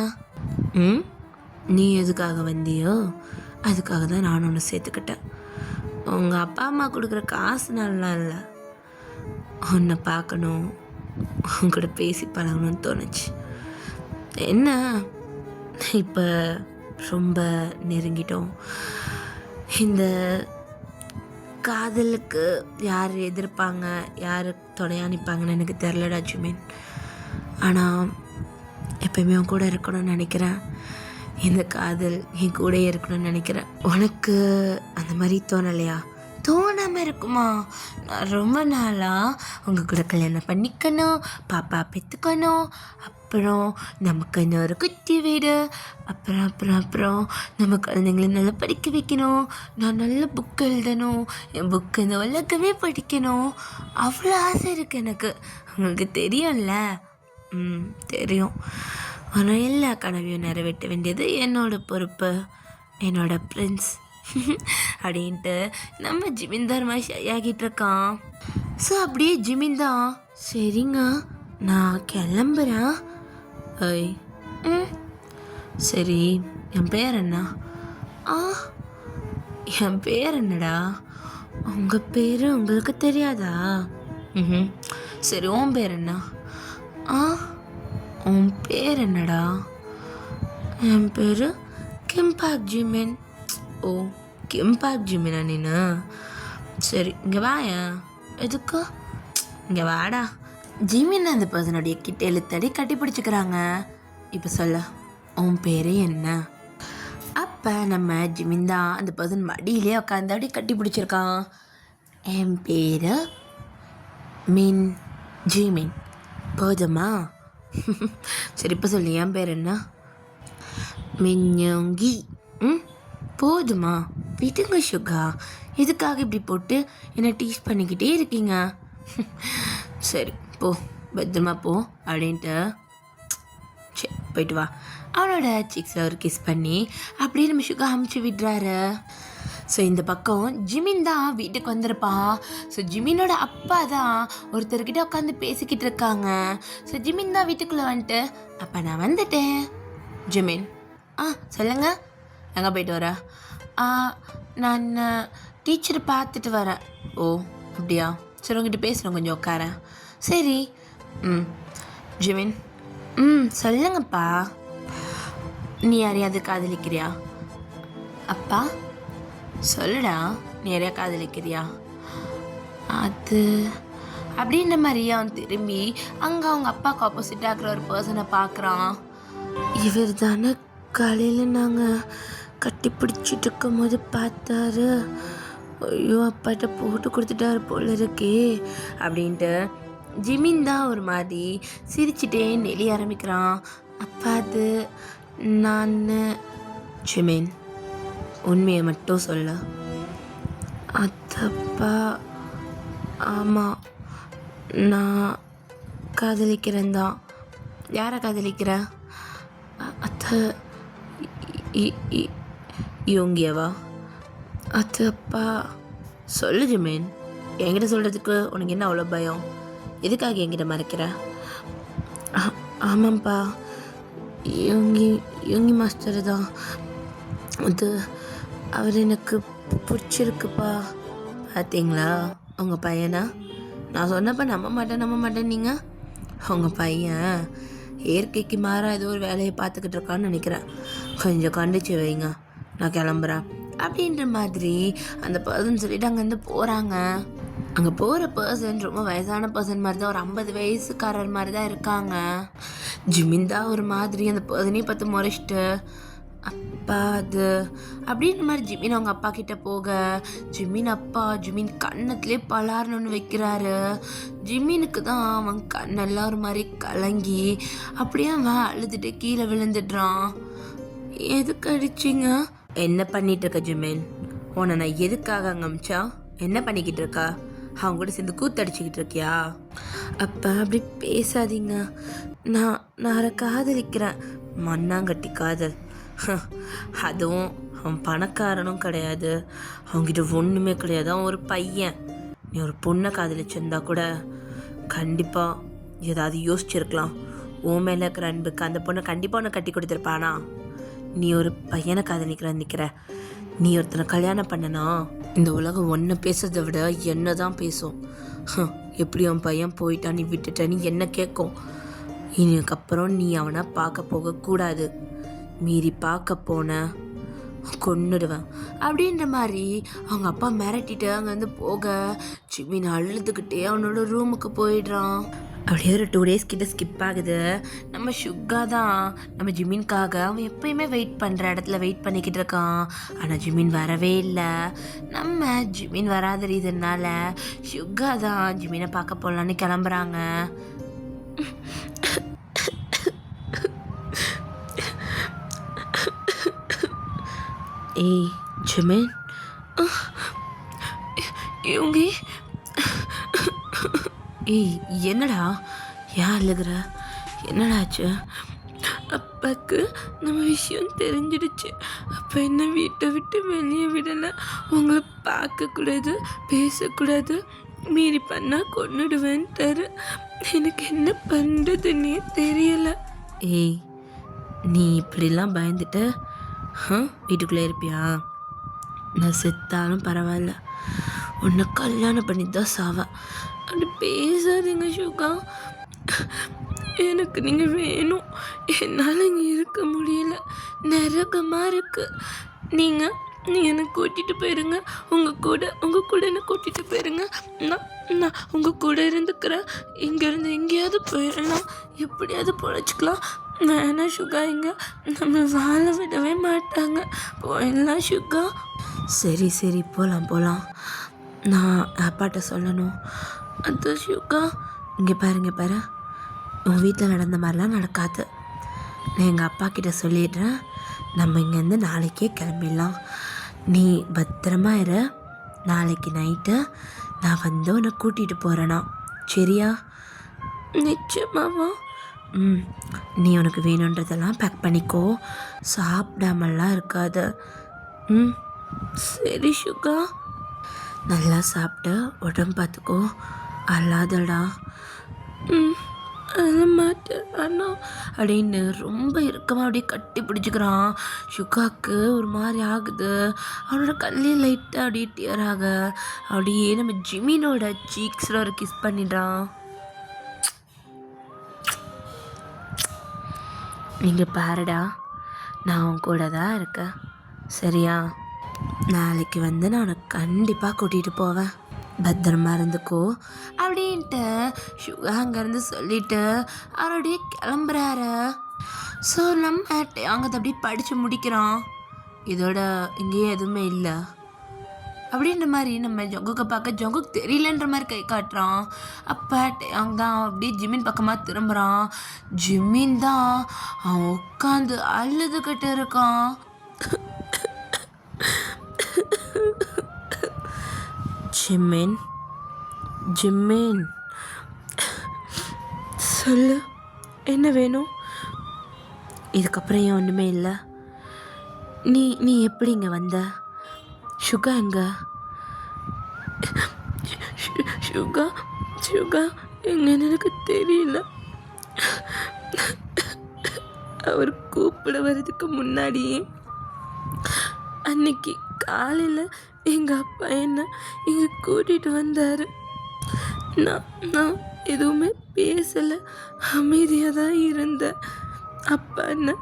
A: நீ எதுக்காக வந்தியோ அதுக்காக தான் நான் ஒன்று சேர்த்துக்கிட்டேன். உங்கள் அப்பா அம்மா கொடுக்குற காசு நல்லா இல்லை, உன்னை பார்க்கணும், உன் கூட பேசி பழகணும்னு தோணுச்சு. என்ன இப்போ ரொம்ப நெருங்கிட்டோம். இந்த காதலுக்கு யார் எதிர்ப்பாங்க, யார் துணையாக நிற்பாங்கன்னு எனக்கு தெரிலடா ஜிமின். ஆனால் எப்பயுமே உன் கூட இருக்கணும்னு நினைக்கிறேன். இந்த காதல் என் கூட இருக்கணும்னு நினைக்கிறேன். உனக்கு அந்த மாதிரி தோணலையா? தோணாமல் இருக்குமா? நான் ரொம்ப நாளாக உங்கள் கூட கல்யாணம் பண்ணிக்கணும், பாப்பா பெற்றுக்கணும், அப்புறம் நமக்கு இன்னொரு குட்டி வீடு, அப்புறம் அப்புறம் அப்புறம் நம்ம குழந்தைங்களை நல்லா படிக்க வைக்கணும், நான் நல்ல புக்கு எழுதணும், என் புக்கு இந்த உலகமே படிக்கணும், அவ்வளோ ஆசை இருக்குது எனக்கு. உங்களுக்கு தெரியும்ல? தெரியும். ஆனால் எல்லா கனவையும் நிறைவேற்ற வேண்டியது என்னோட பொறுப்பு, என்னோட பிரின்ஸ் அப்படின்ட்டு நம்ம ஜிமின்தார் மாதிரி ஷையாகிட்டு இருக்கான். ஸோ அப்படியே ஜிமின்தான், சரிங்க நான் கிளம்புறேன். ஐய் சரி, என் பேர் என்ன? என் பேர் என்னடா? உங்கள் பேர் உங்களுக்கு தெரியாதா? சரி, உன் பேர் என்ன? உன் பேர் என்னடா? என் பேர் கிம்பாக் ஜிமின். ஓ, கிம்பாக் ஜிமினா நீனு? சரி, இங்கே வாயா. எதுக்கு? இங்கே வாடா. ஜிமின் அந்த பர்சனுடைய கிட்ட எழுத்தடி கட்டி பிடிச்சிக்கிறாங்க. இப்போ சொல்ல, உன் பேர் என்ன? அப்போ நம்ம ஜிமின் தான் அந்த பர்சன் மடியிலே உட்காந்து அப்படி கட்டி பிடிச்சிருக்கான். என் பேர் மின் ஜிமின், போதுமா? சரி, இப்போ சொல்லி என் பேர் என்ன? மின்யோங்கி. போதுமா? விடுங்க சுகா, எதுக்காக இப்படி போட்டு என்னை டீஸ் பண்ணிக்கிட்டே இருக்கீங்க? சரி போ, பத்திரமா போ அப்படின்ட்டு சரி போயிட்டு வா. அவனோட சிக்ஸில் ஒரு கிஸ் பண்ணி அப்படியே நம்ம சுகா அமுச்சு விடுறாரு. ஸோ இந்த பக்கம் ஜிமின் தான் வீட்டுக்கு வந்திருப்பான். ஸோ ஜிமினோட அப்பா தான் ஒருத்தர்கிட்ட உட்காந்து பேசிக்கிட்டு இருக்காங்க. ஸோ ஜிமின் தான் வீட்டுக்குள்ளே வந்துட்டு, அப்போ நான் வந்துட்டேன். ஜிமின், சொல்லுங்க, எங்கே போயிட்டு வர? நான் டீச்சரை பார்த்துட்டு வரேன். ஓ அப்படியா, சரி உங்ககிட்ட பேசுகிறேன், கொஞ்சம் உட்காரேன். சரி. ஜிமின், சொல்லுங்கப்பா. நீ யாரையாவது காதலிக்கிறியா? அப்பா சொல்லுடா, நீ யாரையா காதலிக்கிறியா? அது அப்படின்ற மாதிரியே அவன் திரும்பி அங்கே அவங்க அப்பாவுக்கு ஆப்போசிட்டாக இருக்கிற ஒரு பர்சனை பார்க்குறான். இவர் தானே காலையில் நாங்கள் கட்டி பிடிச்சிட்டு இருக்கும் போது பார்த்தாரு. ஐயோ, அப்பாட்ட போட்டு கொடுத்துட்டாரு போல இருக்கே அப்படின்ட்டு ஜிமின் தான் ஒரு மாதிரி சிரிச்சுட்டே நெளிய ஆரம்பிக்கிறான். அப்பா அது நான். ஜிமின், உண்மையை மட்டும் சொல்ல. அதப்பா, ஆமாம் நான் காதலிக்கிறேன் தான். யாரை காதலிக்கிற? அத்தை யோங்கியவா? அது அப்பா. சொல்லு ஜிமின், என்கிட்ட சொல்கிறதுக்கு உனக்கு என்ன அவ்வளோ பயம்? எதுக்காக என்கிட்ட மறைக்கிற? ஆமாம்ப்பா, யோங்கி மாஸ்டர் தான். அது அவர் எனக்கு பிடிச்சிருக்குப்பா. பார்த்தீங்களா உங்கள் பையனா? நான் சொன்னப்போ நம்ப மாட்டேன் நீங்கள். உங்கள் பையன் இயற்கைக்கு மாறாக ஏதோ ஒரு வேலையை பார்த்துக்கிட்டு இருக்கான்னு நினைக்கிறேன். கொஞ்சம் கண்டிச்சு வைங்க, நான் கிளம்புறேன் அப்படின்ற மாதிரி அந்த பர்சன் சொல்லிட்டு அங்கேருந்து போகிறாங்க. அங்கே போகிற பர்சன் ரொம்ப வயசான பர்சன் மாதிரி தான், ஒரு 50 வயசுக்காரர் மாதிரி தான் இருக்காங்க. ஜிமின் தான் ஒரு மாதிரி அந்த பர்சனையும் பார்த்து முறைச்சிட்டு, அப்பா அது அப்படின்னு மாதிரி ஜிமின் அவங்க அப்பா கிட்ட போக ஜிமின் அப்பா ஜிமின் கண்ணத்துலேயே பலாரணுன்னு வைக்கிறாரு. ஜிமினுக்கு தான் அவன் கண்ணெல்லாம் ஒரு மாதிரி கலங்கி அப்படியே அவன் அழுதுட்டு கீழே விழுந்துடுறான். எதுக்கு அடிச்சிங்க? என்ன பண்ணிட்டு இருக்க ஜிமின்? உன்னை நான் எதுக்காக அங்கே அமிச்சா? என்ன பண்ணிக்கிட்டு இருக்கா? அவங்க கூட சேர்ந்து கூத்தடிச்சுக்கிட்டு இருக்கியா? அப்பா அப்படி பேசாதீங்க. நான் அவரை காதலிக்கிறேன். மண்ணாங்கட்டி காதல். அதுவும் அவன் பணக்காரனும் கிடையாது, அவங்ககிட்ட ஒன்றுமே கிடையாது. அவன் ஒரு பையன். நீ ஒரு பொண்ணை காதலிச்சிருந்தா கூட கண்டிப்பாக ஏதாவது யோசிச்சிருக்கலாம். உன் மேலே இருக்கிற அன்புக்கு அந்த பொண்ணை கண்டிப்பாக உன்னை கட்டி கொடுத்துருப்பானா? நீ ஒரு பையனை நிற்கிற. நீ ஒருத்தனை கல்யாணம் பண்ணனா இந்த உலகம் ஒன்றை பேசுறதை விட என்ன தான் பேசும். எப்படி அவன் பையன் போயிட்டான், நீ விட்டுட்ட, நீ என்ன கேட்கும். இதுக்கப்புறம் நீ அவனை பார்க்க போகக்கூடாது. மீறி பார்க்க போன கொன்னுடுவேன் அப்படின்ற மாதிரி அவங்க அப்பா மிரட்டிட்டு அங்கேருந்து போக ஜிமின் அழுதுகிட்டே அவனோட ரூமுக்கு போயிடுறான். அப்படியே ஒரு 2 days கிட்ட ஸ்கிப் ஆகுது. நம்ம சுகா தான் நம்ம ஜிமின்காக அவன் எப்பயுமே வெயிட் பண்ணுற இடத்துல வெயிட் பண்ணிக்கிட்டு இருக்கான். ஆனால் ஜிமின் வரவே இல்லை. நம்ம ஜிமின் வராத ரீசன்னால சுகா தான் ஜிமினை பார்க்க போகலான்னு கிளம்புறாங்க. ஏய் ஜிமின், இவங்க ஏய் என்னடா ஏன் அழுகிற? என்னடாச்சு? அப்பாவுக்கு நம்ம விஷயம் தெரிஞ்சிடுச்சு. அப்போ என்ன வீட்டை விட்டு வெளியே விடலை. உங்களை பார்க்கக்கூடாது, பேசக்கூடாது, மீறி பண்ணால் கொன்னுடுவேன்ட்டாரு. எனக்கு என்ன பண்ணுறதுன்னே தெரியலை. ஏய் நீ இப்படிலாம் பயந்துட்ட வீட்டுக்குள்ளே இருப்பியா? நான் செத்தாலும் பரவாயில்ல, உன்னை கல்யாணம் பண்ணி தான் சாவேன். அப்படி பேசாதீங்க சுகா. எனக்கு நீங்கள் வேணும். என்னால் இங்கே இருக்க முடியல, நரகமாக இருக்குது. நீங்கள் என்னை கூட்டிகிட்டு போயிருங்க. உங்கள் கூட என்னை கூட்டிகிட்டு போயிருங்க. நான் உங்கள் கூட இருந்துக்கிறேன். இங்கேருந்து எங்கேயாவது போயிடலாம், எப்படியாவது பொழைச்சிக்கலாம். வேணாம் சுகா, இங்கே நம்ம வாழ விடவே மாட்டாங்க. போயிடலாம் சுகா. சரி போகலாம். நான் அப்பாட்ட சொல்லணும். அது சுகா, இங்கே பாரு, உன் வீட்டில் நடந்த மாதிரிலாம் நடக்காது. நான் எங்கள் அப்பா கிட்ட சொல்லிடுறேன். நம்ம இங்கேருந்து நாளைக்கே கிளம்பிடலாம். நீ பத்திரமா இரு. நாளைக்கு நைட்டு நான் வந்து உன்னை கூட்டிகிட்டு போகிறேனா? சரியா? நிச்சயமாவா? நீ உனக்கு வேணுன்றதெல்லாம் பேக் பண்ணிக்கோ. சாப்பிடாமலாம் இருக்காது. சரி சுகா. நல்லா சாப்பிட்டு உடம்பு பார்த்துக்கோ. அல்லாதடா. அழ மாட்டேன் அண்ணா அப்படின்னு ரொம்ப இறுக்கமாக அப்படியே கட்டி பிடிச்சிக்கிறான். சுகாவுக்கு ஒரு மாதிரி ஆகுது. அவனோட கல்லே லைட்டாக அப்படியே டியராக அப்படியே நம்ம ஜிமினோட சீக்ஸில் ஒரு கிஸ் பண்ணிடுறான். நீங்கள் பாருடா, நான் உன் கூட தான் இருக்கேன், சரியா? நாளைக்கு வந்து நான் உனக்கு கண்டிப்பாக கூட்டிகிட்டு போவேன். பத்திரமா இருந்துக்கோ அப்படின்ட்டு சுகா அங்கேருந்து சொல்லிட்டு அவருடைய கிளம்புறாரு. ஸோ நம்ம அங்கே அப்படியே படித்து முடிக்கிறோம். இதோட இங்கேயே எதுவுமே இல்லை அப்படின்ற மாதிரி நம்ம ஜங்குக்கை பார்க்க ஜங்குக்கு தெரியலன்ற மாதிரி கை காட்டுறான். அப்போ டேயாங் தான் அப்படியே ஜிமின் பக்கமாக திரும்புகிறான். ஜிமின் தான் அவன் உட்காந்து அழுதுகிட்டு இருக்கான். ஜிமின் சொல்லு, என்ன வேணும்? இதுக்கப்புறம் ஏன் ஒன்றுமே இல்லை. நீ எப்படி இங்கே வந்த? சுகா எங்க? சுகா எங்கன்னு எனக்கு தெரியல. அவர் கூப்பிட வர்றதுக்கு முன்னாடியே அன்னைக்கு காலையில் எங்கள் அப்பா என்ன இங்கே கூட்டிகிட்டு வந்தார். நான் எதுவுமே பேசலை, அமைதியாக தான் இருந்தேன். அப்பா என்னை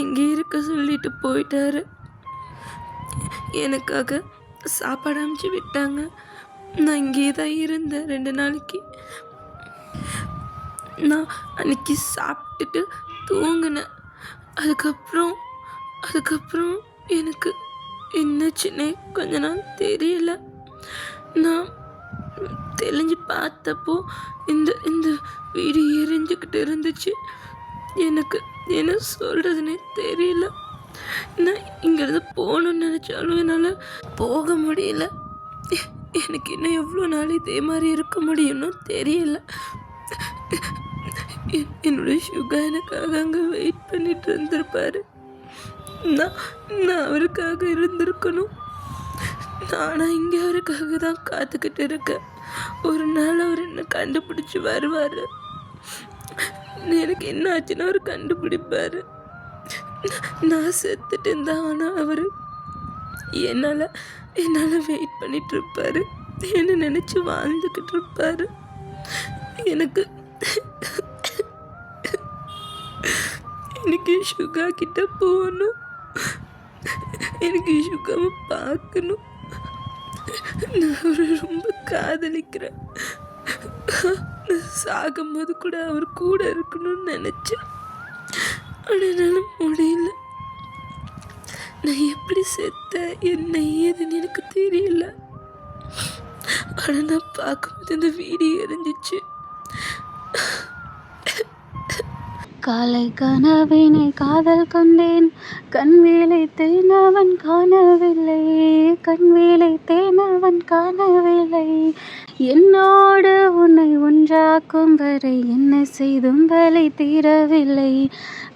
A: இங்கே இருக்க சொல்லிட்டு போயிட்டாரு. எனக்காக சாப்பாடு அனுப்பிச்சி விட்டாங்க. நான் இங்கே தான் இருந்தேன் 2 நாளைக்கு. நான் அன்னைக்கு சாப்பிட்டுட்டு தூங்கினேன். அதுக்கப்புறம் அதுக்கப்புறம் எனக்கு என்னாச்சுன்னே கொஞ்ச நாள் தெரியல. நான் தெளிஞ்சு பார்த்தப்போ இந்த இந்த வீடு எரிஞ்சுக்கிட்டு இருந்துச்சு. எனக்கு என்ன சொல்கிறதுனே தெரியல. நான் இங்கேருந்து போகணுன்னு நினச்சாலும் என்னால் போக முடியல. எனக்கு இன்னும் எவ்வளோ நாள் இதே மாதிரி இருக்க முடியும்னு தெரியல. என்னோட சுகா எனக்காக அங்கே வெயிட் பண்ணிட்டு இருந்திருப்பாரு. நான் நான் அவருக்காக இருந்திருக்கணும். நானும் இங்கே அவருக்காக தான் காத்துக்கிட்டு இருக்கேன். ஒரு நாள் அவர் என்ன கண்டுபிடிச்சி வருவார். எனக்கு என்ன ஆச்சுன்னா அவர் கண்டுபிடிப்பார். நான் செத்துட்டேன் தான். ஆனால் அவர் என்னால் வெயிட் பண்ணிட்டு இருப்பார். என்ன நினச்சி வாழ்ந்துக்கிட்டு இருப்பார். எனக்கு எனக்கு சுகா கிட்ட போகணும். எனக்கு சுகாவை பார்க்கணும். நான் அவரை ரொம்ப காதலிக்கிறேன். சாகும்போது கூட அவர் கூட இருக்கணும்னு நினச்சேன். ஆனால் என்னால் முடியல. நான் எப்படி செத்தேன் என்ன ஏதுன்னு எனக்கு தெரியல. ஆனால் நான் பார்க்கும்போது இந்த வீடியோ எரிஞ்சிச்சு.
B: காலை கனவினை காதல் கொண்டேன், கண்வேலை தேனவன் காணவில்லை, கண்வேலை தேனவன் காணவில்லை. என்னோடு உன்னை ஒன்றாக்கும் வரை என்ன செய்தும் வேலை தீரவில்லை.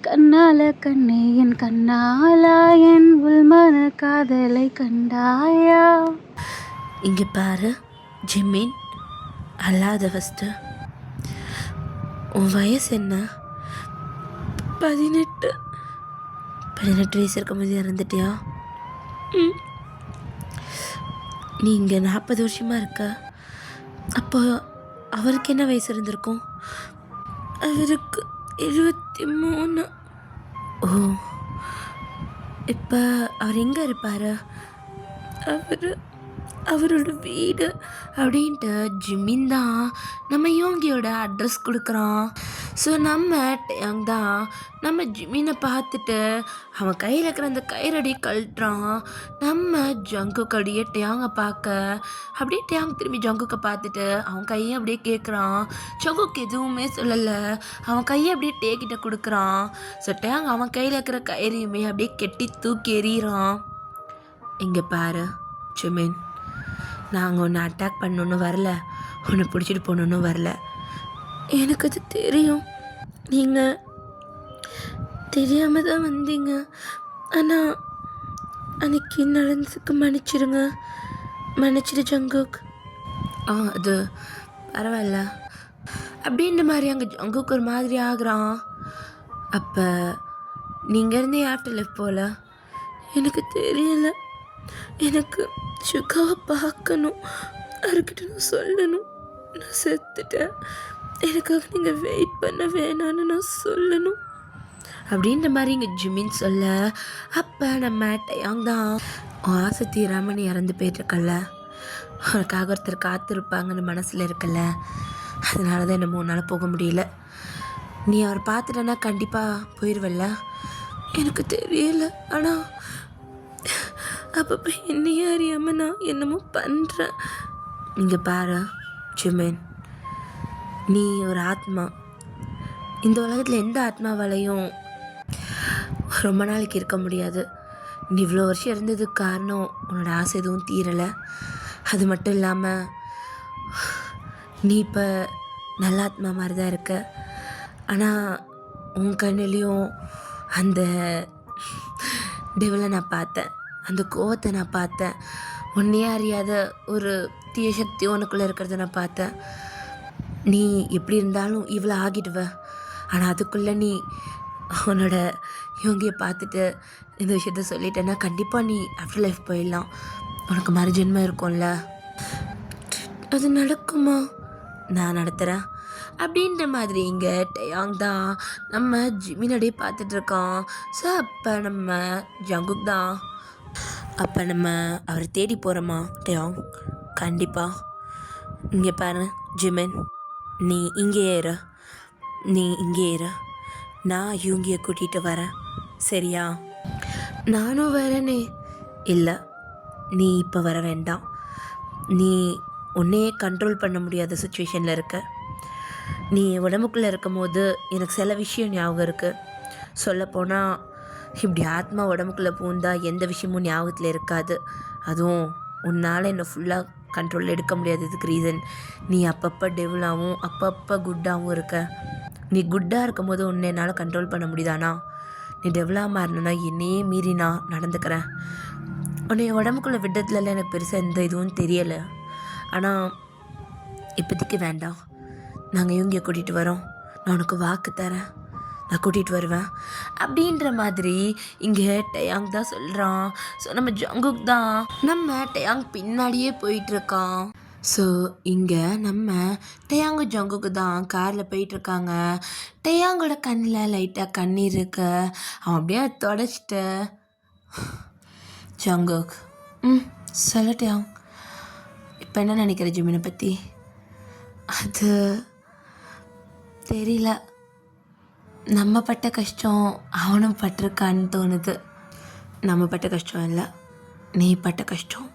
B: கண்ணால கண்ணே என் கண்ணாலா என் உள்மன காதலை கண்டாயா.
A: இங்கே பாரு ஜிமின், அல்லாத ஃபஸ்ட்டு உன் வயசு என்ன? 18 வயசு இருக்கும்போது இறந்துட்டியா? நீ இங்கே 40 வருஷமாக இருக்க. அப்போ அவருக்கு என்ன வயசு இருந்திருக்கும்? அவருக்கு 23. ஓ, இப்போ அவர் எங்கே இருப்பார்? அவரோட வீடு அப்படின்ட்டு ஜிமின் தான் நம்ம யோங்கியோட அட்ரஸ் கொடுக்குறான். ஸோ நம்ம டேங் தான் நம்ம ஜிமினை பார்த்துட்டு அவன் கையில் இருக்கிற அந்த கயிறடியை கழட்டுறான். நம்ம ஜங்குக்கு அப்படியே டேங்கை பார்க்க அப்படியே டேங் திரும்பி ஜங்குக்கை பார்த்துட்டு அவன் கையை அப்படியே கேட்குறான். ஜங்குக்கு எதுவுமே சொல்லலை. அவன் கையை அப்படியே டேக்கிட்ட கொடுக்குறான். ஸோ டேங் அவன் கையில் இருக்கிற கயிறையுமே அப்படியே கெட்டி தூக்கி எறிகிறான். இங்கே பாரு ஜிமின், நாங்கள் உன்னை அட்டாக் பண்ணணுன்னு வரல, உன்னை பிடிச்சிட்டு போகணுன்னு வரல. எனக்கு அது தெரியும். நீங்கள் தெரியாமல் தான் வந்தீங்க. ஆனால் அன்னைக்கு நடந்ததுக்கு மன்னிச்சிடு ஜங்குக். அது பரவாயில்ல அப்படின்ற மாதிரி அங்கே ஜங்குக் ஒரு மாதிரி ஆகுறான். அப்போ நீங்கள் இருந்தே ஆஃப்டர் லைஃப் போல? எனக்கு தெரியலை. எனக்கு சுகாவை பார்க்கணும். அவர்கிட்ட நான் சொல்லணும் நான் செத்துட்டேன், எனக்காக நீங்கள் வெயிட் பண்ண வேணான்னு நான் சொல்லணும் அப்படின்ற மாதிரி இங்கே ஜிமின் சொல்ல, அப்போ நம்ம டயாங் தான் ஆசை தீராமல் நீ இறந்து போயிட்டுருக்கல்ல, உனக்காக ஒருத்தர் காத்திருப்பாங்கன்னு மனசில் இருக்கல, அதனால தான் என்ன 3 நாள் போக முடியல. நீ அவர் பார்த்துட்டேன்னா கண்டிப்பாக போயிடுவல்ல? எனக்கு தெரியல. ஆனால் அப்பப்போ என்னையே அறியாமல் நான் என்னமோ பண்ணுறேன். இங்கே பாரு ஜிமின், நீ ஒரு ஆத்மா. இந்த உலகத்தில் எந்த ஆத்மாவாலையும் ரொம்ப நாளைக்கு இருக்க முடியாது. நீ இவ்வளோ வருஷம் இருந்ததுக்கு காரணம் உன்னோட ஆசை எதுவும் தீரலை. அது மட்டும் இல்லாமல் நீ இப்போ நல்ல ஆத்மா மாதிரி தான் இருக்க. ஆனால் உன் கண்ணிலையும் அந்த டெவலை நான் பார்த்தேன், அந்த கோவத்தை நான் பார்த்தேன். உன்னையே அறியாத ஒரு தீய சக்தி உனக்குள்ளே இருக்கிறத நான் பார்த்தேன். நீ எப்படி இருந்தாலும் இவ்வளோ ஆகிடுவ. ஆனால் அதுக்குள்ளே நீ உன்னோட யோகியை பார்த்துட்டு இந்த விஷயத்த சொல்லிட்டேன்னா கண்டிப்பாக நீ ஆஃப்டர் லைஃப் போயிடலாம். உனக்கு மறுஜென்மம் இருக்கும்ல. அது நடக்குமா? நான் நடத்துகிறேன் அப்படின்ற மாதிரி இங்கே டயாங் தான் நம்ம ஜிமினோடய பார்த்துட்ருக்கோம். ஸோ அப்போ நம்ம ஜங்குக் தான் அப்போ நம்ம அவரை தேடி போகிறோமா டயாங்? கண்டிப்பாக. இங்கே பாரு ஜிமின், நீ இங்கே இரு, நான் யூங்கியை கூட்டிகிட்டு வரேன், சரியா? நானும் வரேனே. இல்லை, நீ இப்போ வர வேண்டாம். நீ உன்னையே கண்ட்ரோல் பண்ண முடியாத சுச்சுவேஷனில் இருக்க. நீ உடம்புக்குள்ளே இருக்கும் போது எனக்கு சில விஷயம் ஞாபகம் இருக்குது. சொல்லப்போனால் இப்படி ஆத்மா உடம்புக்குள்ளே பூந்தா எந்த விஷயமும் ஞாபகத்தில் இருக்காது. அதுவும் உன்னால் என்னை ஃபுல்லாக கண்ட்ரோலில் எடுக்க முடியாததுக்கு ரீசன் நீ அப்பப்போ டெவலாகவும் அப்பப்போ குட்டாகவும் இருக்க. நீ குட்டாக இருக்கும் போது உன்னை என்னால் கண்ட்ரோல் பண்ண முடியுதானா? நீ டெவலாக மாறினா என்னையே மீறி நான் நடந்துக்கிறேன். உன்னை உடம்புக்குள்ளே விடுறதுல எனக்கு பெருசாக எந்த இதுவும் தெரியலை. ஆனால் இப்போதைக்கு வேண்டாம். நாங்கள் இவங்க கூட்டிகிட்டு வரோம். நான் உனக்கு வாக்கு தரேன், நான் கூட்டிகிட்டு வருவேன் அப்படின்ற மாதிரி இங்கே டயாங் தான் சொல்கிறான். ஸோ நம்ம ஜங்குக் தான் நம்ம டயாங் பின்னாடியே போயிட்டுருக்கான். ஸோ இங்கே நம்ம டயாங்கு ஜங்குக்கு தான் காரில் போயிட்டுருக்காங்க. டயாங்கோட கண்ணில் லைட்டாக கண்ணீர் இருக்கு. அவன் அப்படியே தொடச்சிட்டு, ஜங்குக் சொல்ல டயாங், இப்போ என்ன நினைக்கிற ஜிமினை பற்றி? அது தெரியல. நம்ம பட்ட கஷ்டம் அவனும் பட்டிருக்கான்னு தோணுது. நம்ம பட்ட கஷ்டம் இல்லை, நீ பட்ட கஷ்டம்.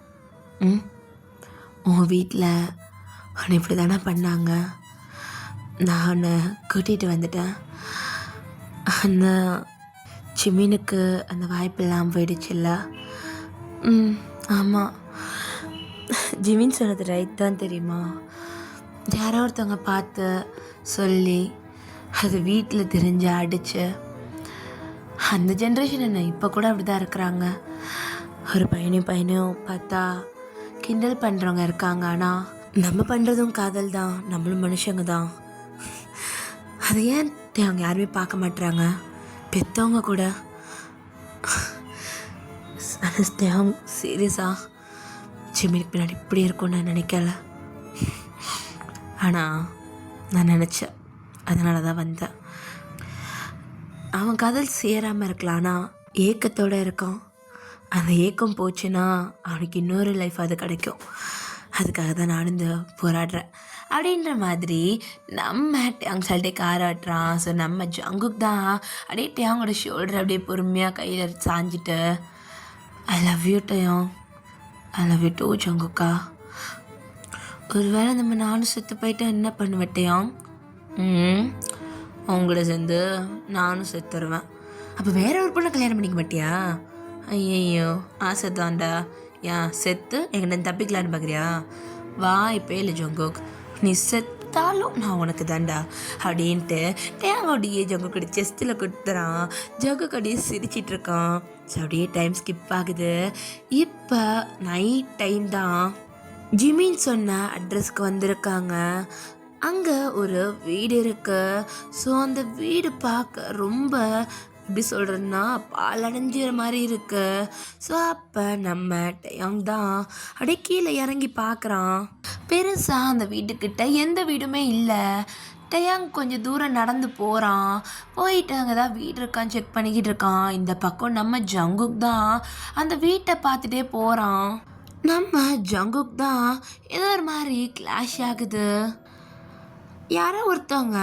A: உன் வீட்டில் அவனை இப்படி தானே பண்ணாங்க. நான் அவனை கூட்டிகிட்டு வந்துட்டேன். அந்த சிமினுக்கு அந்த வாய்ப்பு இல்லாமல் போயிடுச்சுல்ல. ஆமாம், ஜிமின் சொன்னது ரைட் தான் தெரியுமா. யாரோ ஒருத்தவங்க பார்த்து சொல்லி அது வீட்டில் தெரிஞ்சு அடித்து அந்த ஜென்ரேஷன் என்ன இப்போ கூட அப்படி தான் இருக்கிறாங்க. ஒரு பையனையும் பார்த்தா கிண்டல் பண்ணுறவங்க இருக்காங்க. ஆனால் நம்ம பண்ணுறதும் காதல் தான், நம்மளும் மனுஷங்க தான். அதை ஏன் அவங்க யாருமே பார்க்க மாட்டுறாங்க, பெற்றவங்க கூட. சீரியஸாக ஜிமினுக்கு பின்னாடி இப்படி இருக்கும்னு நான் நினைக்கல. ஆனால் நான் நினச்சேன், அதனால தான் வந்தேன். அவன் காதல் சேராமல் இருக்கலாம், ஆனால் ஏக்கத்தோடு இருக்கான். அந்த ஏக்கம் போச்சுன்னா அவனுக்கு இன்னொரு லைஃப் அது கிடைக்கும். அதுக்காக தான் நான் இந்த போராடுறேன் அப்படின்ற மாதிரி நம்ம டேங் சொல்லிட்டு காராட்டுறான். ஸோ நம்ம ஜங்குக் தான் அப்படியே டேங்கோட ஷோல்டர் அப்படியே பொறுமையாக கையில் சாஞ்சிட்டு, I love you Taehyung, I love you too ஜங்குக்கா. ஒருவேளை நம்ம நானும் செத்து போயிட்டு என்ன பண்ணுவேட்டையாங்? அவங்கள சேர்ந்து நானும் செத்துருவேன். அப்போ வேற ஒரு பொண்ணை கல்யாணம் பண்ணிக்க மாட்டியா? ஐயோ ஆசை தான்டா. ஏன் செத்து எங்கிட்ட தப்பிக்கலான்னு பார்க்குறியா? வா இப்போ இல்லை ஜங்குக், நீ செத்தாலும் நான் உனக்கு தான்டா அப்படின்ட்டு டேங்கோடைய ஜங்குக்கடி செஸ்ட்டில் கொடுத்துறான். ஜங்குக்கடியே சிரிச்சிட்டு இருக்கான். ஸோ அப்படியே டைம் ஸ்கிப் ஆகுது. இப்போ நைட் டைம் தான். ஜிமின் சொன்ன அட்ரஸ்க்கு வந்திருக்காங்க. அங்கே ஒரு வீடு இருக்கு. ஸோ அந்த வீடு பார்க்க ரொம்ப எப்படி சொல்கிறதுன்னா பாலடைஞ்சிற மாதிரி இருக்கு. ஸோ அப்போ நம்ம டயாங் தான் அப்படியே கீழே இறங்கி பார்க்குறான். பெருசாக அந்த வீட்டுக்கிட்ட எந்த வீடுமே இல்லை. டயாங் கொஞ்சம் தூரம் நடந்து போகிறான். போயிட்டு அங்கே தான் வீடு இருக்கான்னு செக் பண்ணிக்கிட்டு இருக்கான். இந்த பக்கம் நம்ம ஜங்குக் தான் அந்த வீட்டை பார்த்துட்டே போகிறான். நம்ம ஜங்குக் தான் ஏதோ ஒரு மாதிரி கிளாஷ் ஆகுது. யாரோ ஒருத்தவங்க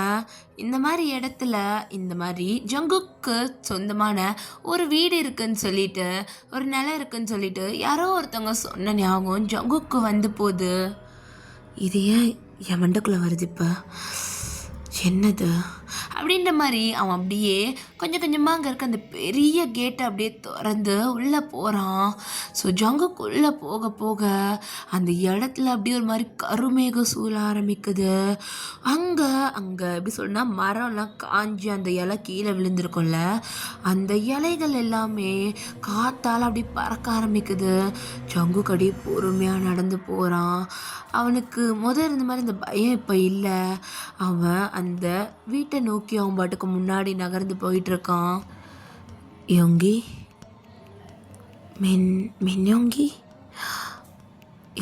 A: இந்த மாதிரி இடத்துல இந்த மாதிரி ஜங்குக்கு சொந்தமான ஒரு வீடு இருக்குன்னு சொல்லிட்டு, ஒரு நிலம் இருக்குன்னு சொல்லிட்டு யாரோ ஒருத்தவங்க சொன்ன ஞாபகம் ஜங்குக்கு வந்து போகுது. இது ஏன் என் மண்டக்குள்ளே வருது இப்போ? என்னது அப்படின்ற மாதிரி அவன் அப்படியே கொஞ்சம் கொஞ்சமாக அங்கே இருக்க அந்த பெரிய கேட்டை அப்படியே திறந்து உள்ளே போகிறான். ஸோ ஜங்குக்குள்ளே போக போக அந்த இடத்துல அப்படியே ஒரு மாதிரி கருமேகம் சூழ ஆரம்பிக்குது. அங்கே எப்படி சொன்னா மரம்லாம் காஞ்சி அந்த இலை கீழே விழுந்திருக்கும்ல, அந்த இலைகள் எல்லாமே காத்தால் அப்படி பறக்க ஆரம்பிக்குது. ஜங்குக்கு அப்படியே பொறுமையாக நடந்து போகிறான். அவனுக்கு இருந்த மாதிரி இந்த பயம் இப்போ இல்லை. அவன் அந்த வீட்டை நோக்கி அவன் பாட்டுக்கு முன்னாடி நகர்ந்து போயிட்டுருக்கான். யோங்கி, மின்யோங்கி,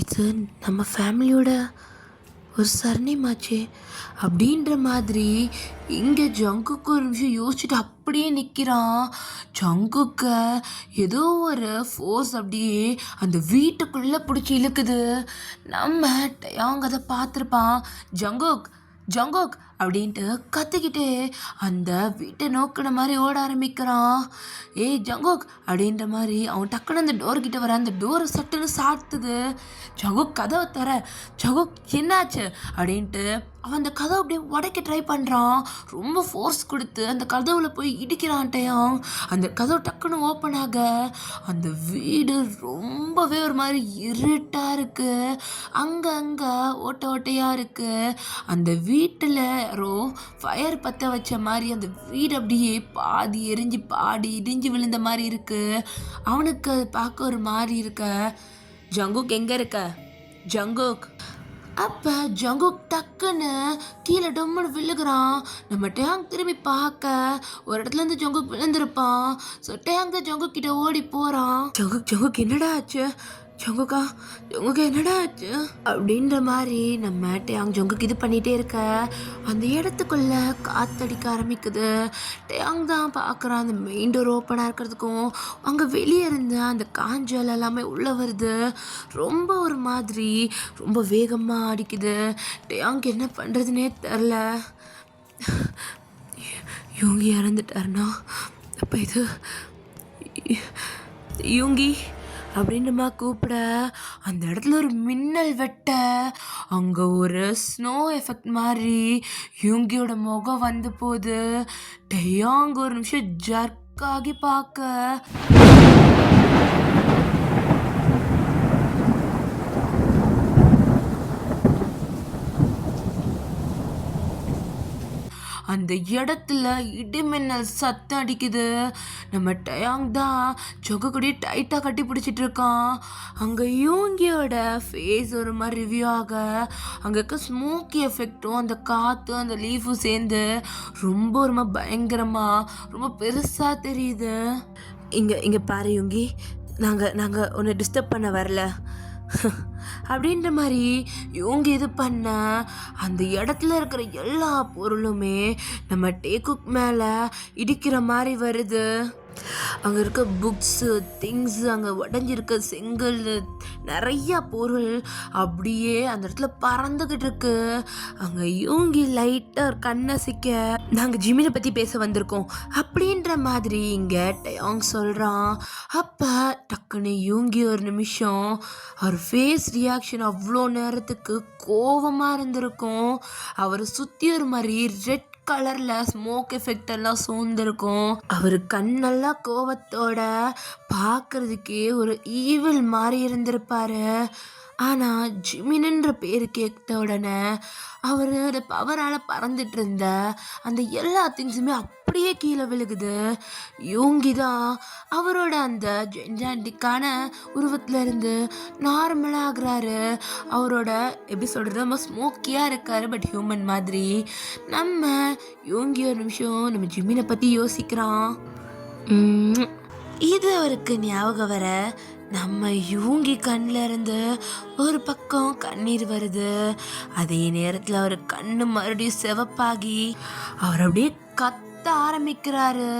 A: இது நம்ம ஃபேமிலியோட ஒரு சர்நேமாச்சே அப்படின்ற மாதிரி இங்கே ஜங்குக்கு ஒரு நிமிஷம் யோசிச்சுட்டு அப்படியே நிற்கிறான். ஜங்குக்க ஏதோ ஒரு ஃபோர்ஸ் அப்படியே அந்த வீட்டுக்குள்ளே பிடிச்சி இழுக்குது. நம்ம டயாங் அதை பார்த்துருப்பான். ஜங்குக் அப்படின்ட்டு கத்திக்கிட்டே அந்த வீட்டை நோக்கின மாதிரி ஓட ஆரம்பிக்கிறான். ஏய் ஜங்குக் அப்படின்ற மாதிரி அவன் டக்குன்னு அந்த டோர்கிட்ட வர அந்த டோரை சட்டுன்னு சாத்துது. ஜங்குக் கதவை தர, ஜங்குக் என்னாச்சு அப்படின்ட்டு அவன் அந்த கதவை அப்படியே உடைக்க ட்ரை பண்ணுறான். ரொம்ப ஃபோர்ஸ் கொடுத்து அந்த கதவுல போய் இடிக்கிறான்ட்டையான். அந்த கதவு டக்குன்னு ஓப்பன் ஆக அந்த வீடு ரொம்பவே ஒரு மாதிரி இருட்டாக இருக்குது. அங்கே ஓட்டை ஓட்டையாக இருக்குது. அந்த வீட்டில் யாரோ ஃபயர் பற்ற வச்ச மாதிரி அந்த வீடு அப்படியே பாதி எரிஞ்சு பாடி இடிஞ்சு விழுந்த மாதிரி இருக்குது. அவனுக்கு அது பார்க்க ஒரு மாதிரி இருக்க. ஜங்குக் எங்கே இருக்க ஜங்குக்? அப்போ ஜங்குக் டக்குன்னு கீழே டொம்முன்னு விழுகிறான். நம்ம டேங்க் திரும்பி பார்க்க ஒரு இடத்துல இருந்து ஜங்குக் விழுந்திருப்பான். ஸோ டேங்க் தான் ஜங்குக் கிட்ட ஓடி போகிறான். ஜங்குக் என்னடா ஆச்சு? ஜங்குக்கா என்னடா ஆச்சு அப்படின்ற மாதிரி நம்ம டேங் ஜங்குக் இது பண்ணிகிட்டே இருக்க அந்த இடத்துக்குள்ள காத்தடிக்க ஆரம்பிக்குது. டேங் தான் பார்க்குறான் அந்த மெயின் டோர் ஓப்பனாக இருக்கிறதுக்கும் அங்கே வெளியே இருந்த அந்த காஞ்சல் எல்லாமே உள்ளே வருது. ரொம்ப ஒரு மாதிரி ரொம்ப வேகமாக அடிக்குது. டேங்க் என்ன பண்ணுறதுனே தெரில. யூங்கி இறந்துட்டாருனா அப்போ இது யூங்கி அப்படின்னுமா கூப்பிட அந்த இடத்துல ஒரு மின்னல் வெட்ட அங்கே ஒரு ஸ்னோ எஃபெக்ட் மாதிரி யூங்கியோட முகம் வந்து போகுது. டேயாங் ஒரு நிமிஷம் ஜர்க்காகி பார்க்க அந்த இடத்துல இடிமின்னல் சத்தம் அடிக்குது. நம்ம டயாங் தான் ஜங்குக்கூடயே டைட்டாக கட்டி பிடிச்சிட்டு இருக்கான். அங்கே யூங்கியோட ஃபேஸ் ஒரு மாதிரி ரிவ்யூ ஆக அங்கே இருக்க ஸ்மோக்கி எஃபெக்டும் அந்த காற்றும் அந்த லீஃபும் சேர்ந்து ரொம்ப ஒரு மாதிரி பயங்கரமாக ரொம்ப பெருசாக தெரியுது. இங்கே பாரு யூங்கி, நாங்கள் உன்னை டிஸ்டர்ப் பண்ண வரல அப்படின்ற மாதிரி இவங்க இது பண்ண அந்த இடத்துல இருக்கிற எல்லா பொருளுமே நம்ம டேகுக் மேலே இடிக்கிற மாதிரி வருது. அங்கே இருக்க புக்ஸு திங்ஸு அங்கே உடஞ்சிருக்க செங்கல் நிறையா பொருள் அப்படியே அந்த இடத்துல பறந்துக்கிட்டு இருக்கு. அங்கே யூங்கி லைட்டாக ஒரு கண்ணசிக்க நாங்கள் ஜிமினை பற்றி பேச வந்திருக்கோம் அப்படின்ற மாதிரி இங்கே டயாங் சொல்கிறான். அப்போ டக்குன்னு யூங்கி ஒரு நிமிஷம் அவர் ஃபேஸ் ரியாக்ஷன் அவ்வளோ நேரத்துக்கு கோபமாக இருந்திருக்கும். அவரை சுற்றி ஒரு மாதிரி ரெட் கலரில் ஸ்மோக் எஃபெக்ட் எல்லாம் சூழ்ந்திருக்கும். அவர் கண்ணெல்லாம் கோவத்தோட பார்க்கறதுக்கே ஒரு ஈவில் மாதிரி இருந்திருப்பாரு. ஆனால் ஜிமின்ன்ற பேர் கேட்ட உடனே அவரோட பவரால் பறந்துட்டு இருந்த அந்த எல்லா திங்ஸுமே அப்படியே கீழே விழுகுது. யூங்கி தான் அவரோட அந்த ஜென்ஜாண்டிக்கான உருவத்தில் இருந்து நார்மலாகிறாரு. அவரோட எப்படி சொல்கிறது, நம்ம ஸ்மோக்கியாக இருக்காரு பட் ஹியூமன் மாதிரி. நம்ம யூங்கி ஒரு நிமிஷம் நம்ம ஜிமினை பற்றி யோசிக்கிறான். இது அவருக்கு ஞாபகம் வர நம்ம யூங்கி கண்ணில் இருந்து ஒரு பக்கம் கண்ணீர் வருது. அதே நேரத்தில் அவர் கண்ணு மறுபடியும் சிவப்பாகி அவர் அப்படியே கத்த ஆரம்பிக்கிறாரு.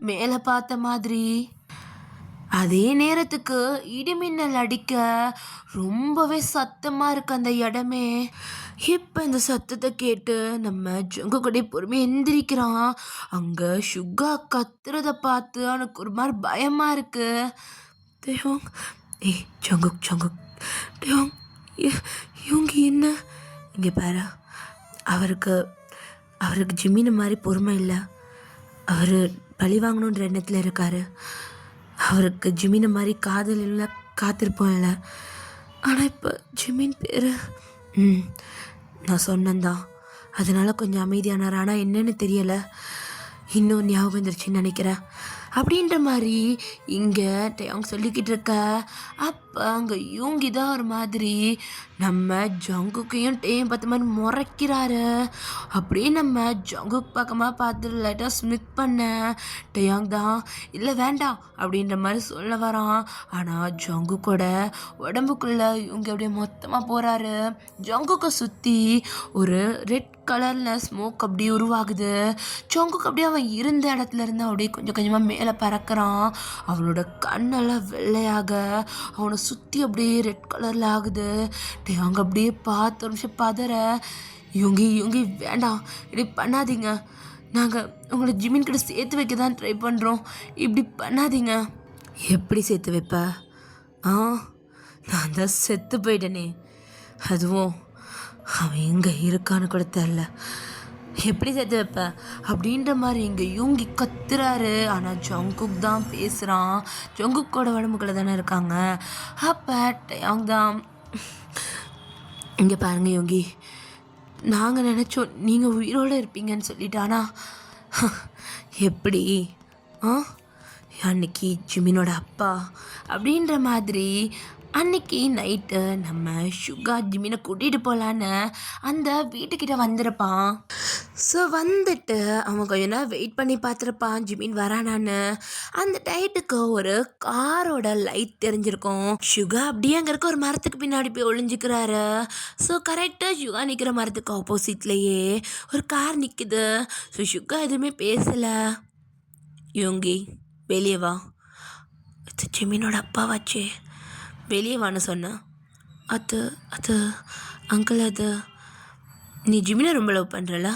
A: மேலே பார்த்த மாதிரி அதே நேரத்துக்கு இடிமின்னல் அடிக்க ரொம்பவே சத்தமாக இருக்கு அந்த இடமே. இப்போ இந்த சத்தத்தை கேட்டு நம்ம ஜங்குக்கூட பொறுமையாக எந்திரிக்கிறான். அங்கே சுகா கத்துறத பார்த்து அவனுக்கு ஒரு மாதிரி பயமாக இருக்கு. டேயோங் ஏய் ஜங்குக் டேயோங் இவங்க என்ன இங்கே பாரு, அவருக்கு ஜிமின் மாதிரி பொறுமை இல்லை. அவர் பழி வாங்கணுன்ற எண்ணத்தில் இருக்கார். அவருக்கு ஜிமினை மாதிரி காதல் இல்லை, காத்திருப்போம் இல்லை. ஆனால் இப்போ ஜிமின் பேர் நான் சொன்னேன்தான், அதனால் கொஞ்சம் அமைதியானார். ஆனால் என்னன்னு தெரியலை, இன்னும் ஞாபகம் வந்துருச்சுன்னு நினைக்கிறேன் அப்படின்ற மாதிரி இங்கே டேயாங் சொல்லிக்கிட்டு இருக்க. அப்போ அங்கே யூங்கி தான் ஒரு மாதிரி நம்ம ஜங்குக்கையும் டேயும் பார்த்த மாதிரி முறைக்கிறாரு. அப்படியே நம்ம ஜங்குக் பக்கமாக பார்த்து லைட்டாக ஸ்மித் பண்ண டேயாங் தான் இல்லை வேண்டாம் அப்படின்ற மாதிரி சொல்ல வரான். ஆனால் ஜங்குக்கோட உடம்புக்குள்ளே இவங்க அப்படியே மொத்தமாக போகிறாரு. ஜங்குக்கை சுற்றி ஒரு ரெட் கலரில் ஸ்மோக் அப்படியே உருவாகுது. ஜங்குக் அப்படியே அவன் இருந்த இடத்துல இருந்து அப்படியே கொஞ்சம் கொஞ்சமாக மேலே பறக்கிறான். அவனோட கண்ணெல்லாம் வெள்ளையாக அவனை சுற்றி அப்படியே ரெட் கலரில் ஆகுது. அவங்க அப்படியே பார்த்து ஒரு நிமிஷம் பதற, இவங்க வேண்டாம், இப்படி பண்ணாதீங்க, நாங்கள் உங்களை ஜிமின் கிட்ட சேர்த்து வைக்க தான் ட்ரை பண்ணுறோம், இப்படி பண்ணாதீங்க. எப்படி சேர்த்து வைப்ப? நான் தான் செத்து போயிட்டேனே, அதுவும் அவன் எங்கே இருக்கான்னு கூட தெரில, எப்படி சேர்த்து வைப்ப அப்படின்ற மாதிரி இங்கே யூங்கி கத்துறாரு. ஆனால் ஜங்குக் தான் பேசுகிறான். ஜங்குக்கோட உடம்புக்குள்ள தானே இருக்காங்க. அப்போ அவங்க தான், இங்கே பாருங்க யோங்கி, நாங்கள் நினச்சோம் நீங்கள் உயிரோடு இருப்பீங்கன்னு சொல்லிட்டு, ஆனால் எப்படி அன்னைக்கு ஜிமினோட அப்பா அப்படின்ற மாதிரி அன்னைக்கு நைட்டு நம்ம சுகா ஜிமினை கூட்டிகிட்டு போகலான்னு அந்த வீட்டுக்கிட்ட வந்திருப்பான். ஸோ வந்துட்டு அவன் கொஞ்ச நேரம் வெயிட் பண்ணி பார்த்துருப்பான் ஜிமின் வரானான்னு. அந்த டைட்டுக்கு ஒரு காரோட லைட் தெரிஞ்சிருக்கும். சுகா அப்படியே அங்கே இருக்க ஒரு மரத்துக்கு பின்னாடி போய் ஒளிஞ்சிக்கிறாரு. ஸோ கரெக்டாக சுகா நிற்கிற மரத்துக்கு ஆப்போசிட்லேயே ஒரு கார் நிற்குது. ஸோ சுகா எதுவுமே பேசலை. யோங்கி வெளியே வா, இது ஜிமினோட அப்பாவாச்சே, வெளியே வான்னு சொன்னேன். அது அங்கிள், அது நீ ஜிமினை ரொம்ப லவ் பண்ணுறல?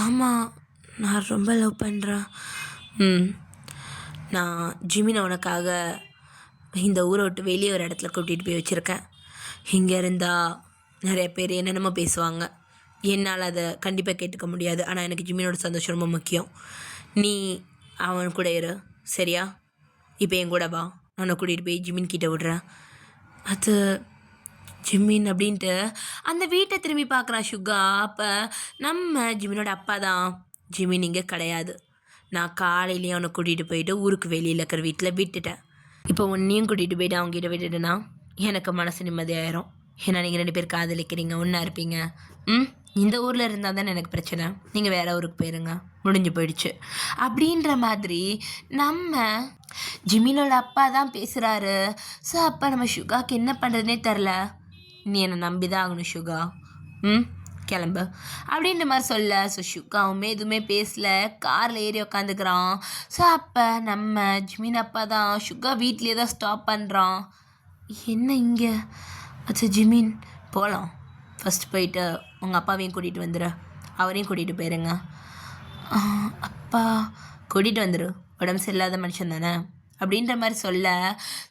A: ஆமாம், நான் ரொம்ப லவ் பண்ணுறேன். நான் ஜிமினை உனக்காக இந்த ஊரை விட்டு வெளியே ஒரு இடத்துல கூட்டிகிட்டு போய் வச்சுருக்கேன். இங்கே இருந்தால் நிறைய பேர் என்னென்னமோ பேசுவாங்க, என்னால் அதை கண்டிப்பாக கேட்டுக்க முடியாது. ஆனால் எனக்கு ஜிமினோட சந்தோஷம் ரொம்ப முக்கியம். நீ அவன் கூட இரு, சரியா? இப்போ என் கூட வா, நான் கூட்டிகிட்டு போய் ஜிமின் கிட்ட விடுறேன். அது ஜிமின் அப்படின்ட்டு அந்த வீட்டை திரும்பி பார்க்குறான் சுகா. அப்போ நம்ம ஜிமினோட அப்பா தான். ஜிமின் இங்கே கிடையாது. நான் காலையிலேயே அவனை கூட்டிகிட்டு போயிட்டு ஊருக்கு வெளியில் இருக்கிற வீட்டில் விட்டுட்டேன். இப்போ உன்னையும் கூட்டிகிட்டு போயிட்டு அவங்ககிட்ட விட்டுட்டேன்னா எனக்கு மனசு நிம்மதியாயிரும். ஏன்னா நீங்கள் 2 பேர் காதலிக்கிறீங்க, ஒன்றா இருப்பீங்க. இந்த ஊரில் இருந்தால் தானே எனக்கு பிரச்சனை, நீங்கள் வேறு ஊருக்கு போயிருங்க, முடிஞ்சு போயிடுச்சு அப்படின்ற மாதிரி நம்ம ஜிமினோட அப்பா தான் பேசுகிறாரு. ஸோ அப்போ நம்ம சுகாவுக்கு என்ன பண்ணுறதுனே தெரில. நீ என்னை நம்பி தான் ஆகணும் சுகா, கிளம்பு அப்படின்ற மாதிரி சொல்ல. ஸோ சுகாவுமே எதுவுமே பேசலை, காரில் ஏறி உக்காந்துக்கிறான். ஸோ அப்போ நம்ம ஜிமின் அப்பா தான் சுகா வீட்லேயே தான் ஸ்டாப் பண்ணுறான். என்ன இங்கே? அச்சா ஜிமின், போகலாம், ஃபஸ்ட் போயிட்டு உங்கள் அப்பாவையும் கூட்டிகிட்டு வந்துடு, அவரையும் கூட்டிகிட்டு போயிருங்க. அப்பா கூட்டிகிட்டு வந்துடு, உடம்பு சரியில்லாத மனுஷன் தானே அப்படின்ற மாதிரி சொல்ல.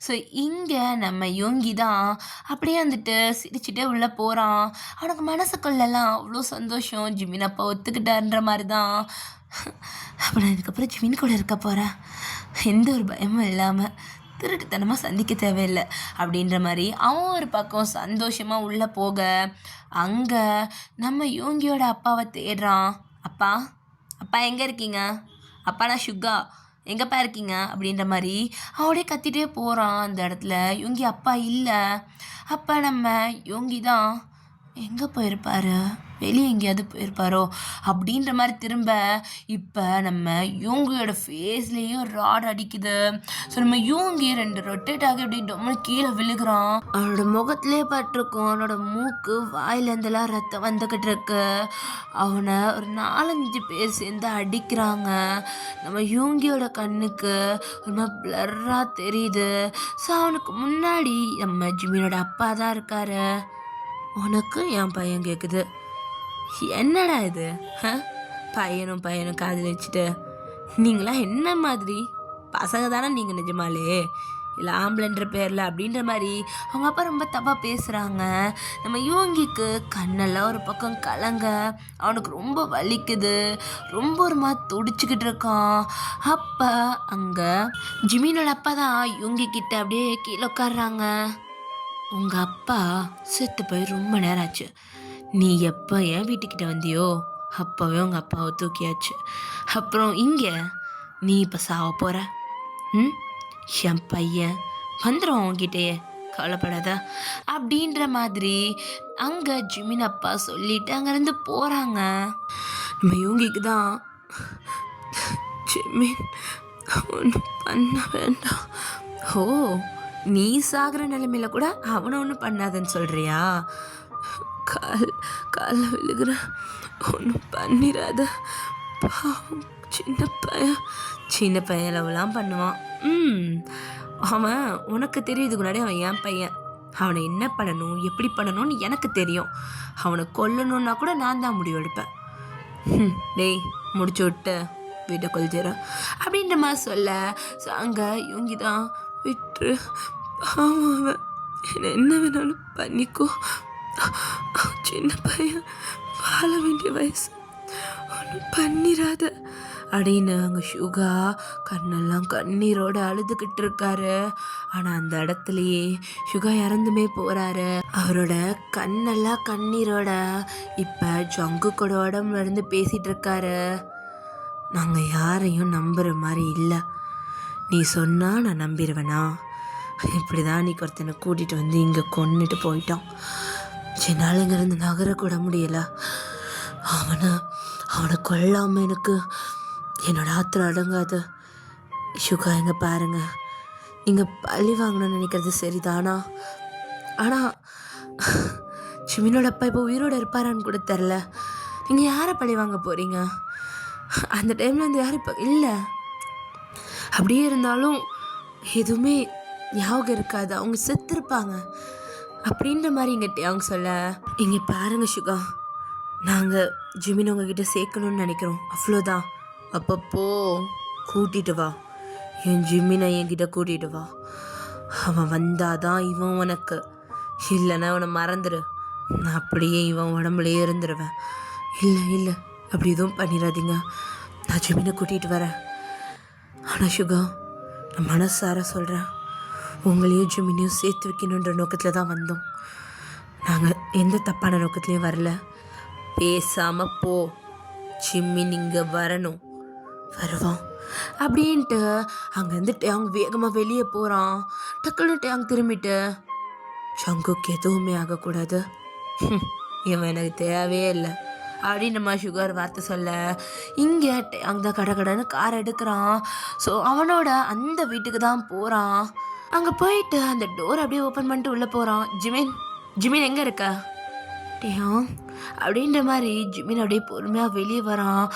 A: ஸோ இங்கே நம்ம யோங்கி தான் அப்படியே வந்துட்டு சிரிச்சுட்டே உள்ளே போகிறான். அவனுக்கு மனசுக்குள்ளெல்லாம் அவ்வளோ சந்தோஷம், ஜிமின் அப்பா ஒத்துக்கிட்டான்ற மாதிரி தான். அப்போ நான் இதுக்கப்புறம் ஜிமின் கூட இருக்க போகிறேன், எந்த ஒரு பயமும் இல்லாமல், திருட்டுத்தனமாக சந்திக்க தேவையில்லை அப்படின்ற மாதிரி அவன் ஒரு பக்கம் சந்தோஷமாக உள்ளே போக, அங்கே நம்ம யோங்கியோட அப்பாவை தேடுறான். அப்பா, அப்பா எங்கே இருக்கீங்க? அப்பா நான் சுகா, எங்கேப்பா இருக்கீங்க அப்படின்ற மாதிரி அவனே கத்திட்டே போகிறான். அந்த இடத்துல யோங்கி அப்பா இல்லை. அப்போ நம்ம யோங்கி தான் எங்கே போயிருப்பார், வெளியே எங்கேயாவது போயிருப்பாரோ அப்படின்ற மாதிரி திரும்ப. இப்போ நம்ம யோங்கியோட ஃபேஸ்லேயும் ராட் அடிக்குது. ஸோ நம்ம யோங்கி 2 ரொட்டேட் ஆகி அப்படி டொம்மு கீழே விழுகிறான். அவனோட முகத்துலேயே பட்டிருக்கும், அவனோட மூக்கு வாயிலேருந்தெல்லாம் ரத்தம் வந்துக்கிட்டு இருக்கு. அவனை ஒரு 4-5 பேர் சேர்ந்து அடிக்கிறாங்க. நம்ம யோங்கியோட கண்ணுக்கு ரொம்ப பிளர்ராக தெரியுது. ஸோ அவனுக்கு முன்னாடி நம்ம ஜிமினோட அப்பா தான் இருக்காரு. உனக்கு என் பையன் கேட்குது, என்னடா இது? பையனும் காதலிச்சுட்டு நீங்களாம் என்ன மாதிரி பசங்க தானே நீங்கள் நிஜமாலே, இல்லை ஆம்பளைன்ற பேரில் அப்படின்ற மாதிரி அவங்க அப்பா ரொம்ப தப்பாக பேசுகிறாங்க. நம்ம யோங்கிக்கு கண்ணெல்லாம் ஒரு பக்கம் கலங்க, அவனுக்கு ரொம்ப வலிக்குது, ரொம்ப ஒரு மாதிரி துடிச்சிக்கிட்டு இருக்கான். அப்போ அங்கே ஜிமினோட அப்பா தான் யோங்கி கிட்ட அப்படியே கீழே உட்காடுறாங்க. உங்கள் அப்பா செத்து போய் ரொம்ப நேரம் ஆச்சு, நீ எப்போ என் வீட்டுக்கிட்ட வந்தியோ அப்போவே உங்கள் அப்பாவை தூக்கியாச்சு. அப்புறம் இங்கே நீ இப்போ சாவ போகிற. என் பையன் வந்துடும் உங்ககிட்டயே, கவலைப்படாத அப்படின்ற மாதிரி அங்கே ஜிமின் அப்பா சொல்லிட்டு அங்கேருந்து போகிறாங்க. நம்ம யோங்கிக்கு தான், ஜிமின் ஒன்றும் பண்ண வேண்டாம். ஓ, நீ சாகிற நிலைமையில கூட அவனை ஒன்றும் பண்ணாதன்னு சொல்கிறியா? காலில் விழுகிற, ஒன்றும் பண்ணிடாத, பாவம் சின்ன பையன் சின்ன பையன் லவ்லாம் பண்ணுவான். அவன் உனக்கு தெரியுதுக்கு முன்னாடி அவன் என் பையன். அவனை என்ன பண்ணணும் எப்படி பண்ணணும்னு எனக்கு தெரியும். அவனை கொல்லணுன்னா கூட நான் தான் முடிவு எடுப்பேன். டேய் முடிச்சு விட்டு வீட்டை கொல்ஜிற அப்படின்ற மாதிரி சொல்ல அங்கே இவங்க தான் விட்டு அவன் என்ன வேணாலும் பண்ணிக்கோ, சின்ன பையன் வாழ வேண்டிய வயசு, ஒன்றும் பண்ணிடாத அப்படின்னு அங்கே சுகா கண்ணெல்லாம் கண்ணீரோடு அழுதுகிட்டு இருக்காரு. ஆனால் அந்த இடத்துலையே சுகா இறந்துமே போகிறாரு. அவரோட கண்ணெல்லாம் கண்ணீரோட இப்போ ஜங்குக்கோட உடம்புல இருந்து பேசிகிட்டு இருக்காரு. நாங்கள் யாரையும் நம்புகிற மாதிரி இல்லை, நீ சொன்னால் நான் நம்பிடுவேனா? இப்படி தான் நீ ஒருத்தனை கூட்டிகிட்டு வந்து இங்கே கொண்டுட்டு போயிட்டான். என்னால் இங்கேருந்து நகரக்கூட முடியல. அவனை கொல்லாமல் எனக்கு என்னோட ஆத்திரம் அடங்காது. சுகா எங்க பாருங்க, நீங்கள் பழி வாங்கணும்னு நினைக்கிறது சரிதானா? ஆனால் சிமினோட அப்பா இப்போ உயிரோடு இருப்பாரான்னு கூட தெரில. நீங்கள் யாரை பழி வாங்க போகிறீங்க? அந்த டைமில் வந்து யாரும் இப்போ இல்லை. அப்படியே இருந்தாலும் எதுவுமே ஞாபகம் இருக்காது, அவங்க செத்துருப்பாங்க அப்படின்ற மாதிரி இங்கிட்ட அவங்க சொல்ல, இங்கே பாருங்க சுகா, நாங்கள் ஜிமின் உங்ககிட்ட சேர்க்கணும்னு நினைக்கிறோம், அவ்வளோதான். அப்பப்போ கூட்டிகிட்டு வா, என் ஜிமினை என்கிட்ட கூட்டிகிட்டு வா. அவன் வந்தாதான் இவன் உனக்கு, இல்லைன்னா அவனை மறந்துடு. நான் அப்படியே இவன் உடம்புலையே இருந்துருவேன். இல்லை இல்லை அப்படி எதுவும் பண்ணிடாதீங்க, நான் ஜிமினை கூட்டிகிட்டு வரேன். ஆனால் சுகா, நான் மனசார சொல்கிறேன், உங்களையும் ஜிமினையும் சேர்த்து வைக்கணுன்ற நோக்கத்தில் தான் வந்தோம். நாங்கள் எந்த தப்பான நோக்கத்துலேயும் வரல. பேசாமல் போ, ஜிமின் இங்கே வரணும், வருவான் அப்படின்ட்டு அங்கேருந்து அவங்க வேகமாக வெளியே போகிறான். டக்குன்னு அவங்க திரும்பிட்டு, ஜங்குக்கு எதுவுமே ஆகக்கூடாது, இவன் எனக்கு தேவையே இல்லை அப்படின்னு நம்ம சுகர் வார்த்தை சொல்ல, இங்கே அங்கே கடை கடைன்னு கார் எடுக்கிறான். ஸோ அவனோட அந்த வீட்டுக்கு தான் போகிறான். அங்கே போயிட்டு அந்த டோர் அப்படியே ஓப்பன் பண்ணிட்டு உள்ளே போகிறான். ஜிமின் எங்கே இருக்க டேயாங் அப்படின்ற மாதிரி ஜிமின் அப்படியே பொறுமையாக வெளியே வரான்.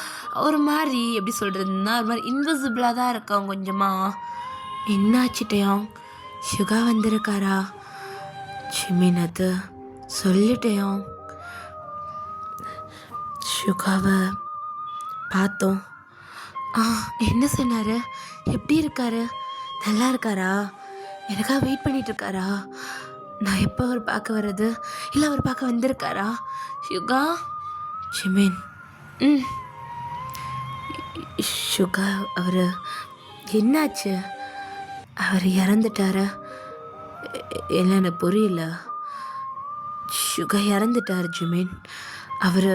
A: ஒரு மாதிரி எப்படி சொல்கிறதுன்னா ஒரு மாதிரி இன்விசிபிளாக தான் இருக்கான் கொஞ்சமாக. என்னாச்சு டேயாங், சுகா வந்திருக்காரா? ஜிமின் அது சொல்லிட்டேயாங். சுகாவை பார்த்தோம். என்ன சொன்னார்? எப்படி இருக்காரு? நல்லா இருக்காரா? எனக்காக வெயிட் பண்ணிட்டு இருக்காரா? நான் எப்போ அவர் பார்க்க வர்றது? இல்லை அவர் பார்க்க வந்திருக்காரா? சுகா, ஜிமின், சுகா அவர் என்னாச்சு? அவர் இறந்துட்டாரா? இல்லை எனக்கு புரியல. சுகா இறந்துட்டார் ஜிமின். அவர்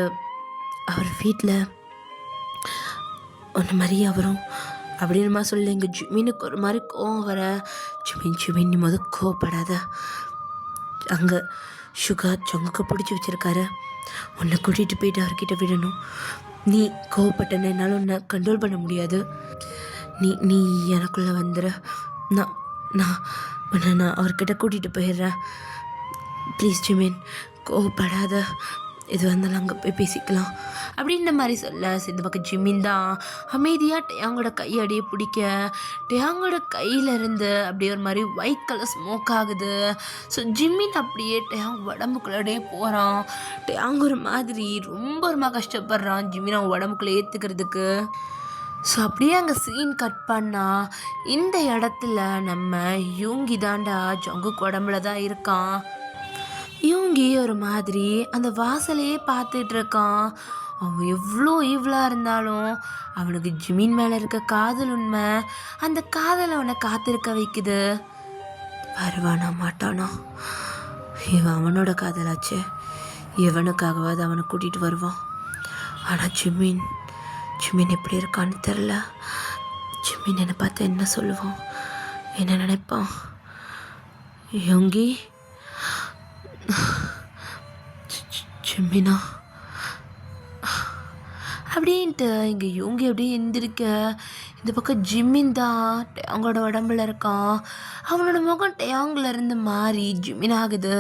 A: வீட்டில் ஒன்று மாதிரி அவரும் அப்படின்னுமா சொல்ல, எங்கள் ஜிமினுக்கு ஒரு மாதிரி கோவம் வர, ஜிமின் நீ கோவப்படாத, அங்கே சுகா ஜங்குக்கு பிடிச்சி வச்சுருக்காரு, உன்னை கூட்டிகிட்டு போயிட்டு அவர்கிட்ட விடணும். நீ கோவப்பட்டன என்னால் உன்னை கண்ட்ரோல் பண்ண முடியாது. நீ எனக்குள்ளே வந்துட, நான் நான் உன்னை நான் அவர்கிட்ட கூட்டிகிட்டு போயிடுறேன். ப்ளீஸ் ஜிமின் கோவப்படாத, இது வந்தாலும் அங்கே போய் பேசிக்கலாம் அப்படின்ற மாதிரி சொல்ல, இந்த பக்கம் ஜிமின் தான் அமைதியாக டேயாங்கோட கையடியே பிடிக்க, டேயாங்கோட கையிலேருந்து அப்படியே ஒரு மாதிரி ஒயிட் கலர் ஸ்மோக் ஆகுது. ஸோ ஜிமின் அப்படியே டேயாங் உடம்புக்குள்ளே போகிறான். டேயாங் ஒரு மாதிரி ரொம்ப கஷ்டப்படுறான் ஜிமின் அவன் உடம்புக்குள்ளே ஏற்றுக்கிறதுக்கு. ஸோ அப்படியே அங்கே சீன் கட் பண்ணால் இந்த இடத்துல நம்ம யூங்கி தாண்டா ஜங்குக்கு உடம்புல தான் இருக்கான். யூங்கி ஒரு மாதிரி அந்த வாசலையே பார்த்துட்டு இருக்கான். அவன் எவ்வளோ ஈவலாக இருந்தாலும் அவனுக்கு ஜிமின் மேலே இருக்க காதல் உண்மை, அந்த காதல் அவனை காத்திருக்க வைக்குது. வருவானா மாட்டானா? இவன் அவனோட காதலாச்சு, இவனுக்காகவாது அவனை கூட்டிகிட்டு வருவான். ஆனால் ஜிமின் எப்படி இருக்கான்னு தெரில. ஜிமின் என்னை பார்த்து என்ன சொல்லுவான், என்ன நினைப்பான்? யோங்கி, ஜிமினா அப்படின்ட்டு இங்கே யோங்கி அப்படியே எந்திரிக்க, இந்த பக்கம் ஜிமின் தான் டேயாங்கோட உடம்புல இருக்கான். அவனோட முகம் டேயாங்கிலேருந்து மாறி ஜிமின் ஆகுது,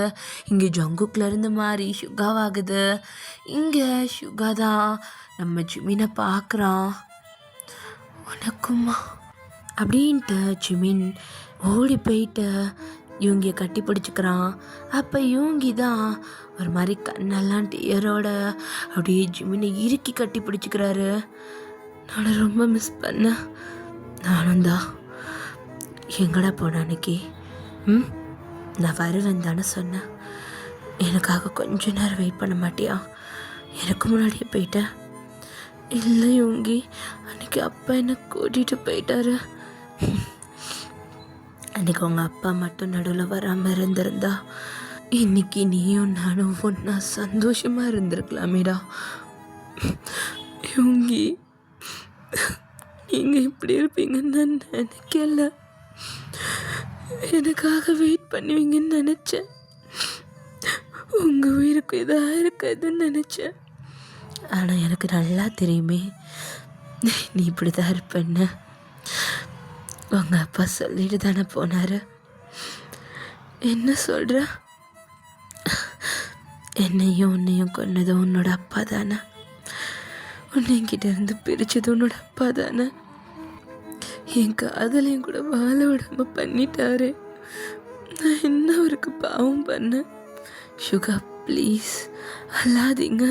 A: இங்கே ஜங்குக்குலேருந்து மாறி சுகாவாகுது. இங்கே சுகா தான் நம்ம ஜிமினை பார்க்குறான். உனக்குமா அப்படின்ட்டு ஜிமின் ஓடி போயிட்டு யூங்கியை கட்டி பிடிச்சிக்கிறான். அப்போ யூங்கி தான் ஒரு மாதிரி கண்ணெல்லாம் டியரோட அப்படியே ஜிமினை இறுக்கி கட்டி பிடிச்சிக்கிறாரு. நான் ரொம்ப மிஸ் பண்ணேன். நானும் தான். எங்கடா போன அன்னைக்கு? நான் வருவேன் தானே சொன்னேன். எனக்காக கொஞ்ச நேரம் வெயிட் பண்ண மாட்டியா? எனக்கு முன்னாடியே போயிட்டேன். இல்லை யோங்கி, அன்னைக்கு அப்பா என்னை கூட்டிகிட்டு போயிட்டாரு. அன்னைக்கு உங்கள் அப்பா மட்டும் நடுவில் வராமல் இருந்திருந்தா இன்னைக்கு நீயும் நானும் ஒன்றா சந்தோஷமாக இருந்திருக்கலாமேடா. யோங்கி, நீங்கள் இப்படி இருப்பீங்கன்னு நான் நினைக்கல. எனக்காக வெயிட் பண்ணுவீங்கன்னு நினச்சேன். உங்கள் உயிருக்கு இதாக இருக்காதுன்னு நினச்சேன். ஆனால் எனக்கு நல்லா தெரியுமே நீ இப்படி தான் இருப்பேன்னு. உங்கள் அப்பா சொல்லிட்டு தானே போனார். என்ன சொல்கிற? என்னையும் உன்னையும் கொன்னதும் உன்னோட அப்பா தானே. உன்னை என்கிட்ட இருந்து பிரித்தது உன்னோட அப்பா தானே. என் காதலையும் கூட வாழ விடாம பண்ணிட்டாரு. நான் என்ன அவருக்கு பாவம் பண்ணேன்? சுகா ப்ளீஸ் அல்லாதீங்க.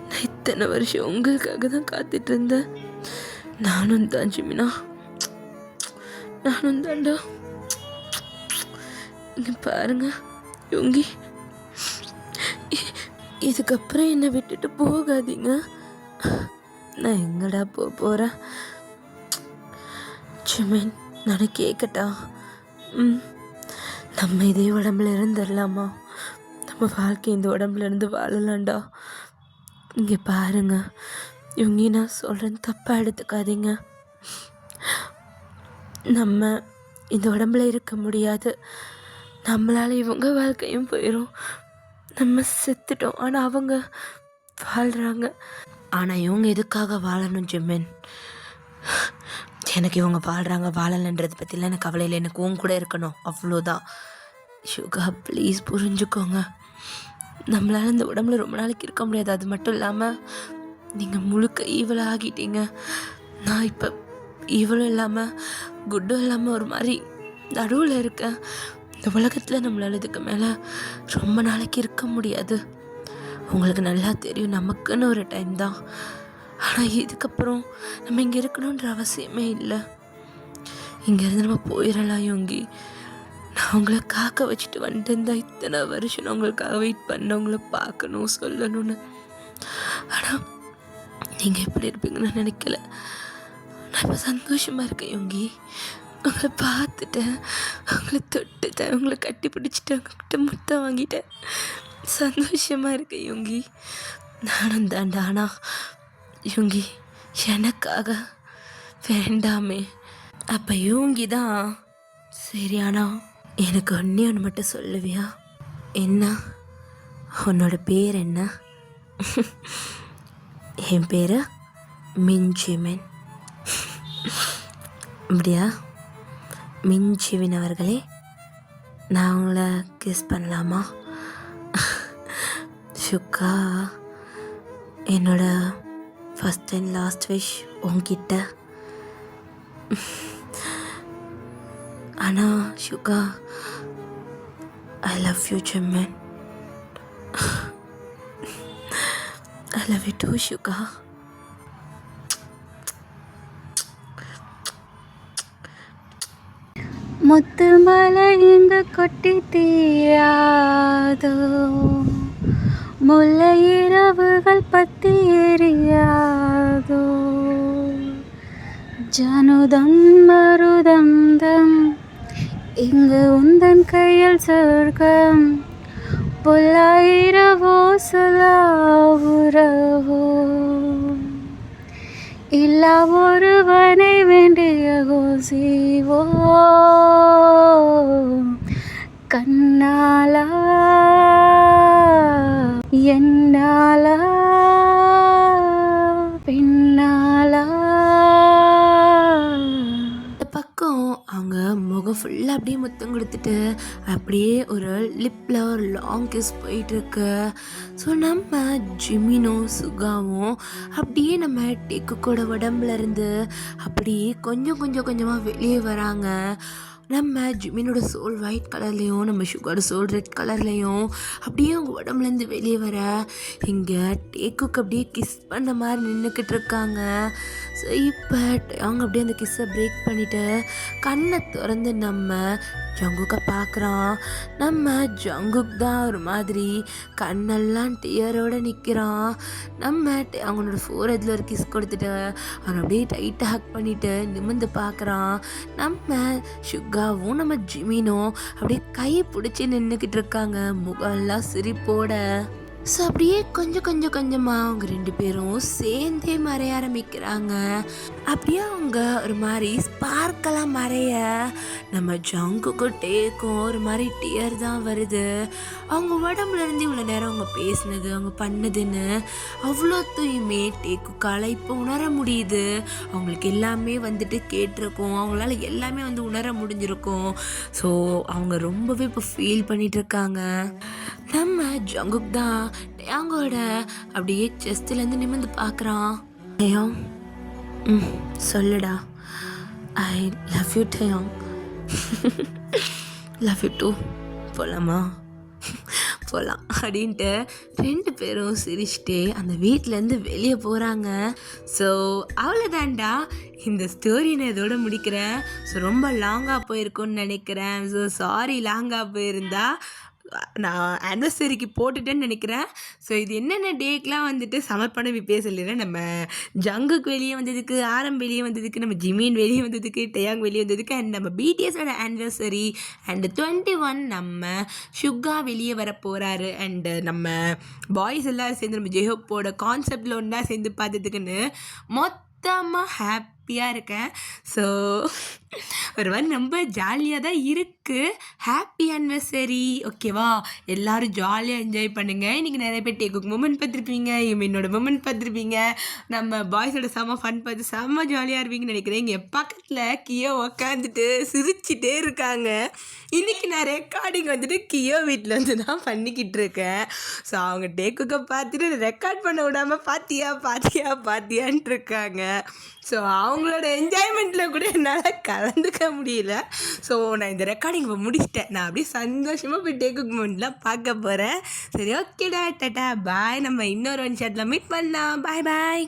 A: நான் இத்தனை வருஷம் உங்களுக்காக தான் காத்துட்டு இருந்தேன். நானும் தான் ஜிமினா, நானும் தாண்டா. இங்க பாருங்க யோங்கி, இதுக்கப்புறம் என்னை விட்டுட்டு போகாதீங்க. நான் எங்கடா போகிறேன்? ஜிமின், நான் கேட்கட்டா? நம்ம இதே உடம்புல இருந்துடலாமா? நம்ம வாழ்க்கை இந்த உடம்புல இருந்து வாழலாம்டா. இங்கே பாருங்க இவங்க, நான் சொல்கிறேன் தப்பாக எடுத்துக்காதீங்க. நம்ம இந்த உடம்புல இருக்க முடியாது. நம்மளால் இவங்க வாழ்க்கையும் போயிடும். நம்ம செத்துட்டோம், ஆனால் அவங்க வாழ்கிறாங்க. ஆனால் இவங்க எதுக்காக வாழணும் ஜிமின்? எனக்கு இவங்க வாழ்கிறாங்க வாழலைன்றதை பற்றிலாம் எனக்கு கவலை இல்லை. எனக்கு உன் கூட இருக்கணும், அவ்வளோதான். சுகா ப்ளீஸ் புரிஞ்சுக்கோங்க. நம்மளால் இந்த உடம்புல ரொம்ப நாளைக்கு இருக்க முடியாது. அது மட்டும் இல்லாமல் நீங்கள் முழுக்க ஈவலாக ஆகிட்டீங்க. நான் இப்போ ஈவலும் இல்லாமல் குட்டும் இல்லாமல் ஒரு மாதிரி நடுவில் இருக்கேன். இந்த உலகத்தில் நம்மளால் இதுக்கு மேலே ரொம்ப நாளைக்கு இருக்க முடியாது. உங்களுக்கு நல்லா தெரியும், நமக்குன்னு ஒரு டைம் தான். ஆனால் இதுக்கப்புறம் நம்ம இங்கே இருக்கணுன்ற அவசியமே இல்லை. இங்கேருந்து நம்ம போயிடலாம் யோங்கி. நான் உங்களை காக்க வச்சுட்டு வந்துட்டு இருந்தால் இத்தனை வருஷம் நான் உங்களுக்காக வெயிட் பண்ண, உங்களை பார்க்கணும் சொல்லணும்னு. ஆனால் நீங்கள் எப்படி இருப்பீங்கன்னு நான் நினைக்கல. நான் இப்போ சந்தோஷமாக இருக்கேன் யோங்கி. உங்களை பார்த்துட்டேன், உங்களை தொட்டுட்டேன், உங்களை கட்டி பிடிச்சிட்டேன், உங்கள்கிட்ட முத்தம் வாங்கிட்டேன். சந்தோஷமாக இருக்கேன் யோங்கி. நானும் தாண்டா. ஆனால் யோங்கி எனக்காக வேண்டாமே. அப்போ யோங்கி தான் சரி. ஆனால் எனக்கு ஒன்று மட்டும் சொல்லுவியா? என்ன? உன்னோட பேர் என்ன? என் பேர் மின்ஜிமின். அப்படியா? மின்ஜிமின் அவர்களே, நான் உங்களை கிஸ் பண்ணலாமா? சுக்கா, என்னோட ஃபஸ்ட் அண்ட் லாஸ்ட் விஷ் உங்ககிட்ட. ஆனால் Suga, I love you Jimin. I love you too Suga.
B: முத்து மலை இங்கு கொட்டி தீராதோ, முல்லை இரவுகள் பத்தி எரியாதோ, ஜனுதம் மருதந்தம் இங்கு உந்தன் கையில் சொர்க்கம், புல்லாயிரவோ சொல்லாவுறவோ, இல்லா ஒருவனை வேண்டிய கோசிவோ, கண்ணாலா என்னாலா பின்னாலா.
A: இந்த பக்கம் அவங்க முகம் ஃபுல்லாக அப்படியே முத்தம் கொடுத்து கொடுத்துட்டு அப்படியே ஒரு லிப்பில் ஒரு லாங் கிஸ் போயிட்டுருக்கு. ஸோ நம்ம ஜிமினும் சுகாவும் அப்படியே நம்ம டேக்குக்கோட உடம்புல இருந்து அப்படியே கொஞ்சமாக வெளியே வராங்க. நம்ம ஜிமினோட சோல் ஒயிட் கலர்லேயும் நம்ம சுகாரோட சோல் ரெட் கலர்லேயும் அப்படியே அவங்க உடம்புலேருந்து வெளியே வர இங்கே டேக்குக்கு அப்படியே கிஸ் பண்ண மாதிரி நின்றுக்கிட்டு இருக்காங்க. ஸோ இப்போ அவங்க அப்படியே அந்த கிஸ்ஸை பிரேக் பண்ணிவிட்டு கண்ணை திறந்து நம்ம ஜங்குக்கை பார்க்குறான். நம்ம ஜங்குக் தான் ஒரு மாதிரி கண்ணெல்லாம் டியரோடு நிற்கிறான். நம்ம அவனோட ஃபோரஹெட்டில் ஒரு கிஸ் கொடுத்துட்டு அவனை அப்படியே டைட்டாக ஹக் பண்ணிவிட்டு நிமிர்ந்து பார்க்குறான். நம்ம சுகாவும் நம்ம ஜிமினும் அப்படியே கை பிடிச்சி நின்றுக்கிட்டு இருக்காங்க, முகம்லாம் சிரிப்போட. ஸோ அப்படியே கொஞ்சமாக அவங்க 2 பேரும் சேர்ந்தே மறைய ஆரம்பிக்கிறாங்க. அப்படியே அவங்க ஒரு மாதிரி ஸ்பார்க்கெல்லாம் மறைய நம்ம ஜங்குக்கும் டேக்கும் ஒரு மாதிரி டியர் தான் வருது. அவங்க உடம்புலேருந்து இவ்வளோ நேரம் அவங்க பேசினது அவங்க பண்ணதுன்னு அவ்வளோத்தையுமே டேக்குக்கால இப்போ உணர முடியுது. அவங்களுக்கு எல்லாமே வந்துட்டு கேட்டிருக்கும், அவங்களால எல்லாமே வந்து உணர முடிஞ்சிருக்கும். ஸோ அவங்க ரொம்பவே இப்போ ஃபீல் பண்ணிட்டு இருக்காங்க. நம்ம ஜங்குக் தான் டேங்கோட அப்படியே செஸ்ட்லேருந்து நிமிர்ந்து பார்க்குறான். டேயாங், சொல்லுடா, I love you Taehyung, love you too, போகலாமா போகலாம் அப்படின்ட்டு 2 பேரும் சிரிச்சுட்டே அந்த வீட்டிலேருந்து வெளியே போகிறாங்க. ஸோ அவ்வளோதான்டா, இந்த ஸ்டோரி நான் இதோட முடிக்கிறேன். ஸோ ரொம்ப லாங்காக போயிருக்குன்னு நினைக்கிறேன். ஸோ சாரி லாங்காக போயிருந்தா. நான் ஆனிவர்சரிக்கு போட்டுட்டேன்னு நினைக்கிறேன். ஸோ இது என்னென்ன டேக்கெலாம் வந்துட்டு சமர்ப்பணம் இப்பயே சொல்லிடுறேன். நம்ம ஜங்குக்கு வெளியே வந்ததுக்கு, ஆரம் வெளியே வந்ததுக்கு, நம்ம ஜிமின் வெளியே வந்ததுக்கு, டேயாங் வெளியே வந்ததுக்கு, அண்ட் நம்ம பிடிஎஸோட ஆனிவர்சரி அண்ட் 21 நம்ம சுகா வெளியே வர போகிறாரு. அண்டு நம்ம பாய்ஸ் எல்லோரும் சேர்ந்து நம்ம ஜெஹோப்போட கான்செப்டில் ஒன்றா சேர்ந்து பார்த்ததுக்குன்னு மொத்தமாக ஹாப்பியாக இருக்கேன். ஸோ ஒரு மாதிரி ரொம்ப ஜாலியாக தான் இருக்குது. ஹாப்பி ஆனிவர்சரி, ஓகேவா? எல்லோரும் ஜாலியாக என்ஜாய் பண்ணுங்கள். இன்றைக்கி நிறைய பேர் டேக்குக்கு மூமெண்ட் பார்த்துருப்பீங்க, என்னோட மூமெண்ட் பார்த்துருப்பீங்க, நம்ம பாய்ஸோட செம்ம ஃபன் பார்த்து செம்ம ஜாலியாக இருப்பீங்கன்னு நினைக்கிறேன். இங்கே பக்கத்தில் கியோ உக்காந்துட்டு சிரிச்சிட்டே இருக்காங்க. இன்றைக்கி நான் ரெக்கார்டிங் வந்துட்டு கியோ வீட்டில் வந்து தான் பண்ணிக்கிட்டு இருக்கேன். ஸோ அவங்க டேக்குக்கை பார்த்துட்டு ரெக்கார்ட் பண்ண விடாமல் பாத்தியான்ட்டு இருக்காங்க. ஸோ அவங்களோட என்ஜாய்மெண்ட்டில் கூட என்னால் கலந்துக்க முடியல. ஸோ நான் இந்த ரெக்கார்டிங் முடிச்சிட்டேன். நான் அப்படியே சந்தோஷமாக போய் டேக்குக் மூமெண்ட்லாம் பார்க்க போகிறேன். சரி, ஓகேடா, டாட்டா பாய். நம்ம இன்னொரு ஒன் ஷாட்டில் மீட் பண்ணலாம். பாய்.